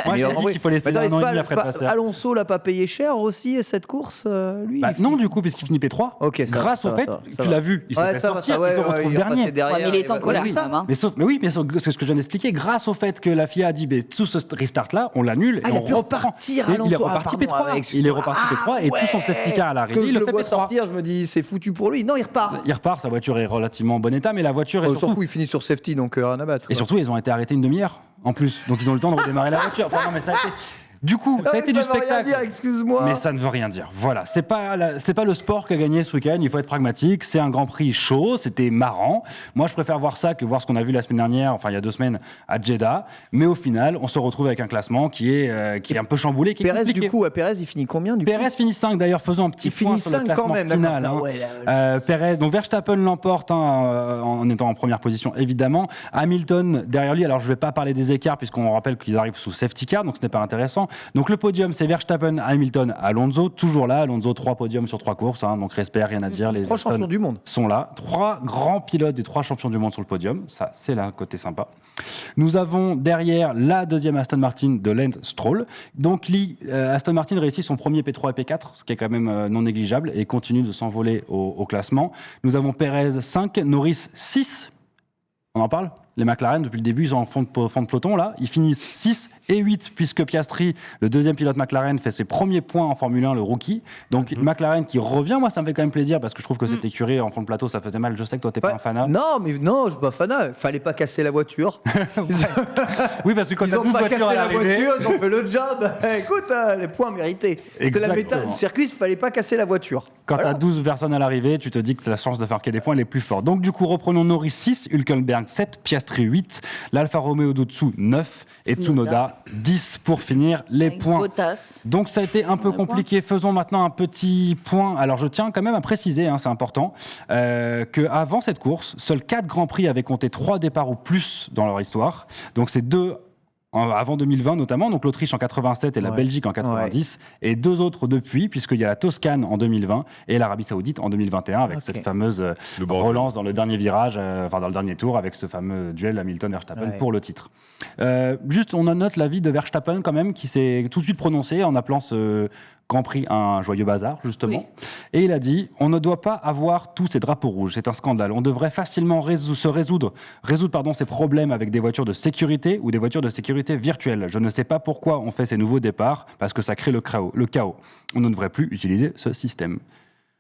Moi, j'ai dit qu'il faut laisser un an et demi après passer. Alonso l'a pas payé cher aussi cette course, lui. Non, du coup, puisqu'il finit P3. Okay, grâce au fait, tu l'as vu, il s'est fait sortir, il se retrouve dernier. Mais il est en colère, mais c'est ce que je viens d'expliquer. Grâce au fait que la FIA a dit, tout ce restart-là, on l'annule et on reprend. Il est reparti P3. Il est reparti P3 et tout son safety car à l'arrivée, il le fait P3. sortir, je me dis, c'est foutu pour lui. Non, il repart. Il repart, sa voiture est relativement en bon état, mais la voiture est surtout il finit sur safety, donc rien à battre. Et surtout, ils ont été arrêtés une demi-heure en plus, donc ils ont le temps de redémarrer la voiture. Enfin, non, mais ça a été... Du coup, ça a été du spectacle. Dire, excuse-moi. Mais ça ne veut rien dire. Voilà, c'est pas le sport qui a gagné ce week-end. Il faut être pragmatique. C'est un Grand Prix chaud, c'était marrant. Moi, je préfère voir ça que voir ce qu'on a vu la semaine dernière, enfin il y a 2 semaines à Jeddah. Mais au final, on se retrouve avec un classement qui est un peu chamboulé, qui est compliqué. Du coup, Pérez, il finit combien du coup? Pérez finit 5. D'ailleurs, faisons un petit point sur le classement final. Pérez, donc Verstappen l'emporte en étant en première position, évidemment. Hamilton derrière lui. Alors, je vais pas parler des écarts puisqu'on rappelle qu'ils arrivent sous safety car, donc ce n'est pas intéressant. Donc le podium, c'est Verstappen, Hamilton, Alonso, toujours là. Alonso, 3 podiums sur 3 courses, donc respect, rien à dire. Les 3 champions du monde sont là. 3 grands pilotes des 3 champions du monde sur le podium. Ça, c'est là, côté sympa. Nous avons derrière la deuxième Aston Martin de Lance Stroll. Donc Aston Martin réussit son premier P3 et P4, ce qui est quand même non négligeable, et continue de s'envoler au classement. Nous avons Perez 5, Norris 6. On en parle? Les McLaren, depuis le début, ils sont en fond de peloton, là. Ils finissent 6 et 8, puisque Piastri, le deuxième pilote McLaren, fait ses premiers points en Formule 1, le rookie. Donc, McLaren qui revient, moi, ça me fait quand même plaisir, parce que je trouve que cette écurie en fond de plateau, ça faisait mal. Je sais que toi, t'es pas un fanat. Non, je suis pas fanat. Fallait pas casser la voiture. Oui, parce que quand ils ont pas cassé la voiture, ils ont fait le job. Écoute, les points mérités. C'était la méta du circuit, il fallait pas casser la voiture. Quand t'as 12 personnes à l'arrivée, tu te dis que la chance de faire des points, elle est plus forte. Donc, du coup, reprenons Norris 6, Hülkenberg 7, Piastri 8, l'Alfa Romeo d'au-dessous 9 et Tsunoda 10 pour finir les points. Bottas. Donc ça a été un peu compliqué. Faisons maintenant un petit point. Alors je tiens quand même à préciser, c'est important, qu'avant cette course, seuls 4 Grands Prix avaient compté 3 départs ou plus dans leur histoire. Donc c'est 2 avant 2020 notamment, donc l'Autriche en 87 et la Belgique en 90, et 2 autres depuis, puisqu'il y a la Toscane en 2020 et l'Arabie Saoudite en 2021 avec cette fameuse relance dans le dernier virage, dans le dernier tour, avec ce fameux duel Hamilton-Verstappen pour le titre. Juste, on note l'avis de Verstappen quand même, qui s'est tout de suite prononcé en appelant ce Grand Prix un joyeux bazar, justement. Oui. Et il a dit « On ne doit pas avoir tous ces drapeaux rouges, c'est un scandale. On devrait facilement résoudre ces problèmes avec des voitures de sécurité ou des voitures de sécurité virtuelles. Je ne sais pas pourquoi on fait ces nouveaux départs, parce que ça crée le chaos. On ne devrait plus utiliser ce système. »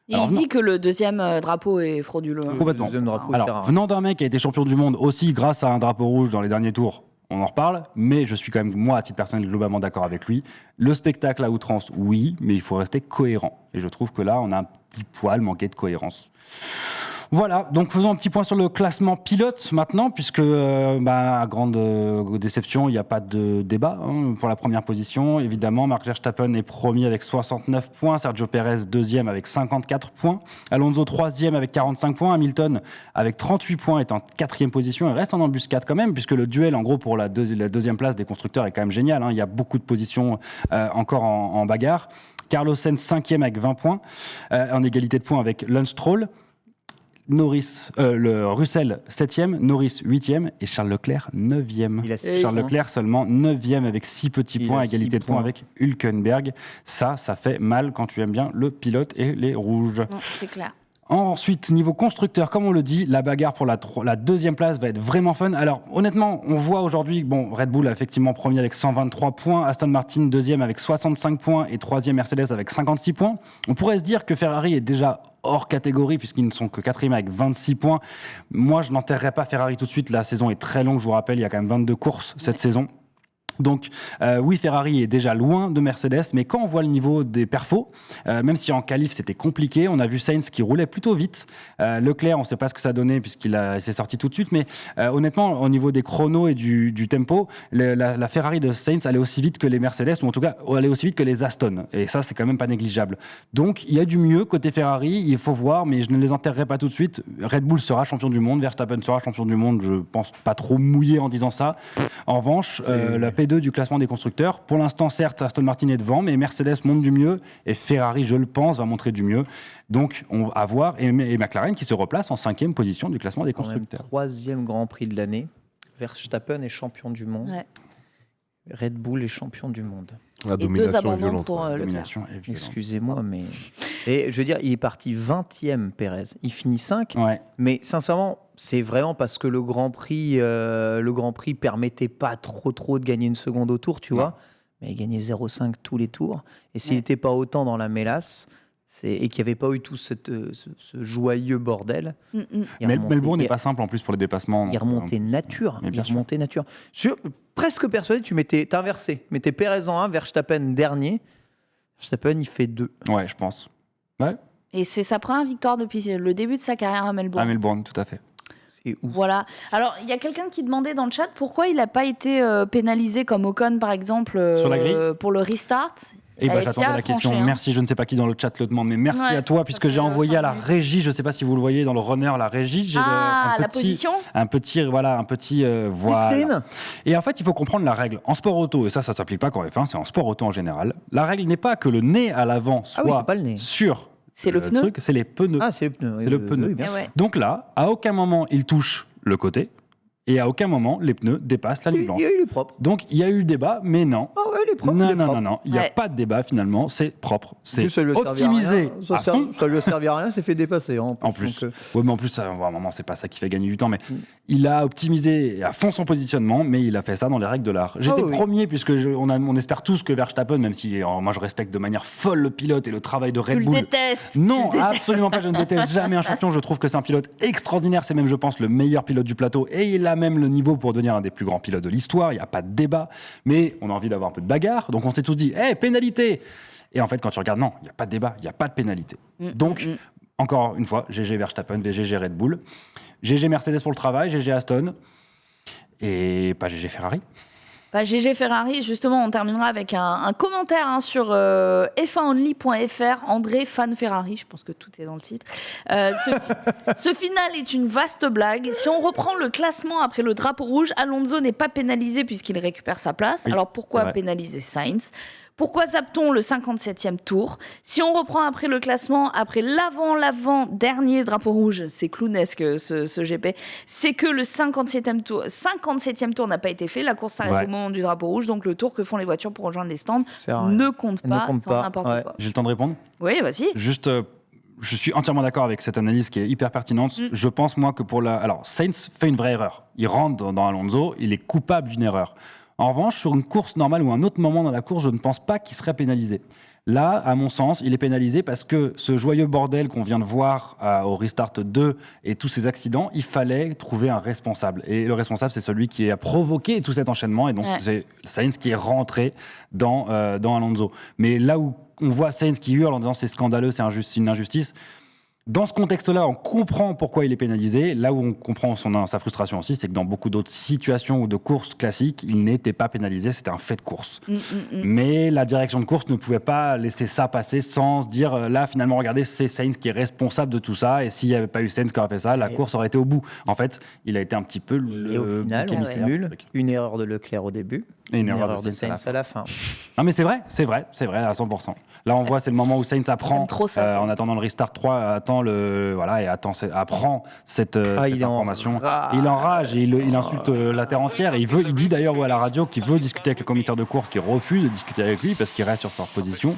Il dit que le deuxième drapeau est frauduleux. Complètement. Alors, venant d'un mec qui a été champion du monde aussi grâce à un drapeau rouge dans les derniers tours, on en reparle, mais je suis quand même, moi, à titre personnel, globalement d'accord avec lui. Le spectacle à outrance, oui, mais il faut rester cohérent. Et je trouve que là, on a un petit poil manqué de cohérence. Voilà, donc faisons un petit point sur le classement pilote maintenant, puisque à grande déception, il n'y a pas de débat pour la première position. Évidemment, Max Verstappen est premier avec 69 points, Sergio Pérez deuxième avec 54 points, Alonso troisième avec 45 points, Hamilton avec 38 points est en quatrième position et reste en embuscade quand même, puisque le duel en gros pour la deuxième place des constructeurs est quand même génial. Il y a beaucoup de positions encore en bagarre. Carlos Sainz 5e avec 20 points, en égalité de points avec Lance Stroll. Norris, le Russell 7e, Norris 8e et Charles Leclerc 9e. Charles Leclerc seulement 9e avec 6 petits points, égalité de points avec Hülkenberg. Ça fait mal quand tu aimes bien le pilote et les rouges. C'est clair. Ensuite, niveau constructeur, comme on le dit, la bagarre pour la deuxième place va être vraiment fun. Alors, honnêtement, on voit aujourd'hui, Red Bull a effectivement premier avec 123 points, Aston Martin deuxième avec 65 points et troisième Mercedes avec 56 points. On pourrait se dire que Ferrari est déjà hors catégorie puisqu'ils ne sont que quatrième avec 26 points. Moi, je n'enterrerai pas Ferrari tout de suite. La saison est très longue, je vous rappelle, il y a quand même 22 courses cette saison. Donc oui, Ferrari est déjà loin de Mercedes, mais quand on voit le niveau des perfos, même si en qualif c'était compliqué, on a vu Sainz qui roulait plutôt vite. Leclerc, on ne sait pas ce que ça donnait puisqu'il s'est sorti tout de suite, mais honnêtement, au niveau des chronos et du tempo, la Ferrari de Sainz allait aussi vite que les Mercedes, ou en tout cas allait aussi vite que les Aston. Et ça, c'est quand même pas négligeable. Donc il y a du mieux côté Ferrari, il faut voir, mais je ne les enterrerai pas tout de suite. Red Bull sera champion du monde, Verstappen sera champion du monde, je pense pas trop mouillé en disant ça. En revanche, la P2 du classement des constructeurs. Pour l'instant, certes, Aston Martin est devant, mais Mercedes montre du mieux et Ferrari, je le pense, va montrer du mieux. Donc, on va voir. Et McLaren qui se replace en 5e position du classement des constructeurs. 3e Grand Prix de l'année. Verstappen est champion du monde. Ouais. Red Bull est champion du monde. La domination est violente. Excusez-moi, mais... Et je veux dire, il est parti 20e, Pérez. Il finit 5. Ouais. Mais sincèrement, c'est vraiment parce que le Grand Prix permettait pas trop de gagner une seconde au tour, tu vois. Mais il gagnait 0,5 tous les tours. Et s'il n'était pas autant dans la mélasse, et qu'il n'y avait pas eu tout ce joyeux bordel. Melbourne n'est pas simple en plus pour les dépassements. Il remontait nature. Presque persuadé, t'as inversé. Tu mettais Pérez en 1, Verstappen dernier. Verstappen, il fait 2. Ouais, je pense. Ouais. Et c'est sa première victoire depuis le début de sa carrière à Melbourne. À Melbourne, tout à fait. C'est ouf. Voilà. Alors, il y a quelqu'un qui demandait dans le chat pourquoi il n'a pas été pénalisé comme Ocon, par exemple, sur la grille pour le restart. Et j'attendais la question. Merci, je ne sais pas qui dans le chat le demande, mais merci à toi, puisque j'ai envoyé à la régie, je ne sais pas si vous le voyez dans le runner, la régie. J'ai la position. Un petit voilà. Et en fait, il faut comprendre la règle. En sport auto, et ça ne s'applique pas qu'en F1, c'est en sport auto en général, la règle n'est pas que le nez à l'avant soit sur c'est le pneu. Truc, c'est les pneus. Ah, c'est le pneu. C'est le pneu. Oui, bien sûr. Donc là, à aucun moment, il touche le côté. Et à aucun moment, les pneus dépassent la ligne blanche. Il est propre. Donc, il y a eu débat, mais non. Ah ouais, il est propre. Non. Il n'y a pas de débat, finalement. C'est propre. C'est optimisé. Ça lui a servi à rien, c'est fait dépasser. En plus. Oui, mais en plus, à un moment, c'est pas ça qui fait gagner du temps. Mais il a optimisé à fond son positionnement, mais il a fait ça dans les règles de l'art. J'étais premier, puisque on espère tous que Verstappen, même si moi je respecte de manière folle le pilote et le travail de Red Bull. Tu le détestes. Non, absolument pas. Je ne déteste jamais un champion. Je trouve que c'est un pilote extraordinaire. C'est même, je pense, le meilleur pilote du plateau. Et il a même le niveau pour devenir un des plus grands pilotes de l'histoire. Il n'y a pas de débat. Mais on a envie d'avoir un peu de bagarre. Donc on s'est tous dit, pénalité. Et en fait, quand tu regardes, non, il n'y a pas de débat. Il n'y a pas de pénalité. Donc, encore une fois, GG Verstappen, GG Red Bull. GG Mercedes pour le travail, GG Aston. Et pas GG Ferrari. GG Ferrari, justement, on terminera avec un commentaire sur f1only.fr. André, fan Ferrari, je pense que tout est dans le titre. Ce final est une vaste blague. Si on reprend le classement après le drapeau rouge, Alonso n'est pas pénalisé puisqu'il récupère sa place. Oui, alors pourquoi pénaliser Sainz ? Pourquoi zappe-t-on le 57e tour ? Si on reprend après le classement, après l'avant-dernier drapeau rouge, c'est clownesque ce GP, c'est que le 57e tour n'a pas été fait, la course s'arrête au moment du drapeau rouge, donc le tour que font les voitures pour rejoindre les stands ne compte pas, n'importe quoi. J'ai le temps de répondre ? Oui, vas-y. Juste... je suis entièrement d'accord avec cette analyse qui est hyper pertinente. Je pense, moi, que Alors, Sainz fait une vraie erreur. Il rentre dans Alonso, il est coupable d'une erreur. En revanche, sur une course normale ou un autre moment dans la course, je ne pense pas qu'il serait pénalisé. Là, à mon sens, il est pénalisé parce que ce joyeux bordel qu'on vient de voir au Restart 2 et tous ces accidents, il fallait trouver un responsable. Et le responsable, c'est celui qui a provoqué tout cet enchaînement. Et donc, c'est Sainz qui est rentré dans Alonso. Mais là où on voit Sainz qui hurle en disant c'est scandaleux, c'est une injustice. Dans ce contexte-là, on comprend pourquoi il est pénalisé. Là où on comprend sa frustration aussi, c'est que dans beaucoup d'autres situations ou de courses classiques, il n'était pas pénalisé, c'était un fait de course. Mais la direction de course ne pouvait pas laisser ça passer sans se dire, là, finalement, regardez, c'est Sainz qui est responsable de tout ça, et s'il n'y avait pas eu Sainz qui aurait fait ça, la course aurait été au bout. En fait, il a été un petit peu et au final, on simule une erreur de Leclerc au début. Et une erreur de Sainz à la fin. Non mais c'est vrai à 100%. Là on voit c'est le moment où Sainz apprend en attendant le restart 3 apprend cette information. Il enrage et il insulte la terre entière et il dit d'ailleurs à la radio qu'il veut discuter avec le commissaire de course qui refuse de discuter avec lui parce qu'il reste sur sa position.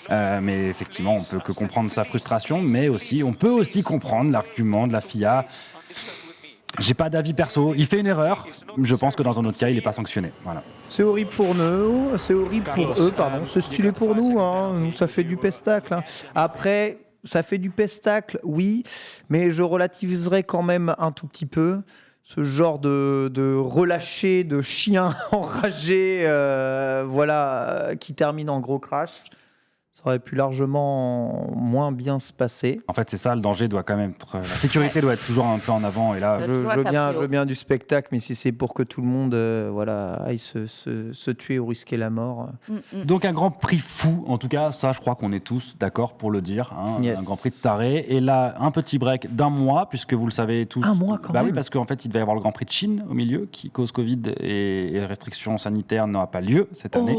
Mais effectivement on peut que comprendre sa frustration, mais aussi on peut aussi comprendre l'argument de la FIA. J'ai pas d'avis perso. Il fait une erreur. Je pense que dans un autre cas, il n'est pas sanctionné. Voilà. C'est horrible pour nous. C'est horrible pour eux, pardon. C'est stylé pour nous. Nous, ça fait du pestacle. Après, ça fait du pestacle, oui. Mais je relativiserai quand même un tout petit peu ce genre de relâché de chien enragé, qui termine en gros crash. Ça aurait pu largement moins bien se passer. En fait, c'est ça, le danger doit quand même être... La sécurité doit être toujours un peu en avant. Et là, je veux bien du spectacle, mais si c'est pour que tout le monde aille se tuer ou risquer la mort... Donc un Grand Prix fou, en tout cas, ça, je crois qu'on est tous d'accord pour le dire. Yes. Un Grand Prix de taré. Et là, un petit break d'1 mois, puisque vous le savez tous... 1 mois quand même. Oui, parce qu'en fait, il devait y avoir le Grand Prix de Chine au milieu, qui, cause Covid et restrictions sanitaires, n'aura pas lieu cette année.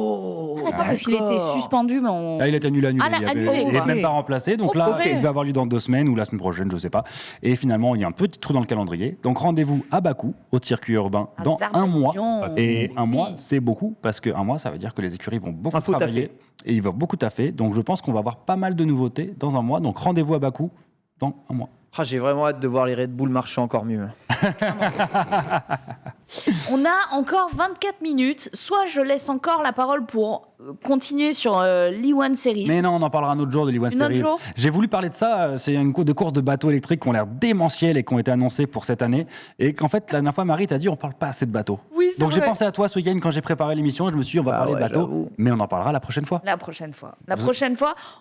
Parce qu'il était suspendu, mais il était annulé. Il n'est même pas remplacé. Donc là, il devait avoir lieu dans 2 semaines ou la semaine prochaine, je ne sais pas. Et finalement, il y a un petit trou dans le calendrier. Donc rendez-vous à Bakou, au circuit urbain, dans 1 mois. Et 1 mois, c'est beaucoup, parce que 1 mois, ça veut dire que les écuries vont beaucoup travailler. Et ils vont beaucoup taffer. Donc je pense qu'on va avoir pas mal de nouveautés dans 1 mois. Donc rendez-vous à Bakou dans 1 mois. J'ai vraiment hâte de voir les Red Bull marcher encore mieux. On a encore 24 minutes. Soit je laisse encore la parole pour continuer sur l'E1 Series. Mais non, on en parlera un autre jour de l'E1 Series. J'ai voulu parler de ça. C'est une course de bateaux électriques qui ont l'air démentielles et qui ont été annoncées pour cette année. Et qu'en fait, la dernière fois, Marie t'a dit on parle pas assez de bateaux. Oui, donc j'ai pensé à toi ce week-end quand j'ai préparé l'émission. Et je me suis dit on va parler de bateaux. J'avoue. Mais on en parlera la prochaine fois. La prochaine fois.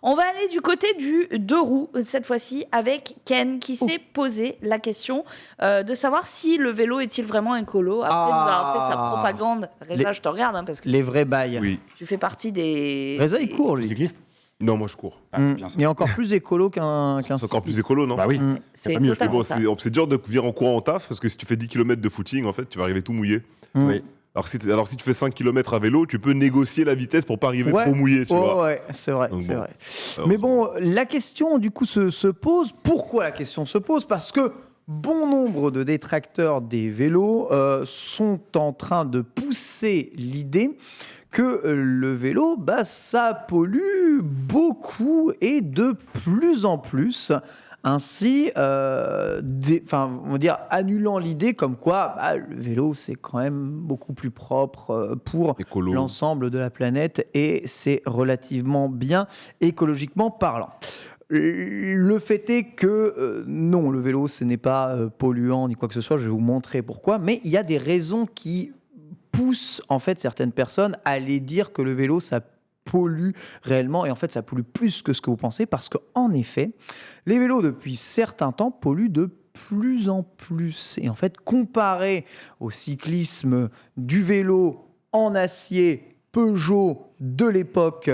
On va aller du côté du 2 roues, cette fois-ci, avec Ken qui s'est posé la question de savoir si le vélo est-il vraiment écolo. Après nous avoir fait sa propagande. Reza, je te regarde. Parce que les vrais bails. Oui. Tu fais partie des... Reza, il court, lui. Cycliste. Non, moi je cours. C'est bien ça. Il est encore plus écolo qu'un C'est encore plus écolo, non? Bah oui. C'est pas mieux. C'est dur de venir en courant en taf, parce que si tu fais 10 km de footing, en fait, tu vas arriver tout mouillé. Oui. Alors si tu fais 5 km à vélo, tu peux négocier la vitesse pour pas arriver trop mouillé, tu vois. Ouais, c'est vrai, donc, vrai. Mais bon, la question du coup se pose. Pourquoi la question se pose? Parce que bon nombre de détracteurs des vélos sont en train de pousser l'idée que le vélo, ça pollue beaucoup et de plus en plus. Ainsi, annulant l'idée comme quoi le vélo, c'est quand même beaucoup plus propre pour l'ensemble de la planète et c'est relativement bien écologiquement parlant. Le fait est que non, le vélo, ce n'est pas polluant ni quoi que ce soit, je vais vous montrer pourquoi, mais il y a des raisons qui poussent en fait certaines personnes à aller dire que le vélo, ça pollue réellement, et en fait ça pollue plus que ce que vous pensez, parce qu'en effet, les vélos depuis certains temps polluent de plus en plus. Et en fait, comparé au cyclisme du vélo en acier Peugeot de l'époque,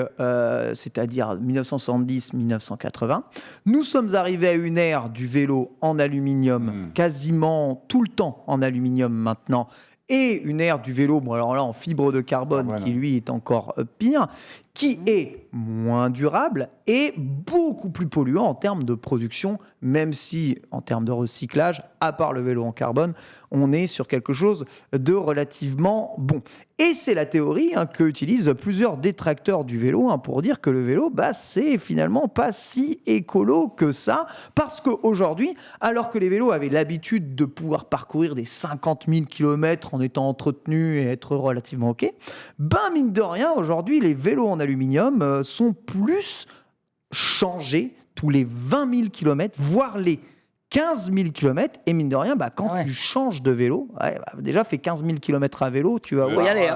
c'est-à-dire 1970-1980, nous sommes arrivés à une ère du vélo en aluminium, quasiment tout le temps en aluminium maintenant, et une ère du vélo, alors là en fibre de carbone, qui lui est encore pire, qui est moins durable et beaucoup plus polluant en termes de production, même si en termes de recyclage, à part le vélo en carbone, on est sur quelque chose de relativement bon. Et c'est la théorie que utilisent plusieurs détracteurs du vélo pour dire que le vélo, c'est finalement pas si écolo que ça, parce qu'aujourd'hui, alors que les vélos avaient l'habitude de pouvoir parcourir des 50 000 km en étant entretenus et être relativement OK, mine de rien, aujourd'hui, les vélos en aluminium sont plus changés tous les 20 000 km, voire les 15 000 km, et mine de rien, quand tu changes de vélo, déjà fait 15 000 km à vélo, tu vas voir, y aller,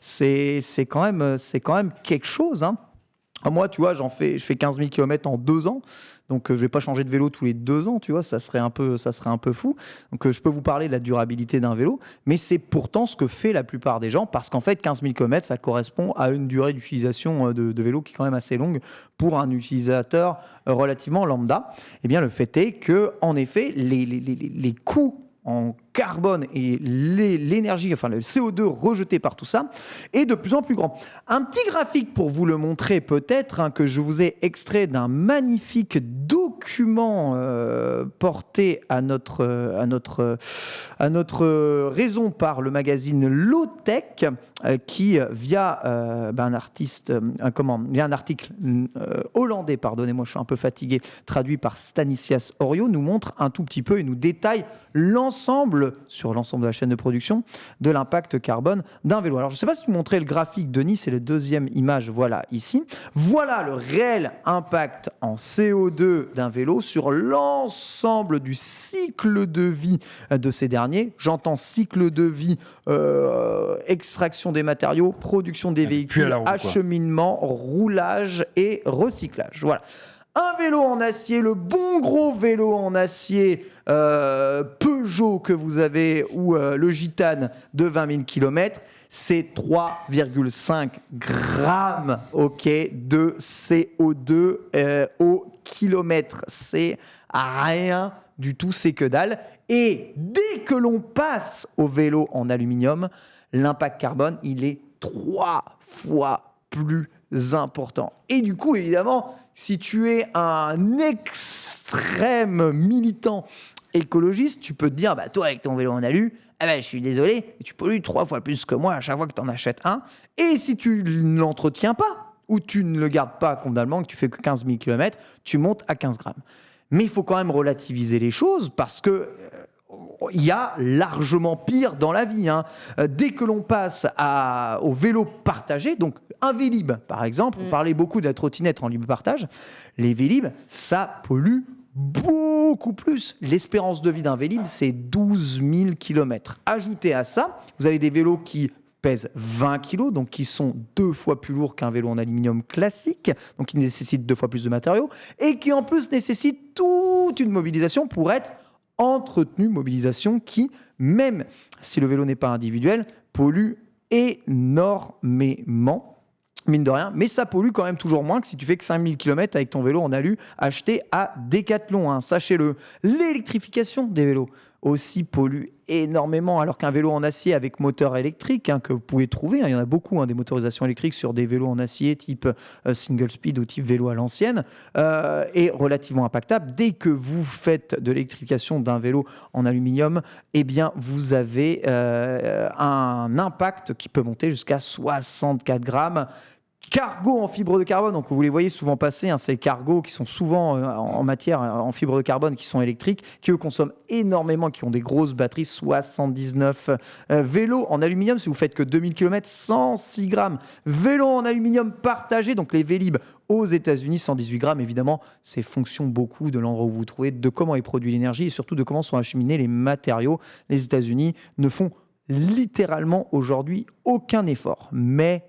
c'est quand même quelque chose. Moi, tu vois, je fais 15 000 km en 2 ans, donc je vais pas changer de vélo tous les 2 ans, tu vois, ça serait un peu fou. Donc je peux vous parler de la durabilité d'un vélo, mais c'est pourtant ce que fait la plupart des gens, parce qu'en fait, 15 000 km, ça correspond à une durée d'utilisation de vélo qui est quand même assez longue pour un utilisateur relativement lambda. Eh bien, le fait est que, en effet, les coûts en carbone et l'énergie, enfin le CO2 rejeté par tout ça, est de plus en plus grand. Un petit graphique pour vous le montrer peut-être, que je vous ai extrait d'un magnifique document porté à notre raison par le magazine Low-Tech, qui via un article hollandais, pardonnez-moi, je suis un peu fatigué, traduit par Stanislas Orio, nous montre un tout petit peu et nous détaille sur l'ensemble de la chaîne de production de l'impact carbone d'un vélo. Alors je ne sais pas si tu montrais le graphique, Denis, c'est la deuxième image, voilà ici. Voilà le réel impact en CO2 d'un vélo sur l'ensemble du cycle de vie de ces derniers. J'entends cycle de vie, extraction des matériaux, production des véhicules, acheminement, roulage et recyclage. Voilà. Un vélo en acier, le bon gros vélo en acier Peugeot que vous avez ou le Gitane de 20 000 km, c'est 3,5 grammes de CO2 au kilomètre. C'est rien du tout, c'est que dalle. Et dès que l'on passe au vélo en aluminium, l'impact carbone, il est 3 fois plus important. Et du coup, évidemment, si tu es un extrême militant écologiste, tu peux te dire, toi, avec ton vélo en alu, je suis désolé, tu pollues 3 fois plus que moi à chaque fois que tu en achètes un. Et si tu ne l'entretiens pas, ou tu ne le gardes pas convenablement, que tu fais que 15 000 km, tu montes à 15 grammes. Mais il faut quand même relativiser les choses parce que il y a largement pire dans la vie. Dès que l'on passe au vélo partagé, donc un Vélib par exemple, on parlait beaucoup de la trottinette en libre partage, les Vélib, ça pollue beaucoup plus. L'espérance de vie d'un Vélib, c'est 12 000 km. Ajoutez à ça, vous avez des vélos qui pèsent 20 kg, donc qui sont 2 fois plus lourds qu'un vélo en aluminium classique, donc qui nécessitent 2 fois plus de matériaux, et qui en plus nécessitent toute une mobilisation pour être entretenu, mobilisation qui, même si le vélo n'est pas individuel, pollue énormément, mine de rien, mais ça pollue quand même toujours moins que si tu fais que 5000 km avec ton vélo en alu acheté à Decathlon, sachez-le. L'électrification des vélos aussi pollue énormément, alors qu'un vélo en acier avec moteur électrique, que vous pouvez trouver, il y en a beaucoup, des motorisations électriques sur des vélos en acier type single speed ou type vélo à l'ancienne, est relativement impactable. Dès que vous faites de l'électrification d'un vélo en aluminium, eh bien, vous avez un impact qui peut monter jusqu'à 64 grammes. Cargo en fibre de carbone, donc vous les voyez souvent passer, ces cargos qui sont souvent en matière, en fibre de carbone, qui sont électriques, qui eux consomment énormément, qui ont des grosses batteries, 79 vélos en aluminium, si vous faites que 2000 km, 106 grammes. Vélo en aluminium partagé, donc les Vélib aux États-Unis, 118 grammes, évidemment, c'est fonction beaucoup de l'endroit où vous vous trouvez, de comment est produit l'énergie et surtout de comment sont acheminés les matériaux. Les États-Unis ne font littéralement aujourd'hui aucun effort. Mais,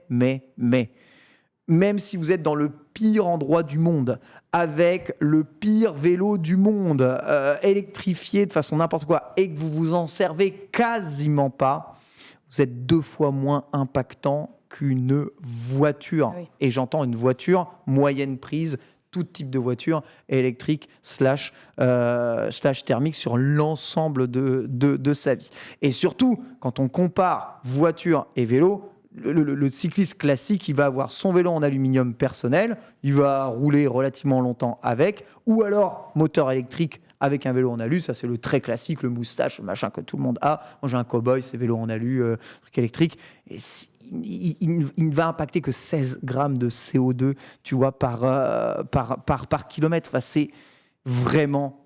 même si vous êtes dans le pire endroit du monde, avec le pire vélo du monde, électrifié de façon n'importe quoi, et que vous vous en servez quasiment pas, vous êtes 2 fois moins impactant qu'une voiture. Oui. Et j'entends une voiture moyenne prise, tout type de voiture électrique slash thermique sur l'ensemble de sa vie. Et surtout, quand on compare voiture et vélo, le cycliste classique, il va avoir son vélo en aluminium personnel, il va rouler relativement longtemps avec, ou alors moteur électrique avec un vélo en alu, ça c'est le très classique, le moustache, le machin que tout le monde a. Moi j'ai un cow-boy, c'est vélo en alu, truc électrique, et il ne va impacter que 16 grammes de CO2, tu vois, par kilomètre. Enfin, c'est vraiment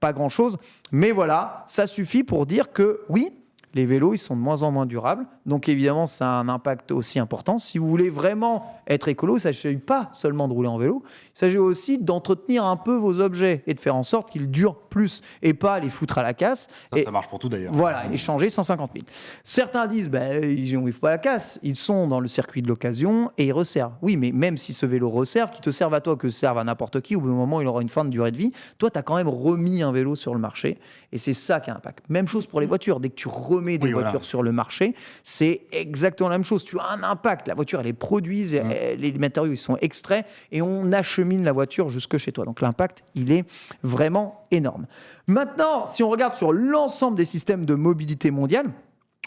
pas grand-chose. Mais voilà, ça suffit pour dire que oui, les vélos, ils sont de moins en moins durables. Donc, évidemment, ça a un impact aussi important. Si vous voulez vraiment être écolo, il ne s'agit pas seulement de rouler en vélo. Il s'agit aussi d'entretenir un peu vos objets et de faire en sorte qu'ils durent plus et pas les foutre à la casse. Ça marche pour tout, d'ailleurs. Voilà, et changer 150 000. Certains disent, ils ne font pas la casse. Ils sont dans le circuit de l'occasion et ils resservent. Oui, mais même si ce vélo resserve, qu'il te serve à toi, que serve à n'importe qui, au bout d'un moment, il aura une fin de durée de vie. Toi, tu as quand même remis un vélo sur le marché. Et c'est ça qui a un impact. Même chose pour les voitures. Dès que tu remets des voitures sur le marché, c'est exactement la même chose. Tu as un impact. La voiture, elle est produite, les matériaux, ils sont extraits et on achemine la voiture jusque chez toi. Donc l'impact, il est vraiment énorme. Maintenant, si on regarde sur l'ensemble des systèmes de mobilité mondiale,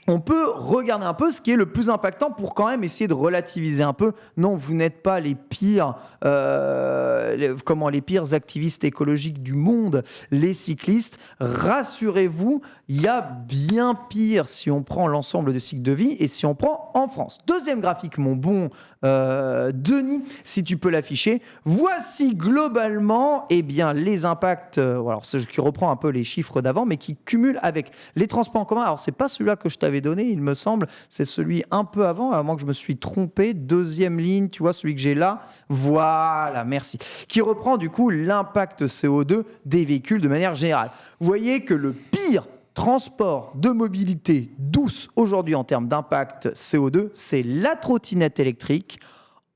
on peut regarder un peu ce qui est le plus impactant pour quand même essayer de relativiser un peu. Non, vous n'êtes pas les pires, les pires activistes écologiques du monde, les cyclistes. Rassurez-vous, il y a bien pire si on prend l'ensemble de cycle de vie et si on prend en France. Deuxième graphique, mon bon Denis, si tu peux l'afficher. Voici globalement les impacts, qui reprend un peu les chiffres d'avant, mais qui cumule avec les transports en commun. Alors, c'est pas celui-là que je t'avais donné, il me semble, c'est celui un peu avant, à moins que je me suis trompé. Deuxième ligne, tu vois, celui que j'ai là. Voilà, merci. Qui reprend du coup l'impact CO2 des véhicules de manière générale. Vous voyez que le pire transport de mobilité douce aujourd'hui en termes d'impact CO2, c'est la trottinette électrique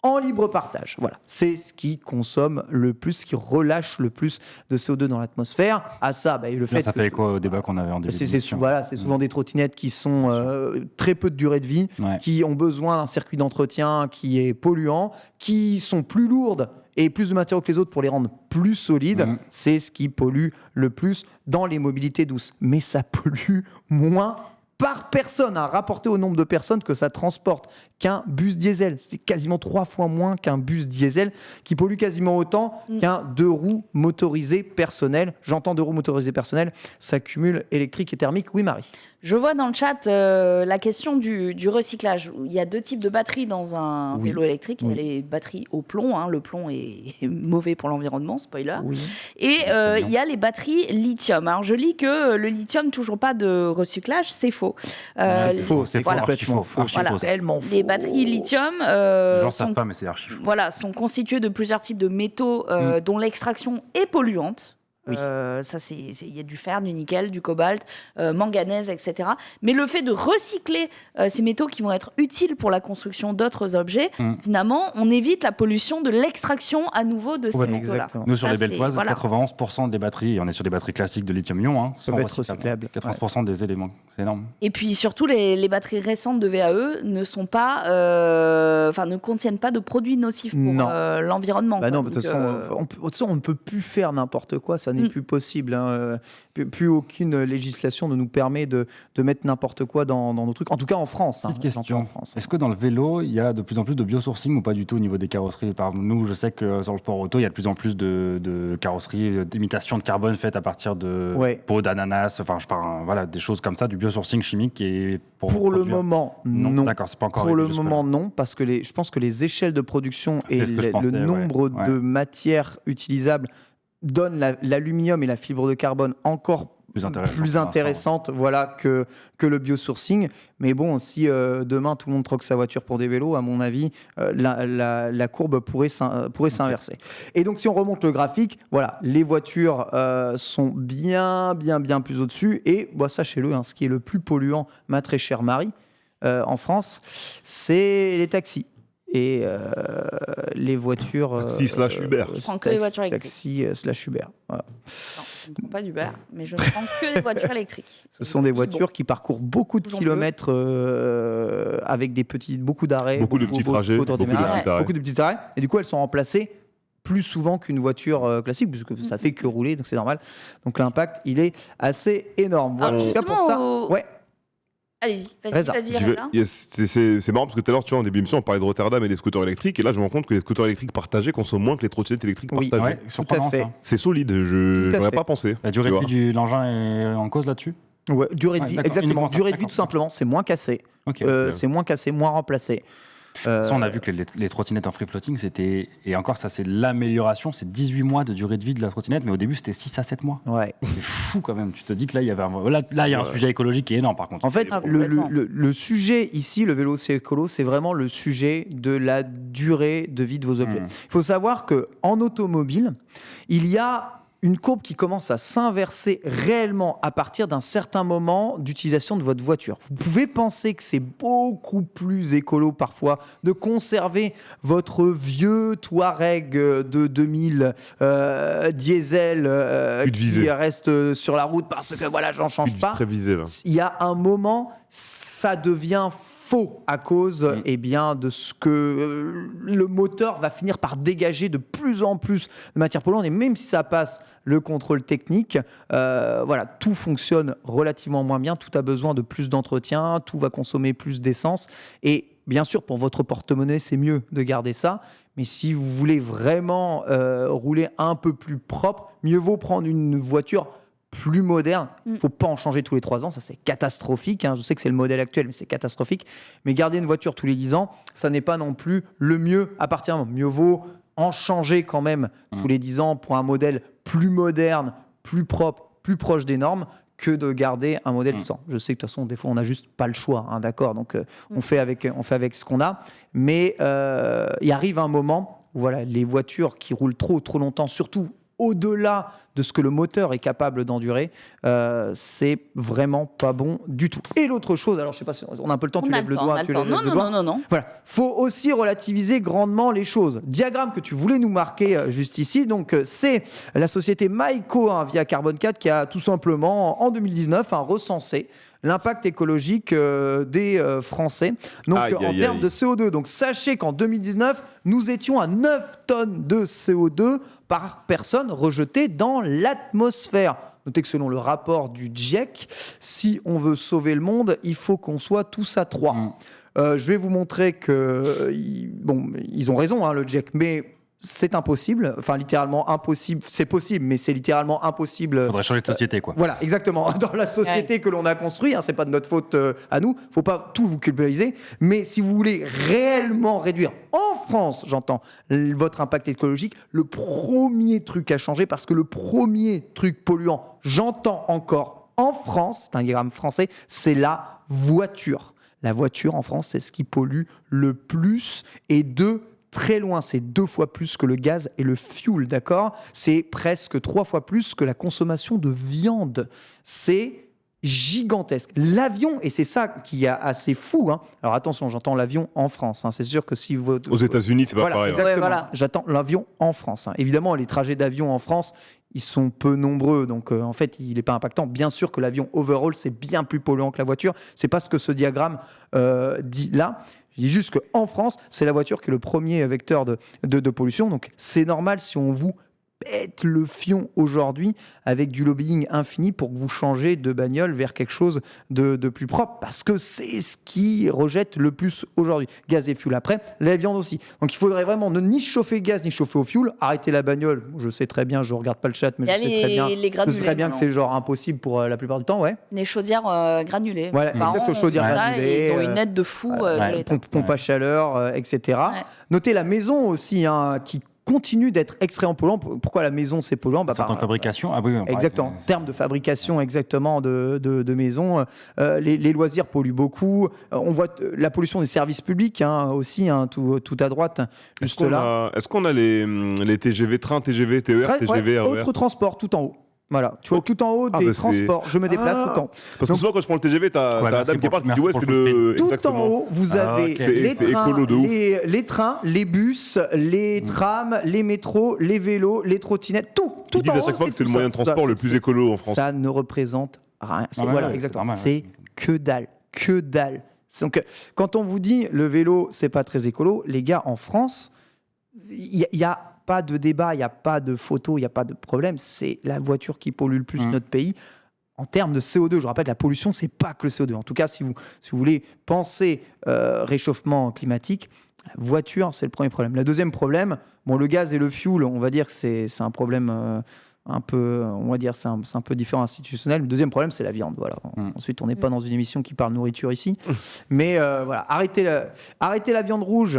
en libre partage. Voilà, c'est ce qui consomme le plus, ce qui relâche le plus de CO2 dans l'atmosphère. À ça, le fait ça fait écho au débat qu'on avait en début d'émission. C'est souvent des trottinettes qui sont très peu de durée de vie, qui ont besoin d'un circuit d'entretien qui est polluant, qui sont plus lourdes et plus de matériaux que les autres pour les rendre plus solides. C'est ce qui pollue le plus dans les mobilités douces. Mais ça pollue moins par personne, rapporté au nombre de personnes que ça transporte qu'un bus diesel. C'est quasiment 3 fois moins qu'un bus diesel, qui pollue quasiment autant qu'un 2 roues motorisé personnel. J'entends 2 roues motorisées personnelles, ça cumule électrique et thermique. Oui, Marie. Je vois dans le chat la question du recyclage. Il y a 2 types de batteries dans un vélo électrique. Il y a les batteries au plomb. Le plomb est mauvais pour l'environnement, spoiler. Et il y a les batteries lithium. Alors, je lis que le lithium, toujours pas de recyclage, c'est faux. C'est complètement faux. Voilà. Tellement faux. Les batteries lithium sont constituées de plusieurs types de métaux dont l'extraction est polluante. Il y a du fer, du nickel, du cobalt, manganèse, etc. Mais le fait de recycler ces métaux qui vont être utiles pour la construction d'autres objets, finalement, on évite la pollution de l'extraction à nouveau de ces métaux-là. Nous, sur les Beltoises, 91% des batteries, et on est sur des batteries classiques de lithium-ion, sont recyclables. 80% des éléments, c'est énorme. Et puis surtout, les batteries récentes de VAE ne contiennent pas de produits nocifs pour l'environnement. Non, de toute façon, on ne peut plus faire n'importe quoi, ça n'est plus possible. Plus aucune législation ne nous permet de mettre n'importe quoi dans nos trucs. En tout cas en France. Petite question. Est-ce que dans le vélo, il y a de plus en plus de biosourcing ou pas du tout au niveau des carrosseries ? Nous, je sais que sur le sport auto, il y a de plus en plus de carrosseries, d'imitation de carbone faites à partir de peau d'ananas, des choses comme ça, du biosourcing chimique qui est pour le moment, non. D'accord, c'est pas encore pour le moment, non, parce que je pense que les échelles de production et le nombre de matières utilisables donne l'aluminium et la fibre de carbone encore plus intéressante que le biosourcing. Mais bon, si demain tout le monde troque sa voiture pour des vélos, à mon avis, la courbe pourrait s'inverser. Et donc si on remonte le graphique, les voitures sont bien plus au-dessus. Et sachez-le, ce qui est le plus polluant, ma très chère Marie, en France, c'est les taxis. Et les voitures... Taxi/Uber. Je prends que des voitures électriques. Taxi/Uber. Voilà. Non, je ne prends pas d'Uber, mais je ne prends que des voitures électriques. Ce sont des voitures qui parcourent beaucoup de kilomètres avec beaucoup d'arrêts. Beaucoup de petits trajets. Beaucoup de petits arrêts. Et du coup, elles sont remplacées plus souvent qu'une voiture classique, puisque ça fait que rouler, donc c'est normal. Donc l'impact, il est assez énorme. Voilà, en tout cas pour ça. Allez-y, vas-y. C'est marrant parce que tout à l'heure, en début d'émission, on parlait de Rotterdam et des scooters électriques. Et là, je me rends compte que les scooters électriques partagés consomment moins que les trottinettes électriques partagées. Surprenant, ça. C'est solide, je n'aurais pas pensé. La durée de vie de l'engin est en cause là-dessus ? Durée de vie, exactement. Durée de vie, tout simplement, c'est moins cassé. C'est moins cassé, moins remplacé. Ça, on a vu que les trottinettes en free floating, c'était, et encore ça c'est l'amélioration, c'est 18 mois de durée de vie de la trottinette, mais au début c'était 6 à 7 mois. C'est fou quand même, tu te dis que là il y avait il y a un sujet écologique qui est énorme par contre. En fait, le sujet ici, le vélo c'est écolo, c'est vraiment le sujet de la durée de vie de vos objets. Il faut savoir qu'en automobile, il y a une courbe qui commence à s'inverser réellement à partir d'un certain moment d'utilisation de votre voiture. Vous pouvez penser que c'est beaucoup plus écolo parfois de conserver votre vieux Touareg de 2000 diesel qui reste sur la route parce que j'en change pas. Très visé, là. Il y a un moment, ça devient faux à cause de ce que le moteur va finir par dégager de plus en plus de matière polluante. Et même si ça passe le contrôle technique, tout fonctionne relativement moins bien. Tout a besoin de plus d'entretien, tout va consommer plus d'essence. Et bien sûr, pour votre porte-monnaie, c'est mieux de garder ça. Mais si vous voulez vraiment rouler un peu plus propre, mieux vaut prendre une voiture plus moderne. Il ne faut pas en changer tous les 3 ans, ça c'est catastrophique. Je sais que c'est le modèle actuel, mais c'est catastrophique. Mais garder une voiture tous les 10 ans, ça n'est pas non plus le mieux à partir d'un moment. Mieux vaut en changer quand même tous les 10 ans pour un modèle plus moderne, plus propre, plus proche des normes, que de garder un modèle tout le temps. Je sais que de toute façon, des fois, on n'a juste pas le choix, d'accord. Donc, on fait avec ce qu'on a. Mais il arrive un moment où les voitures qui roulent trop longtemps, surtout au-delà de ce que le moteur est capable d'endurer, c'est vraiment pas bon du tout. Et l'autre chose, alors je sais pas si on a un peu le temps, tu lèves le doigt. Non. Voilà, faut aussi relativiser grandement les choses. Diagramme que tu voulais nous marquer juste ici, donc c'est la société Maïko via Carbone 4 qui a tout simplement en 2019 recensé l'impact écologique des Français. Donc, en termes de CO2, donc sachez qu'en 2019, nous étions à 9 tonnes de CO2 par personne rejetée dans l'atmosphère. Notez que selon le rapport du GIEC, si on veut sauver le monde, il faut qu'on soit tous à 3. Je vais vous montrer que, ils ont raison, le GIEC, mais c'est impossible, littéralement impossible. C'est possible, mais c'est littéralement impossible. Il faudrait changer de société, quoi. Voilà, exactement. Dans la société que l'on a construite, c'est pas de notre faute à nous. Faut pas tout vous culpabiliser. Mais si vous voulez réellement réduire, en France, j'entends, votre impact écologique, le premier truc à changer, parce que le premier truc polluant, j'entends encore, en France, c'est un diagramme français, c'est la voiture. La voiture, en France, c'est ce qui pollue le plus et très loin, c'est 2 fois plus que le gaz et le fuel, d'accord ? C'est presque 3 fois plus que la consommation de viande. C'est gigantesque. L'avion, et c'est ça qui est assez fou, alors attention, j'entends l'avion en France, c'est sûr que si vous... Aux États-Unis, c'est pas pareil. Exactement. J'attends l'avion en France. Évidemment, les trajets d'avion en France, ils sont peu nombreux, donc en fait, il n'est pas impactant. Bien sûr que l'avion overall, c'est bien plus polluant que la voiture. C'est pas ce que ce diagramme dit là. Je dis juste qu'en France, c'est la voiture qui est le premier vecteur de pollution. Donc, c'est normal si on vous pète le fion aujourd'hui avec du lobbying infini pour que vous changez de bagnole vers quelque chose de plus propre, parce que c'est ce qui rejette le plus aujourd'hui. Gaz et fuel après, la viande aussi. Donc il faudrait vraiment ne ni chauffer gaz ni chauffer au fuel, arrêter la bagnole. Je sais très bien, je regarde pas le chat, mais je sais très bien que c'est genre impossible pour la plupart du temps, Les chaudières granulées. Voilà, exactement, chaudières granulées. Ils ont une aide de fou. Pompe à chaleur, etc. Notez la maison aussi, qui continue d'être extrêmement polluant. Pourquoi la maison c'est polluant ? En fabrication, exactement. En termes de fabrication, exactement, de maisons. Les loisirs polluent beaucoup. On voit la pollution des services publics aussi, tout à droite, juste là. Est-ce qu'on a les TGV, trains, TGV, TER, TGV, RER ? Autre transport, tout en haut. Voilà, tu vois tout en haut des transports, je me déplace tout le temps. Parce que souvent quand je prends le TGV, t'as Adam qui parle, qui dit c'est le... Tout Exactement. en haut, vous avez les trains, les bus, les trams, les métros, les vélos, les trottinettes, tout Ils disent à chaque fois que c'est le moyen de transport le plus écolo en France. Ça ne représente rien. Exactement. C'est que dalle. Donc, quand on vous dit le vélo, c'est pas très écolo, les gars, en France, il y a pas de débat, il n'y a pas de photo, il n'y a pas de problème. C'est la voiture qui pollue le plus notre pays. En termes de CO2, je rappelle, la pollution, c'est pas que le CO2. En tout cas, si vous voulez penser réchauffement climatique, la voiture, c'est le premier problème. Le deuxième problème, le gaz et le fuel, on va dire que c'est un problème un peu, c'est un peu différent institutionnel. Le deuxième problème, c'est la viande. Voilà. Ensuite, on n'est pas dans une émission qui parle nourriture ici. Mais arrêtez la viande rouge,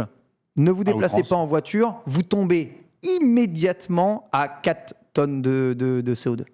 ne vous déplacez pas en voiture, vous tombez immédiatement à 4 tonnes de CO2.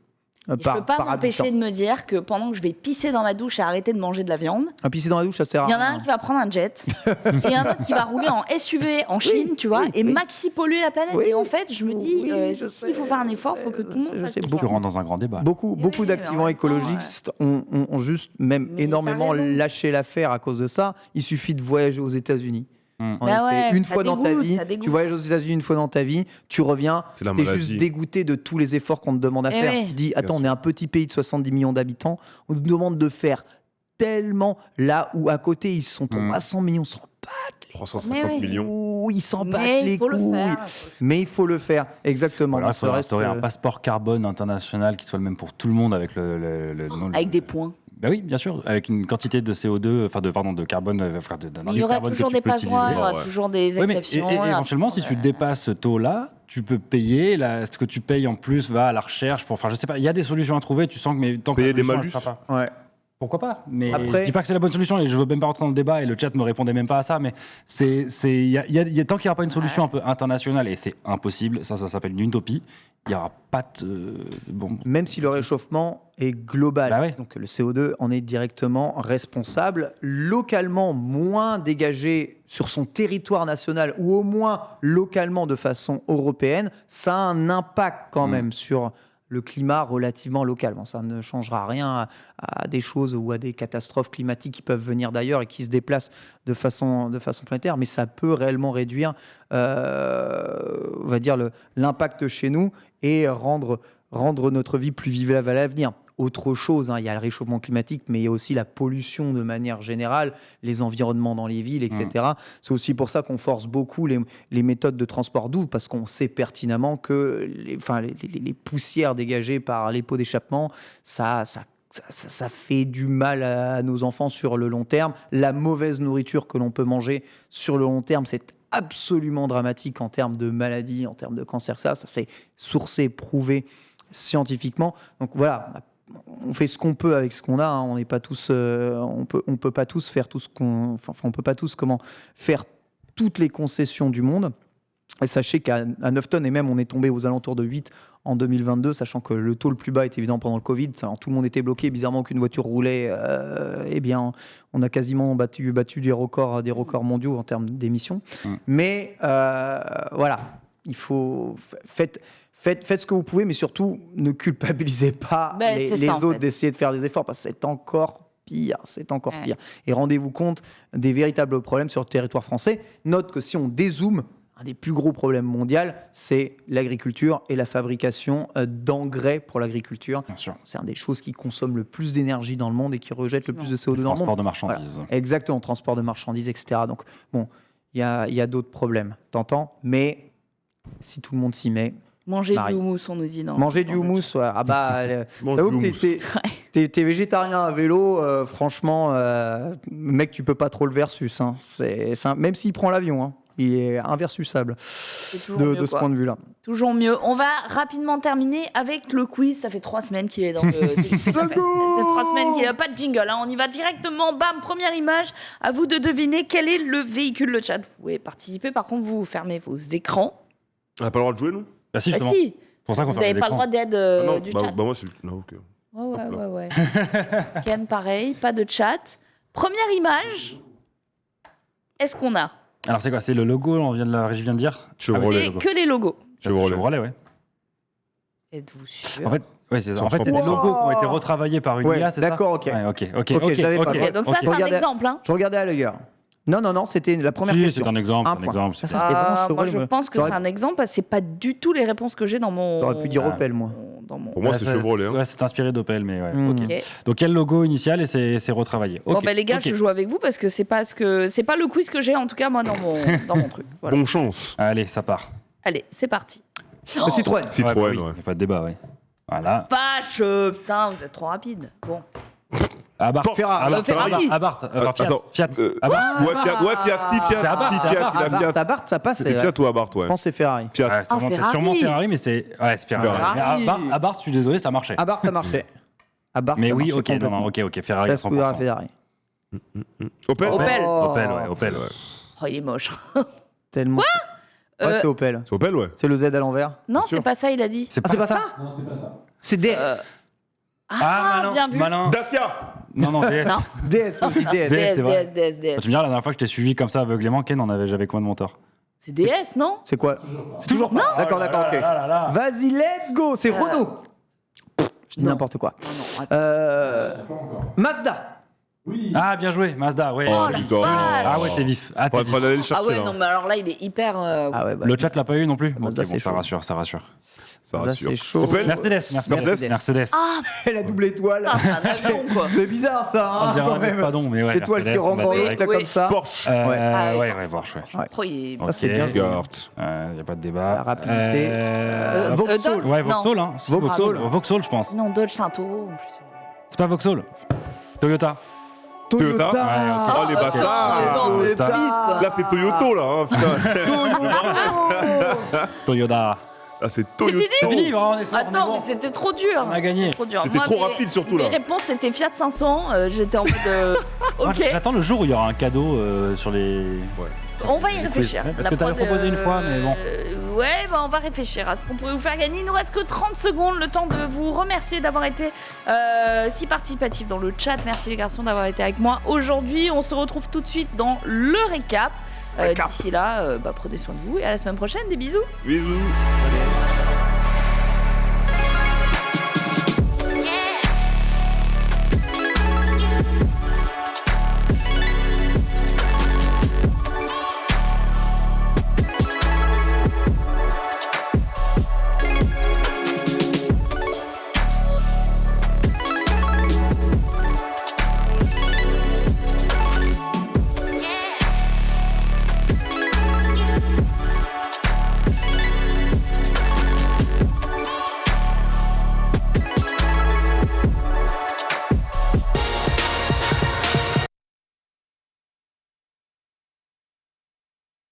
Je ne peux pas m'empêcher de me dire que pendant que je vais pisser dans ma douche et arrêter de manger de la viande, pisser dans la douche, ça sert à rien. Il y en a un qui va prendre un jet et un autre qui va rouler en SUV en Chine, tu vois, et maxi polluer la planète. Et en fait, je me dis, s'il faut faire un effort, il faut que tout le monde fasse l'effort. Tu rentres dans un grand débat. Beaucoup d'activants écologistes ont juste énormément lâché l'affaire à cause de ça. Il suffit de voyager aux États-Unis. Une fois dans ta vie, tu voyages aux États-Unis une fois dans ta vie, tu reviens, t'es juste dégoûté de tous les efforts qu'on te demande à faire. Tu dis, attends, on est un petit pays de 70 millions d'habitants, on nous demande de faire tellement là où à côté ils sont 300 millions, s'en battent 350 millions. Ils s'en battent les couilles. Mais il faut le faire, exactement. Il faudrait un passeport carbone international qui soit le même pour tout le monde avec avec des points. Ben oui, bien sûr, avec une quantité de CO2, de carbone. Il y aurait toujours des passe-droits, il y aura toujours des exceptions. Et éventuellement, si tu dépasses ce taux-là, tu peux payer. Ce que tu payes en plus va à la recherche. Je sais pas, il y a des solutions à trouver. Tu sens que tant que payer la des solution malus. ne sera pas. Ouais. Pourquoi pas? Mais après, je dis pas que c'est la bonne solution et je veux même pas rentrer dans le débat et le chat me répondait même pas à ça. Mais tant qu'il n'y aura pas une solution un peu internationale, et c'est impossible, ça s'appelle une utopie, il n'y aura pas de... Même si le réchauffement est global, donc le CO2 en est directement responsable, localement moins dégagé sur son territoire national ou au moins localement de façon européenne, ça a un impact quand même sur le climat relativement local. Bon, ça ne changera rien à des choses ou à des catastrophes climatiques qui peuvent venir d'ailleurs et qui se déplacent de façon planétaire, mais ça peut réellement réduire, on va dire, l'impact chez nous et rendre notre vie plus vivable à l'avenir. Autre chose, il y a le réchauffement climatique, mais il y a aussi la pollution de manière générale, les environnements dans les villes, etc. C'est aussi pour ça qu'on force beaucoup les méthodes de transport doux, parce qu'on sait pertinemment que les poussières dégagées par les pots d'échappement, ça fait du mal à nos enfants sur le long terme. La mauvaise nourriture que l'on peut manger sur le long terme, c'est absolument dramatique en termes de maladies, en termes de cancer. Ça c'est sourcé, prouvé scientifiquement. Donc voilà, on fait ce qu'on peut avec ce qu'on a. On n'est pas tous, on peut pas tous faire tout ce qu'on, on peut pas tous faire toutes les concessions du monde. Et sachez qu'à 9 tonnes, et même on est tombé aux alentours de 8 en 2022, sachant que le taux le plus bas est évident pendant le Covid. Alors, tout le monde était bloqué, bizarrement aucune voiture roulait. Eh bien, on a quasiment battu des records mondiaux en termes d'émissions. Mais voilà, il faut Faites ce que vous pouvez, mais surtout, ne culpabilisez pas les autres d'essayer de faire des efforts, parce que c'est encore pire. Et rendez-vous compte des véritables problèmes sur le territoire français. Note que si on dézoome, un des plus gros problèmes mondiaux, c'est l'agriculture et la fabrication d'engrais pour l'agriculture. Bien sûr. C'est une des choses qui consomment le plus d'énergie dans le monde et qui rejette le plus de CO2 dans le monde. Transport de marchandises. Voilà. Exactement, transport de marchandises, etc. Donc, bon, il y a d'autres problèmes, t'entends ? Mais si tout le monde s'y met... Manger du houmous, on nous dit. Manger du houmous, ouais. Ah bah, j'avoue que t'es végétarien à vélo, franchement, mec, tu peux pas trop le versus. Hein. Même s'il prend l'avion, hein. Il est inversable de ce point de vue-là. Toujours mieux. On va rapidement terminer avec le quiz. Ça fait 3 semaines qu'il est dans le... C'est 3 semaines qu'il n'y a pas de jingle. Hein. On y va directement. Bam, première image. À vous de deviner quel est le véhicule, le chat. Vous pouvez participer. Par contre, vous fermez vos écrans. On n'a pas le droit de jouer, nous ? Bah si, justement. Si. Pour ça qu'on vous n'avez pas le droit d'aide du chat. Bah moi, c'est... Non, ok. Ouais. Ken, pareil. Pas de chat. Première image. Est-ce qu'on a... Alors c'est quoi? C'est le logo, je viens de dire. Chevrolet. C'est que les logos. Chevrolet, ouais. Êtes-vous sûr? En fait, c'est ça. En fait, c'est des logos qui ont été retravaillés par une IA, c'est ça? D'accord, ok. Ouais, ok. Je l'avais pas. Donc ça, c'est un exemple. Hein. Je regardais à l'œil. Non, c'était la première question. C'est un exemple. Moi, je pense que c'est un exemple parce que c'est pas du tout les réponses que j'ai dans mon... J'aurais pu dire Opel, moi. Pour moi, c'est Chevrolet. Ouais, c'est inspiré d'Opel, mais ouais. Okay. Donc, quel logo initial et c'est retravaillé. Bon, les gars, je joue avec vous parce que c'est pas le quiz que j'ai, en tout cas, moi, dans mon truc. Voilà. Bonne chance. Allez, ça part. Allez, c'est parti. Citroën. Citroën, Il n'y a pas de débat, ouais. Voilà. Vache, putain, vous êtes trop rapide. Bon. Abarth. Ferrari. Abarth. Fiat. Fiat. Abarth, ça passe. C'est Fiat ou Abarth, ouais. Je pense que c'est Ferrari. Fiat. Ferrari. Sûrement Ferrari, mais c'est Ferrari. Mais Abarth, je suis désolé, ça marchait. Abarth, ça marchait. Mais oui, ok, Ferrari, 100%. Ferrari. Opel, ouais. Oh, il est moche. Tellement. Ouais, c'est Opel. C'est Opel, ouais. C'est le Z à l'envers. Non, c'est pas ça, il a dit. C'est pas ça. Non, c'est pas ça. C'est DS. Bien vu. Malin. Dacia. Non, DS. Non. DS, oui, DS. DS. Tu me diras, la dernière fois que je t'ai suivi comme ça aveuglément, Ken, j'avais combien de monteurs? C'est DS, non? C'est quoi? C'est toujours pas. D'accord, ok. Vas-y, let's go. C'est Renault. Je dis n'importe quoi. Mazda. Oui. Ah, bien joué, Mazda, ouais. Oh, putain. Ah ouais, t'es vif. On va aller le chercher. Ah ouais, non, mais alors là, il est hyper... Ah ouais, Le chat l'a pas eu non plus? Mazda, Ok, bon, ça rassure. Ça rassure. C'est chaud. Mercedes. Ah, la double étoile. C'est bizarre ça. On dirait un espadon, mais ouais. L'étoile qui rentre dans l'autre comme ça. Porsche. Ouais, Porsche. C'est bien. Il n'y a pas de débat. La rapidité. Vauxhall. Ouais, Vauxhall. Vauxhall, je pense. Non, Dodge, c'est un taureau. C'est pas Vauxhall. Toyota. Toyota. Oh les bâtards. Là c'est Toyota là. Toyota. Ah, c'est Toyota. C'est fini, attends, mais c'était trop dur. On a gagné. C'était trop rapide surtout là. Mes réponses c'était Fiat 500. J'étais en mode. Ok. J'attends le jour où il y aura un cadeau sur les. On va y réfléchir. Parce que t'avais proposé une fois, mais bon. Ouais, on va réfléchir à ce qu'on pourrait vous faire gagner. Il nous reste que 30 secondes, le temps de vous remercier d'avoir été si participatif dans le chat. Merci les garçons d'avoir été avec moi aujourd'hui. On se retrouve tout de suite dans le récap. D'ici là, prenez soin de vous et à la semaine prochaine. Des bisous. Bisous. Salut.